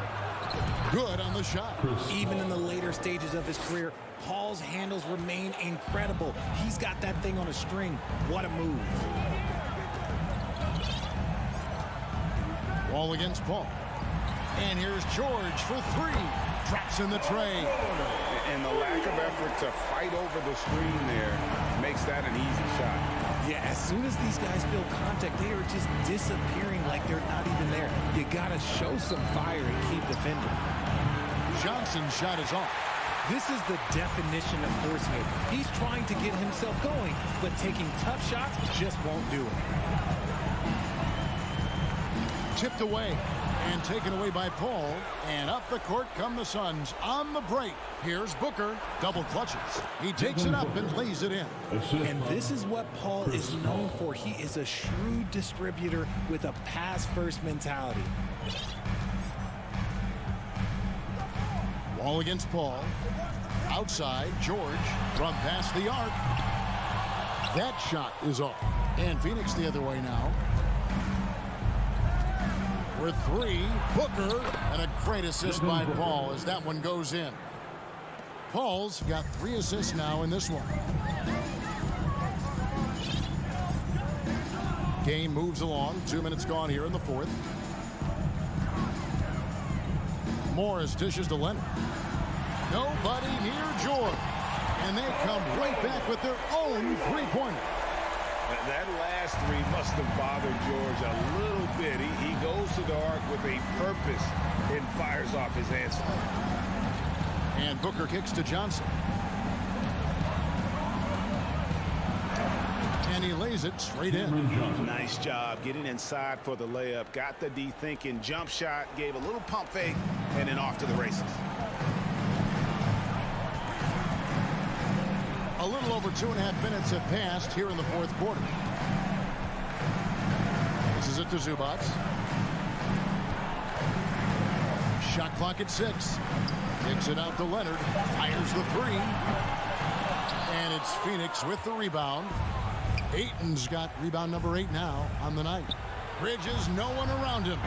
Good on the shot. Even in the later stages of his career, Paul's handles remain incredible. He's got that thing on a string. What a move. Wall against Paul. And here's George for three. Drops in the tray. And the lack of effort to fight over the screen there makes that an easy shot. Yeah, as soon as these guys feel contact, they are just disappearing like they're not even there. You got to show some fire and keep defending. Johnson's shot is off. This is the definition of forcing it. He's trying to get himself going, but taking tough shots just won't do it. Tipped away and taken away by Paul. And up the court come the Suns on the break. Here's Booker. Double clutches. He takes it up and lays it in. And this is what Paul is known for. He is a shrewd distributor with a pass-first mentality. Wall against Paul. Outside, George from past the arc. That shot is off. And Phoenix the other way now. For three, Booker, and a great assist by Paul as that one goes in. Paul's got 3 assists now in this one. Game moves along. 2 minutes gone here in the fourth. Morris dishes to Leonard. Nobody near George. And they come right back with their own three-pointer. That last three must have bothered George a little bit. He goes to the arc with a purpose and fires off his answer. And Booker kicks to Johnson. And he lays it straight in. Nice job getting inside for the layup. Got the D thinking. Jump shot. Gave a little pump fake. And then off to the races. A little over 2.5 minutes have passed here in the fourth quarter. This is it to Zubac. Shot clock at 6. Kicks it out to Leonard. Fires the three. And it's Phoenix with the rebound. Ayton's got rebound number 8 now on the night. Bridges, no one around him.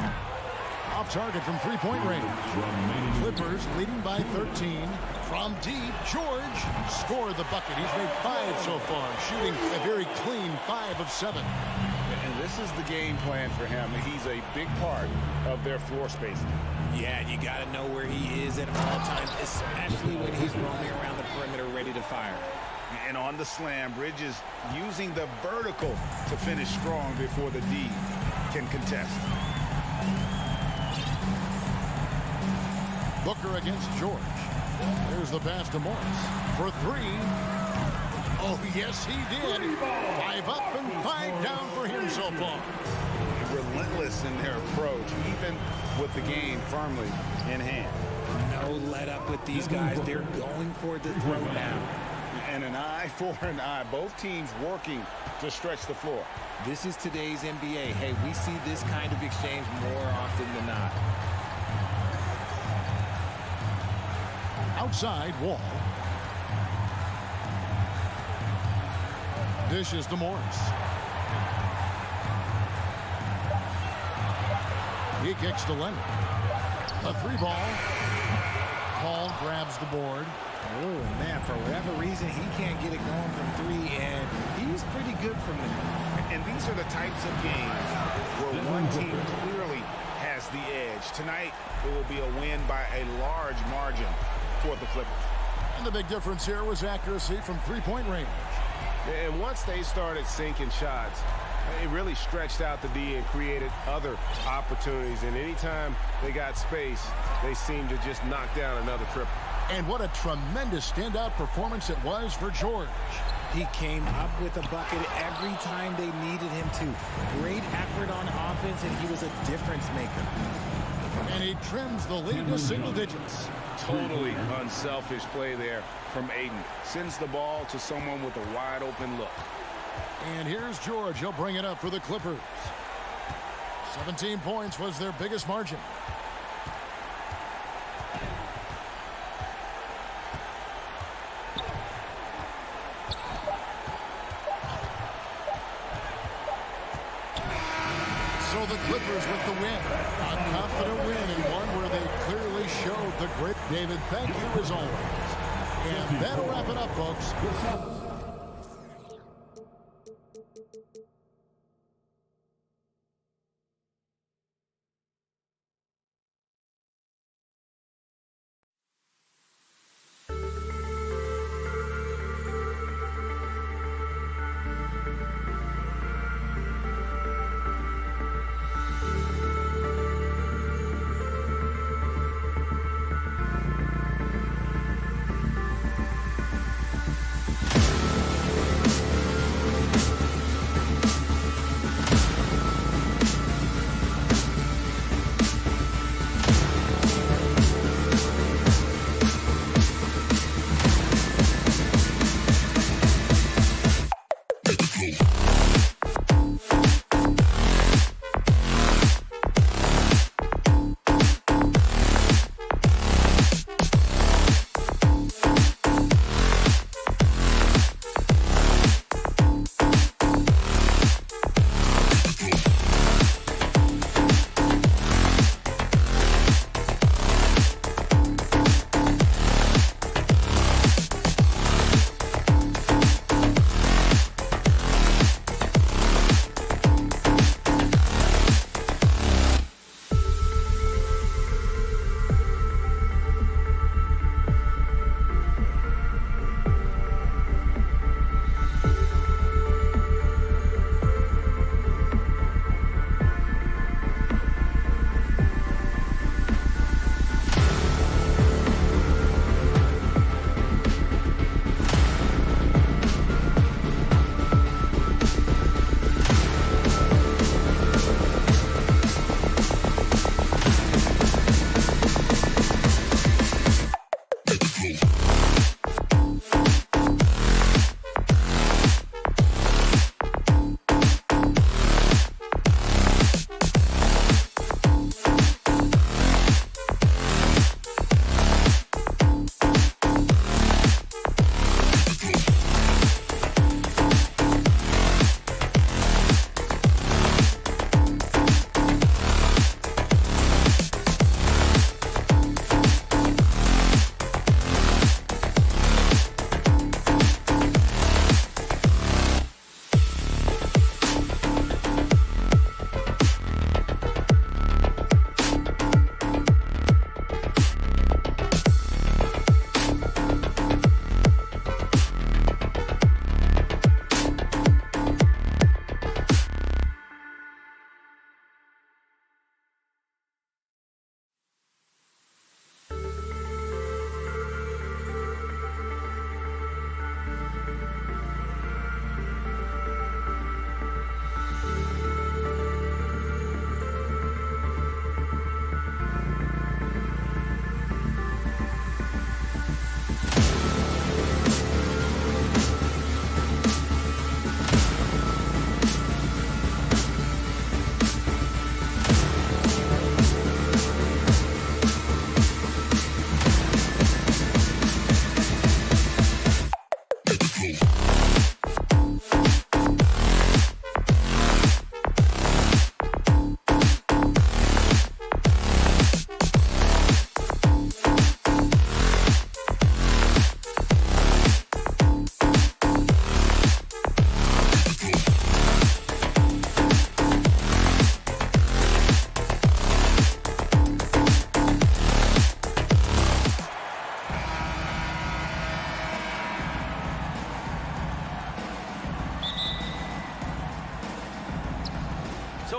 Off target from three-point range. Clippers leading by 13. From deep, George scored the bucket. He's made 5 so far, shooting a very clean 5 of 7. And this is the game plan for him. He's a big part of their floor spacing. Yeah, you got to know where he is at all times, especially when he's roaming around the perimeter ready to fire. And on the slam, Bridges using the vertical to finish strong before the D can contest. Booker against George. There's the pass to Morris for 3. Oh, yes, he did. 5 up and 5 down for him so far. Relentless in their approach, even with the game firmly in hand. No let up with these guys. They're going for the throwdown. And an eye for an eye. Both teams working to stretch the floor. This is today's NBA. Hey, we see this kind of exchange more often than not. Outside, Wall. Dishes to Morris. He kicks to Leonard. A 3-ball. Paul grabs the board. Oh, man, for whatever reason, he can't get it going from 3, and he's pretty good from there. And these are the types of games where one team clearly has the edge. Tonight, it will be a win by a large margin for the Clippers. And the big difference here was accuracy from three-point range. And once they started sinking shots, they really stretched out the D and created other opportunities. And anytime they got space, they seemed to just knock down another triple. And what a tremendous standout performance it was for George. He came up with a bucket every time they needed him to. Great effort on offense, and he was a difference maker. And he trims the lead to single digits. Totally unselfish play there from Aiden. Sends the ball to someone with a wide open look. And here's George. He'll bring it up for the Clippers. 17 points was their biggest margin. So the Clippers with the win. A confident win and one where they clearly showed the grit. David, thank you as always. And that'll wrap it up, folks.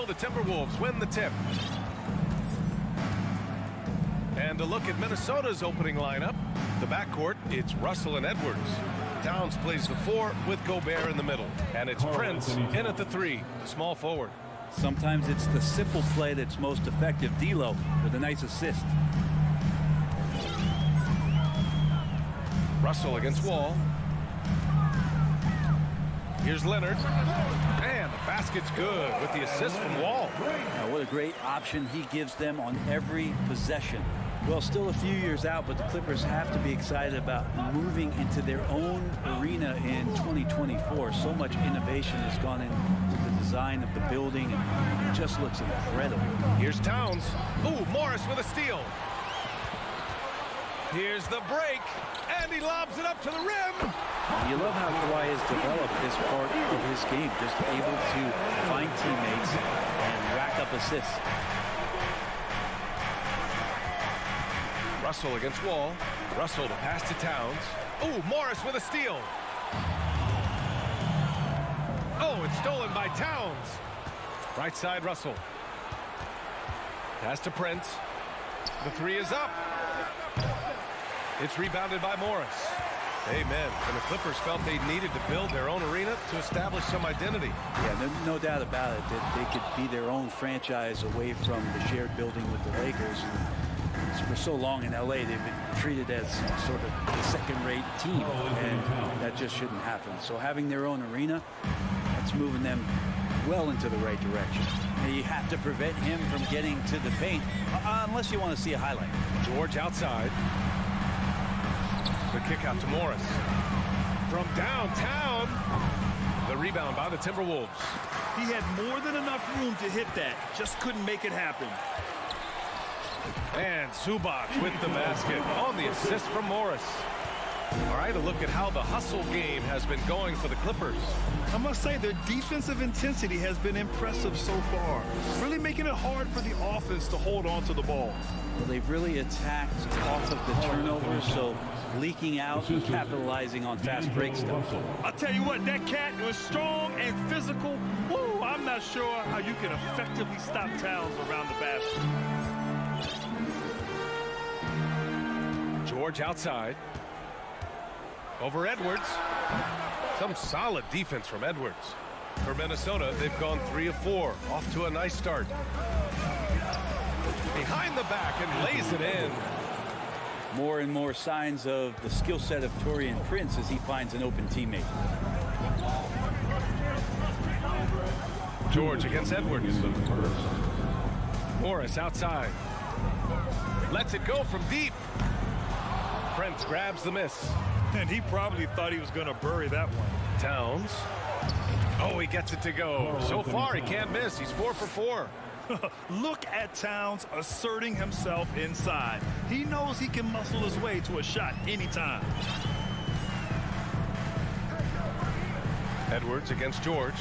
so the Timberwolves win the tip. And a look at Minnesota's opening lineup. The backcourt, it's Russell and Edwards. Towns plays the 4 with Gobert in the middle. And it's Prince in at the 3, the small forward. Sometimes it's the simple play that's most effective. D'Lo with a nice assist. Russell against Wall. Here's Leonard. And the basket's good with the assist from Wall. Now, what a great option he gives them on every possession. Well, still a few years out, but the Clippers have to be excited about moving into their own arena in 2024. So much innovation has gone into the design of the building, and it just looks incredible. Here's Towns. Ooh, Morris with a steal. Here's the break, and he lobs it up to the rim. You love how Kawhi has developed this part of his game, just able to find teammates and rack up assists. Russell against Wall. Russell to pass to Towns. Ooh, Morris with a steal. Oh, it's stolen by Towns. Right side, Russell. Pass to Prince. The 3 is up. It's rebounded by Morris. Amen. And the Clippers felt they needed to build their own arena to establish some identity. Yeah, no doubt about it that they could be their own franchise away from the shared building with the Lakers. And for so long in LA, they've been treated as sort of a second-rate team, and that just shouldn't happen. So having their own arena, that's moving them well into the right direction. Now, you have to prevent him from getting to the paint, unless you want to see a highlight. George outside. The kick out to Morris. From downtown. The rebound by the Timberwolves. He had more than enough room to hit that. Just couldn't make it happen. And Zubac with the basket on the assist from Morris. All right, a look at how the hustle game has been going for the Clippers. I must say their defensive intensity has been impressive so far. Really making it hard for the offense to hold on to the ball. Well, they've really attacked off of the turnovers, so leaking out and capitalizing on fast break stuff. I'll tell you what, that cat was strong and physical. Woo, I'm not sure how you can effectively stop Towns around the basket. George outside. Over Edwards. Some solid defense from Edwards. For Minnesota, they've gone 3 of 4. Off to a nice start. Behind the back and lays it in. More and more signs of the skill set of Taurean Prince as he finds an open teammate. George against Edwards. Morris outside. Lets it go from deep. Prince grabs the miss. And he probably thought he was going to bury that one. Towns. Oh, he gets it to go. So far, he can't miss. He's 4 for 4. Look at Towns asserting himself inside. He knows he can muscle his way to a shot anytime. Edwards against George.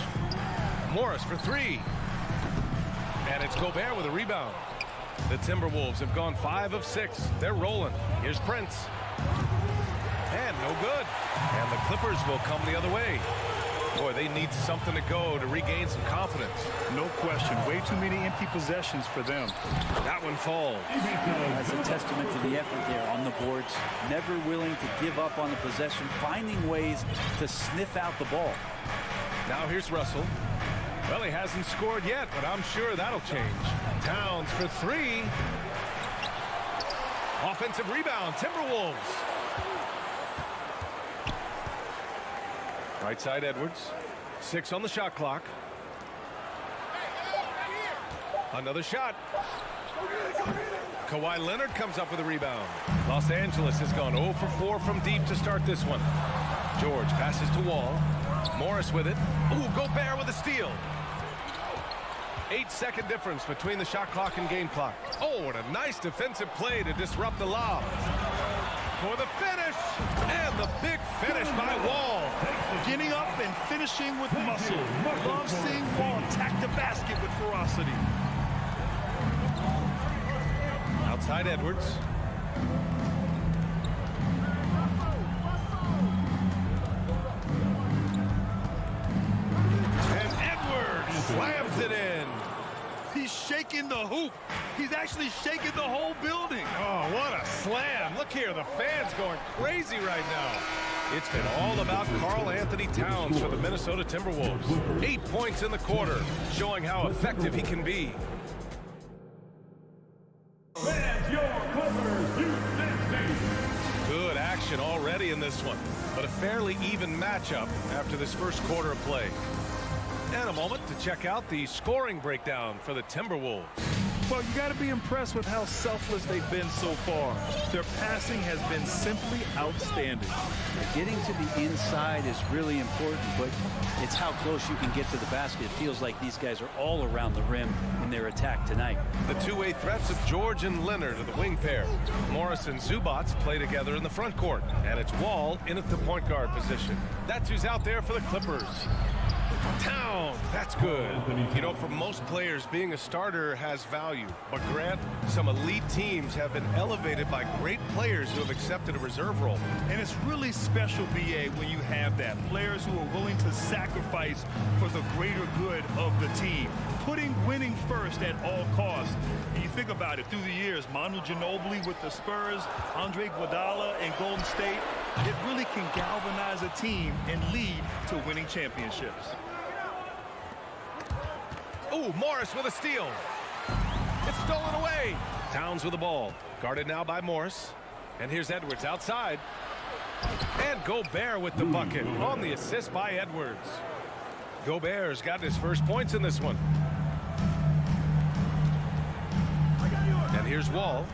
Morris for 3. And it's Gobert with a rebound. The Timberwolves have gone 5 of 6. They're rolling. Here's Prince. And no good. And the Clippers will come the other way. Boy, they need something to go to regain some confidence. No question. Way too many empty possessions for them. That one falls. That's a testament to the effort there on the boards. Never willing to give up on the possession, finding ways to sniff out the ball. Now here's Russell. Well, he hasn't scored yet, but I'm sure that'll change. Towns for 3. Offensive rebound, Timberwolves. Right side, Edwards. 6 on the shot clock. Another shot. Kawhi Leonard comes up with a rebound. Los Angeles has gone 0 for 4 from deep to start this one. George passes to Wall. Morris with it. Ooh, Gobert with a steal. 8-second difference between the shot clock and game clock. Oh, what a nice defensive play to disrupt the lob. For the finish, and the big finish by Wall. Getting up and finishing with muscle. Love seeing Wall attack the basket with ferocity. Outside Edwards. And Edwards slams it in. shaking the hoop. He's actually shaking the whole building. Oh, what a slam. Look here, the fans going crazy right now. It's been all about Karl Anthony Towns for the Minnesota Timberwolves. 8 points in the quarter, showing how effective he can be. Fans, your Clippers, Houston State. Good action already in this one, but a fairly even matchup after this first quarter of play. And a moment to check out the scoring breakdown for the Timberwolves. Well, you got to be impressed with how selfless they've been so far. Their passing has been simply outstanding. Getting to the inside is really important, but it's how close you can get to the basket. It feels like these guys are all around the rim in their attack tonight. The two-way threats of George and Leonard are the wing pair. Morris and Zubac play together in the front court, and it's Wall in at the point guard position. That's who's out there for the Clippers. Towns, that's good. You know, for most players, being a starter has value. But Grant, some elite teams have been elevated by great players who have accepted a reserve role. And it's really special, BA, when you have that. Players who are willing to sacrifice for the greater good of the team. Putting winning first at all costs. And you think about it, through the years, Manu Ginobili with the Spurs, Andre Iguodala in Golden State, it really can galvanize a team and lead to winning championships. Oh, Morris with a steal. It's stolen away. Towns with the ball. Guarded now by Morris. And here's Edwards outside. And Gobert with the bucket on the assist by Edwards. Gobert's got his first points in this one. And here's Wall.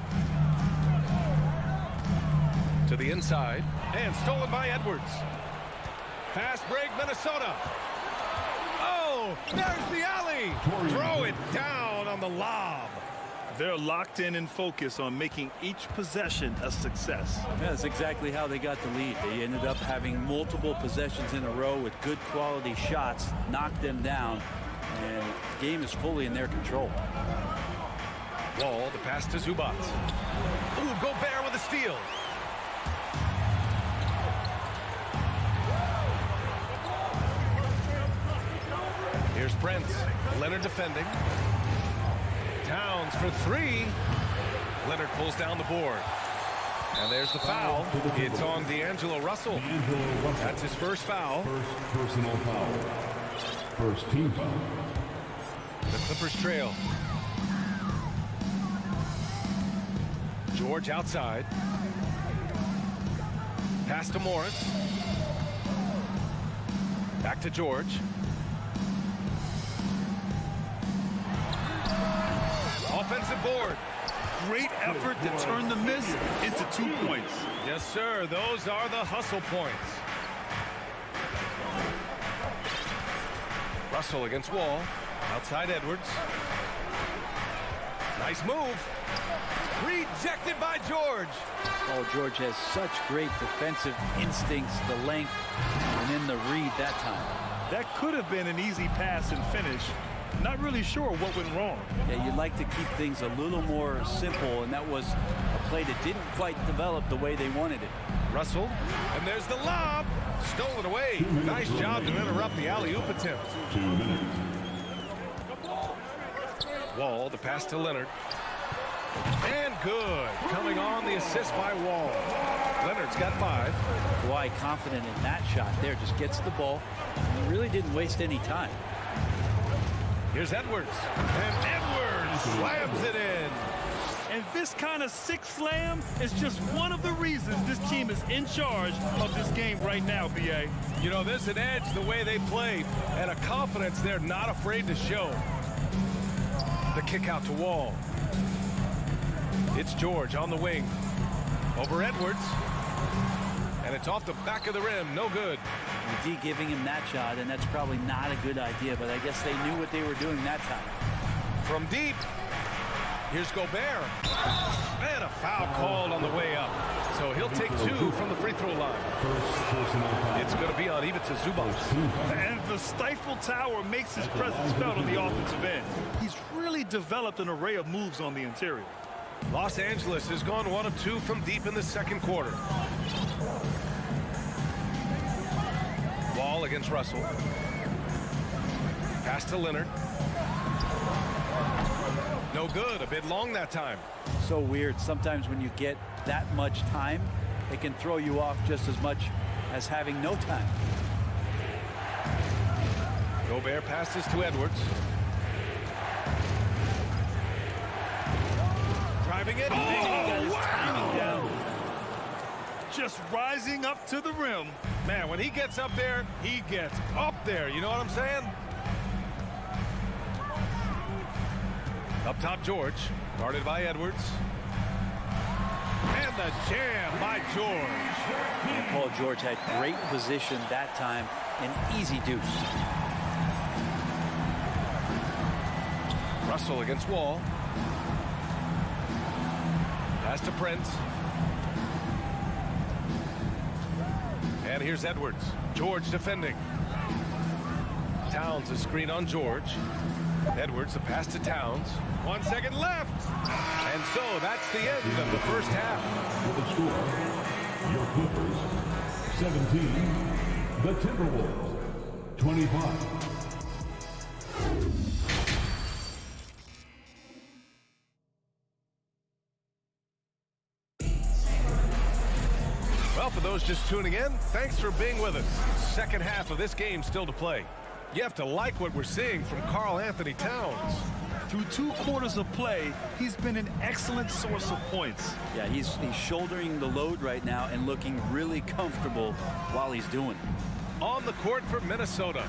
To the inside. And stolen by Edwards. Fast break, Minnesota. Oh, there's the alley. Throw it down on the lob. They're locked in and focused on making each possession a success. Yeah, that's exactly how they got the lead. They ended up having multiple possessions in a row with good quality shots, knocked them down, and the game is fully in their control. Wall, the pass to Zubac. Ooh, Gobert with a steal. Here's Brent. Leonard defending. Towns for three. Leonard pulls down the board. And there's the foul. It's on D'Angelo Russell. That's his first foul. First personal foul. First team foul. The Clippers trail. George outside. Pass to Morris. Back to George. Offensive board. Great effort to turn the miss into 2 points. Yes, sir. Those are the hustle points. Russell against Wall. Outside Edwards. Nice move. Rejected by George. Oh, George has such great defensive instincts, the length, and then the read that time. That could have been an easy pass and finish. Not really sure what went wrong. Yeah, you'd like to keep things a little more simple, and that was a play that didn't quite develop the way they wanted it. Russell, and there's the lob. Stolen away. Nice job to interrupt the alley-oop attempt. 2 minutes. Wall, the pass to Leonard. And good. Coming on the assist by Wall. Leonard's got 5. Kawhi confident in that shot there. Just gets the ball. He really didn't waste any time. Here's Edwards. And Edwards slams it in. And this kind of sick slam is just one of the reasons this team is in charge of this game right now, BA. You know, there's an edge the way they play and a confidence they're not afraid to show. The kick out to Wall. It's George on the wing. Over Edwards. And it's off the back of the rim. No good. McGee giving him that shot, and that's probably not a good idea, but I guess they knew what they were doing that time. From deep. Here's Gobert. And a foul called on the way up. So he'll take 2 from the free throw line. It's going to be on Ivica Zubac. And the stifle tower makes his presence felt on the offensive end. He's really developed an array of moves on the interior. Los Angeles has gone 1 of 2 from deep in the second quarter. Wall against Russell. Pass to Leonard. No good. A bit long that time. So weird. Sometimes when you get that much time, it can throw you off just as much as having no time. Gobert passes to Edwards. Driving it. Oh, he got his timing down. Just rising up to the rim. Man, when he gets up there, he gets up there. You know what I'm saying? Up top, George. Guarded by Edwards. And the jam by George. And Paul George had great position that time. An easy deuce. Russell against Wall. Pass to Prince. And here's Edwards. George defending. Towns a screen on George. Edwards a pass to Towns. 1 second left. And so that's the end of the first half. With the score, your Clippers 17, the Timberwolves 25. Well, for those just tuning in, thanks for being with us. Second half of this game still to play. You have to like what we're seeing from Karl Anthony Towns. Through 2 quarters of play, he's been an excellent source of points. Yeah, he's shouldering the load right now and looking really comfortable while he's doing it. On the court for Minnesota,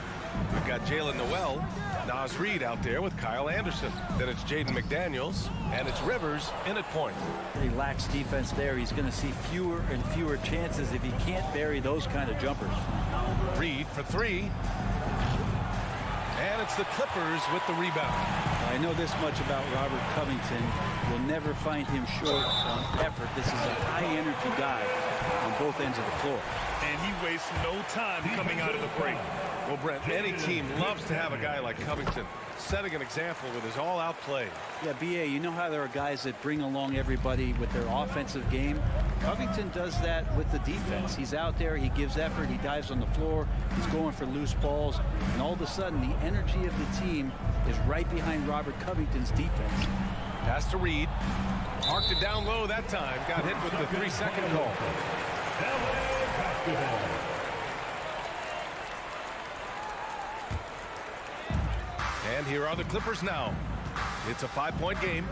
we've got Jalen Noel, Naz Reid out there with Kyle Anderson. Then it's Jaden McDaniels, and it's Rivers in at point. He lacks defense there. He's going to see fewer and fewer chances if he can't bury those kind of jumpers. Reid for 3. And it's the Clippers with the rebound. I know this much about Robert Covington. You'll never find him short on effort. This is a high-energy guy on both ends of the floor. And he wastes no time coming out of the break. Well, Brent, any team loves to have a guy like Covington setting an example with his all-out play. Yeah, B.A., you know how there are guys that bring along everybody with their offensive game? Covington does that with the defense. He's out there, he gives effort, he dives on the floor, he's going for loose balls, and all of a sudden the energy of the team is right behind Robert Covington's defense. Pass to Reid. Marked it down low that time. Got hit with the 3-second call. And here are the Clippers now. It's a 5-point game.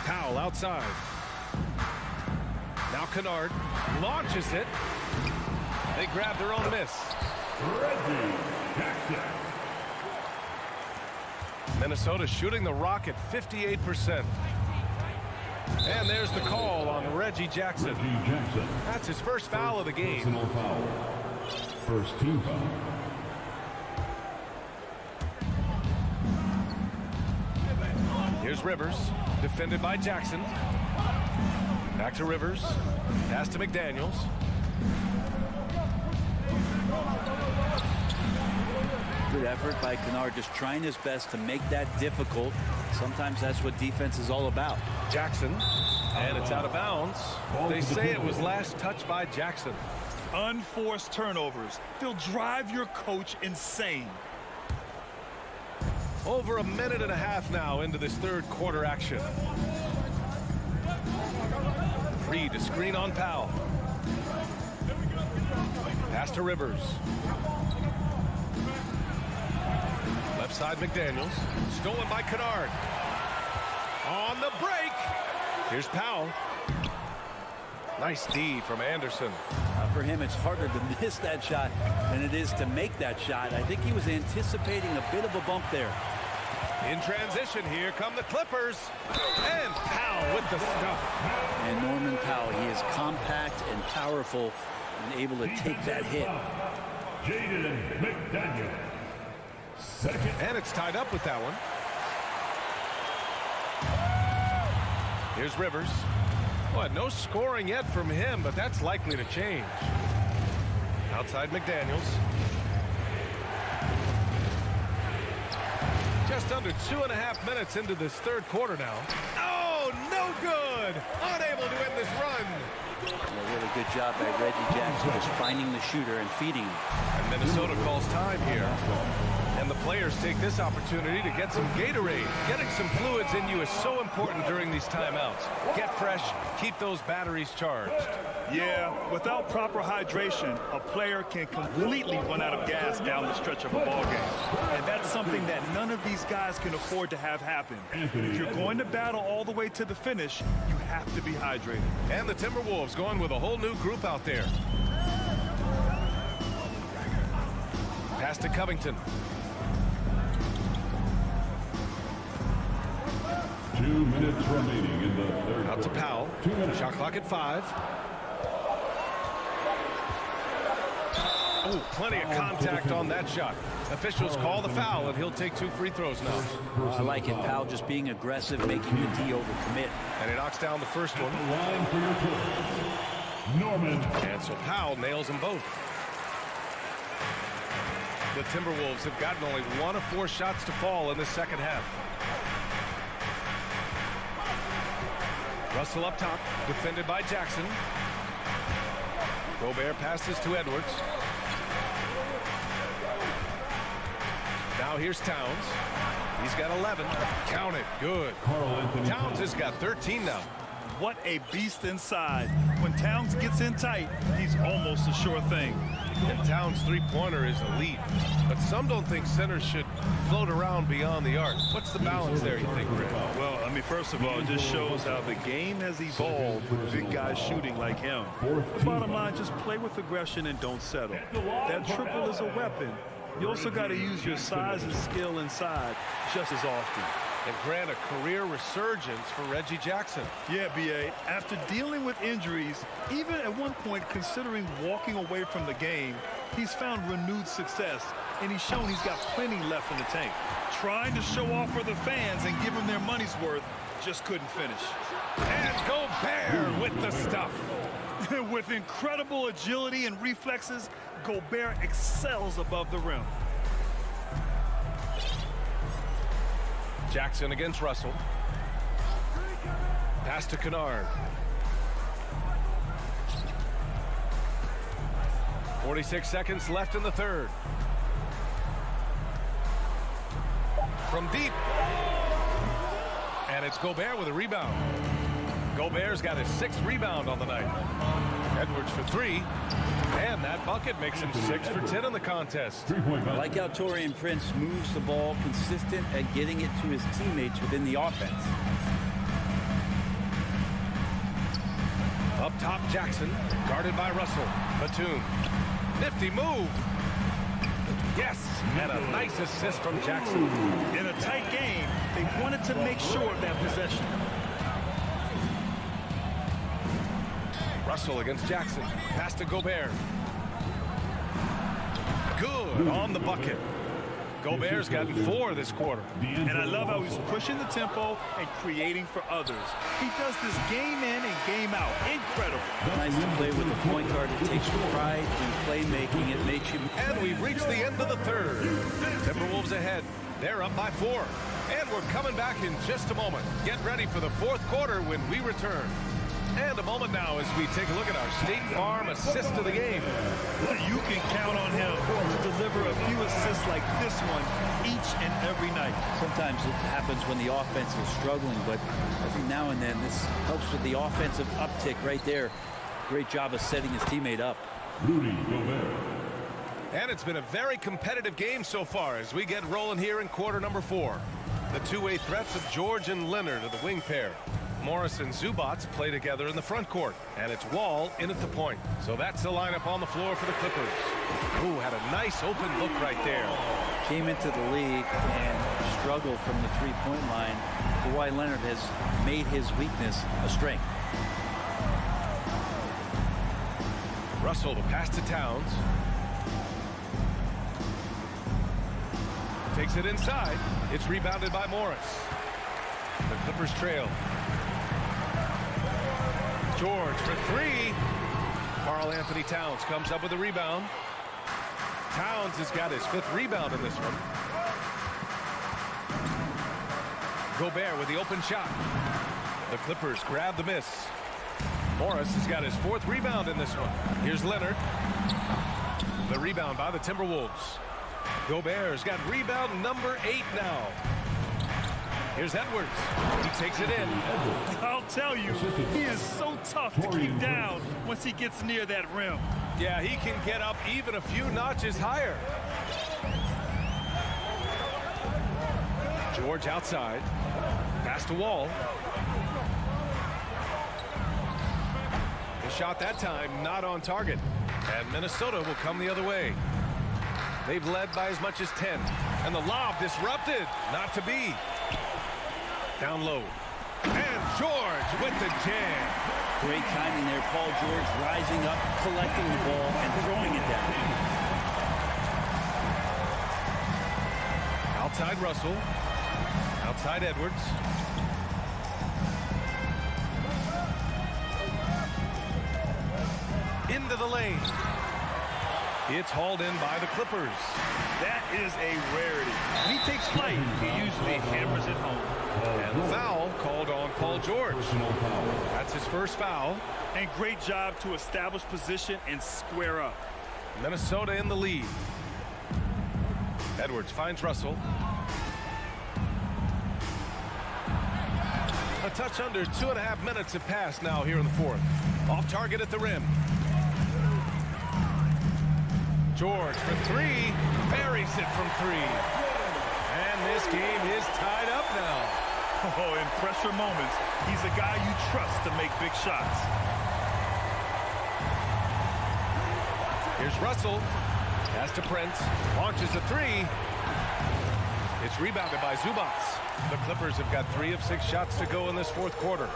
Powell outside. Now Kennard launches it. They grab their own miss. Reggie Jackson. Minnesota shooting the rock at 58%. And there's the call on Reggie Jackson. Reggie Jackson. That's his first foul of the game. Personal foul. First team foul. Here's Rivers, defended by Jackson. Back to Rivers. Pass to McDaniels. Good effort by Kennard, just trying his best to make that difficult. Sometimes that's what defense is all about. Jackson, and it's out of bounds. They say it was last touched by Jackson. Unforced turnovers. They'll drive your coach insane. Over a minute and a half now into this third quarter action. Reid, a screen on Powell. Pass to Rivers. Left side McDaniels. Stolen by Kennard. On the break. Here's Powell. Nice D from Anderson. For him, it's harder to miss that shot than it is to make that shot. I think he was anticipating a bit of a bump there. In transition, here come the Clippers. And Powell with the stuff. And Norman Powell, he is compact and powerful and able to take that hit. Jaden McDaniels. Second. And it's tied up with that one. Here's Rivers. Well, no scoring yet from him, but that's likely to change. Outside McDaniels. Just under 2.5 minutes into this third quarter now. Oh, no good! Unable to end this run. A really good job by Reggie Jackson, just finding the shooter and feeding him. And Minnesota calls time here. And the players take this opportunity to get some Gatorade. Getting some fluids in you is so important during these timeouts. Get fresh, keep those batteries charged. Yeah, without proper hydration, a player can completely run out of gas down the stretch of a ball game. And that's something that none of these guys can afford to have happen. If you're going to battle all the way to the finish, you have to be hydrated. And the Timberwolves going with a whole new group out there. Pass to Covington. 2 minutes remaining in the third. Out to Powell. Shot clock at 5. Oh, plenty of contact on that shot. Officials call the foul, and he'll take 2 free throws now. I like it. Powell just being aggressive, making the D overcommit. And he knocks down the first one. Line for your points. Norman. And so Powell nails them both. The Timberwolves have gotten only 1 of 4 shots to fall in the second half. Russell up top, defended by Jackson. Gobert passes to Edwards. Now here's Towns. He's got 11. Count it. Good. Towns has got 13 now. What a beast inside. When Towns gets in tight, he's almost a sure thing. And Towns' three-pointer is elite. But some don't think centers should float around beyond the arc. What's the balance there, you think, Greg? Well, I mean, first of all, it just shows how the game has evolved with big guys shooting like him. The bottom line, just play with aggression and don't settle. That triple is a weapon. You also got to use your size and skill inside just as often. And grant a career resurgence for Reggie Jackson. Yeah, B.A. After dealing with injuries, even at one point considering walking away from the game, he's found renewed success, and he's shown he's got plenty left in the tank. Trying to show off for the fans and give them their money's worth, just couldn't finish. And Gobert with the stuff. With incredible agility and reflexes, Gobert excels above the rim. Jackson against Russell. Pass to Kennard. 46 seconds left in the third. From deep. And it's Gobert with a rebound. Gobert's got his 6th rebound on the night. Edwards for 3. And that bucket makes him 6 for 10 in the contest. I like how Taurean Prince moves the ball consistent at getting it to his teammates within the offense. Up top, Jackson, guarded by Russell. Batum. Nifty move. Yes, and a nice assist from Jackson. In a tight game, they wanted to make sure of that possession. Russell against Jackson. Pass to Gobert. Good on the bucket. Gobert's gotten 4 this quarter. And I love how he's pushing the tempo and creating for others. He does this game in and game out. Incredible. Nice to play with a point guard that takes pride in playmaking. It makes you... And we've reached the end of the third. Timberwolves ahead. They're up by 4. And we're coming back in just a moment. Get ready for the 4th quarter when we return. And a moment now as we take a look at our State Farm assist of the game. You can count on him to deliver a few assists like this one each and every night. Sometimes it happens when the offense is struggling, but every now and then this helps with the offensive uptick right there. Great job of setting his teammate up. Rudy Gobert. And it's been a very competitive game so far as we get rolling here in quarter number 4. The two-way threats of George and Leonard are the wing pair. Morris and Zubats play together in the front court, and it's Wall in at the point. So that's the lineup on the floor for the Clippers. Ooh, had a nice open look right there. Came into the league and struggled from the three-point line. Kawhi Leonard has made his weakness a strength. Russell, the pass to Towns. Takes it inside. It's rebounded by Morris. The Clippers trail. George for 3. Karl Anthony Towns comes up with a rebound. Towns has got his 5th rebound in this one. Gobert with the open shot. The Clippers grab the miss. Morris has got his 4th rebound in this one. Here's Leonard. The rebound by the Timberwolves. Gobert's got rebound number 8 now. Here's Edwards. He takes it in. I'll tell you, he is so tough to keep down once he gets near that rim. Yeah, he can get up even a few notches higher. George outside. Pass to Wall. The shot that time not on target. And Minnesota will come the other way. They've led by as much as 10. And the lob disrupted. Not to be. Down low. And George with the jam. Great timing there. Paul George rising up, collecting the ball, and throwing it down. Outside Russell. Outside Edwards. Into the lane. It's hauled in by the Clippers. That is a rarity. When he takes flight, he usually hammers it home. And the foul called on Paul George. That's his first foul. And great job to establish position and square up. Minnesota in the lead. Edwards finds Russell. A touch under 2.5 minutes have passed now here in the fourth. Off target at the rim. George for 3. Buries it from 3. And this game is tied up now. Oh, in pressure moments, he's a guy you trust to make big shots. Here's Russell. Pass to Prince. Launches a 3. It's rebounded by Zubac. The Clippers have got 3 of 6 shots to go in this fourth quarter.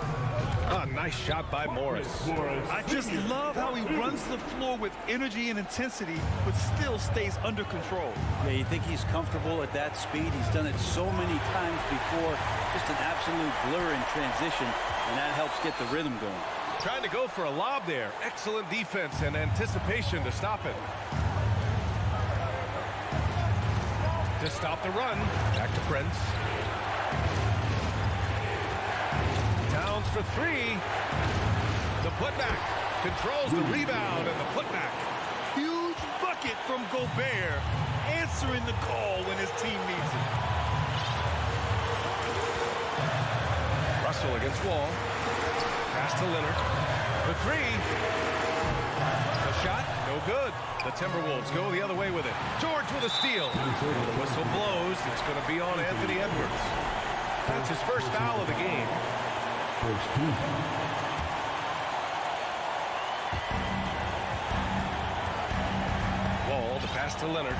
A nice shot by Morris. I just love how he runs the floor with energy and intensity, but still stays under control. Yeah, you think he's comfortable at that speed? He's done it so many times before. Just an absolute blur in transition, and that helps get the rhythm going. Trying to go for a lob there. Excellent defense and anticipation to stop it. To stop the run. Back to Prince. Towns for 3. The putback. Controls the rebound and the putback. Huge bucket from Gobert, answering the call when his team needs it. Russell against Wall. Pass to Leonard. For 3. The shot, no good. The Timberwolves go the other way with it. George with a steal. The whistle blows. It's going to be on Anthony Edwards. That's his first foul of the game. Wall, the pass to Leonard.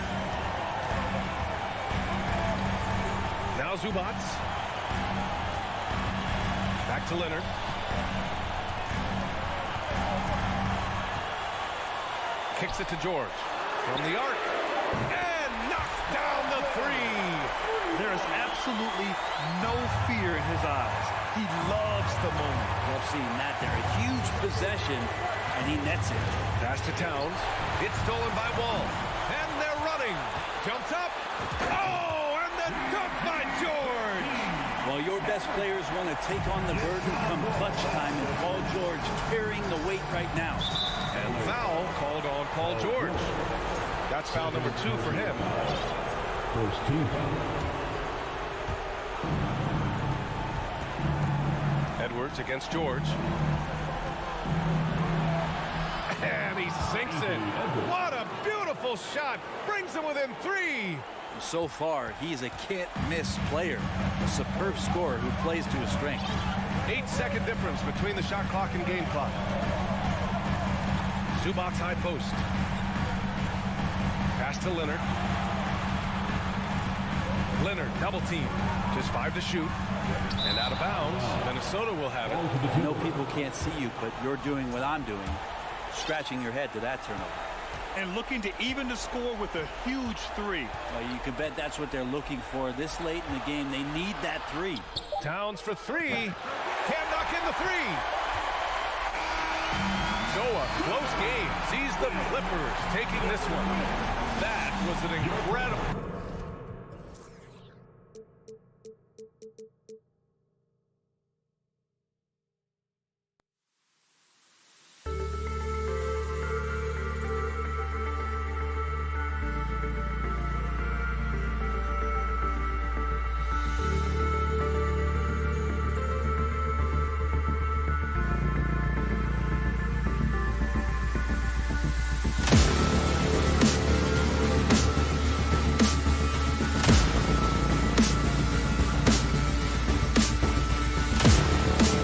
Now Zubac. Back to Leonard. Kicks it to George. From the arc. And knocks down the 3. There is absolutely no fear in his eyes. He loves the moment. Love seeing that there. A huge possession, and he nets it. Pass to Towns. It's stolen by Wall. And they're running. Jumps up. Oh, and the dunk by George. Well, your best players want to take on the burden come clutch time, and Paul George carrying the weight right now. And foul called on Paul George. That's foul number 2 for him. First team foul. Edwards against George. And he sinks it. What a beautiful shot. Brings him within 3. So far, he's a can't-miss player. A superb scorer who plays to his strength. 8-second difference between the shot clock and game clock. Zubac high post. Pass to Leonard. Leonard double team. Just 5 to shoot. And out of bounds. Minnesota will have it. I know people can't see you, but you're doing what I'm doing. Scratching your head to that turnover. And looking to even the score with a huge 3. Well, you can bet that's what they're looking for this late in the game. They need that 3. Towns for 3. Can't knock in the 3. So a close game sees the Clippers taking this one. That was an incredible...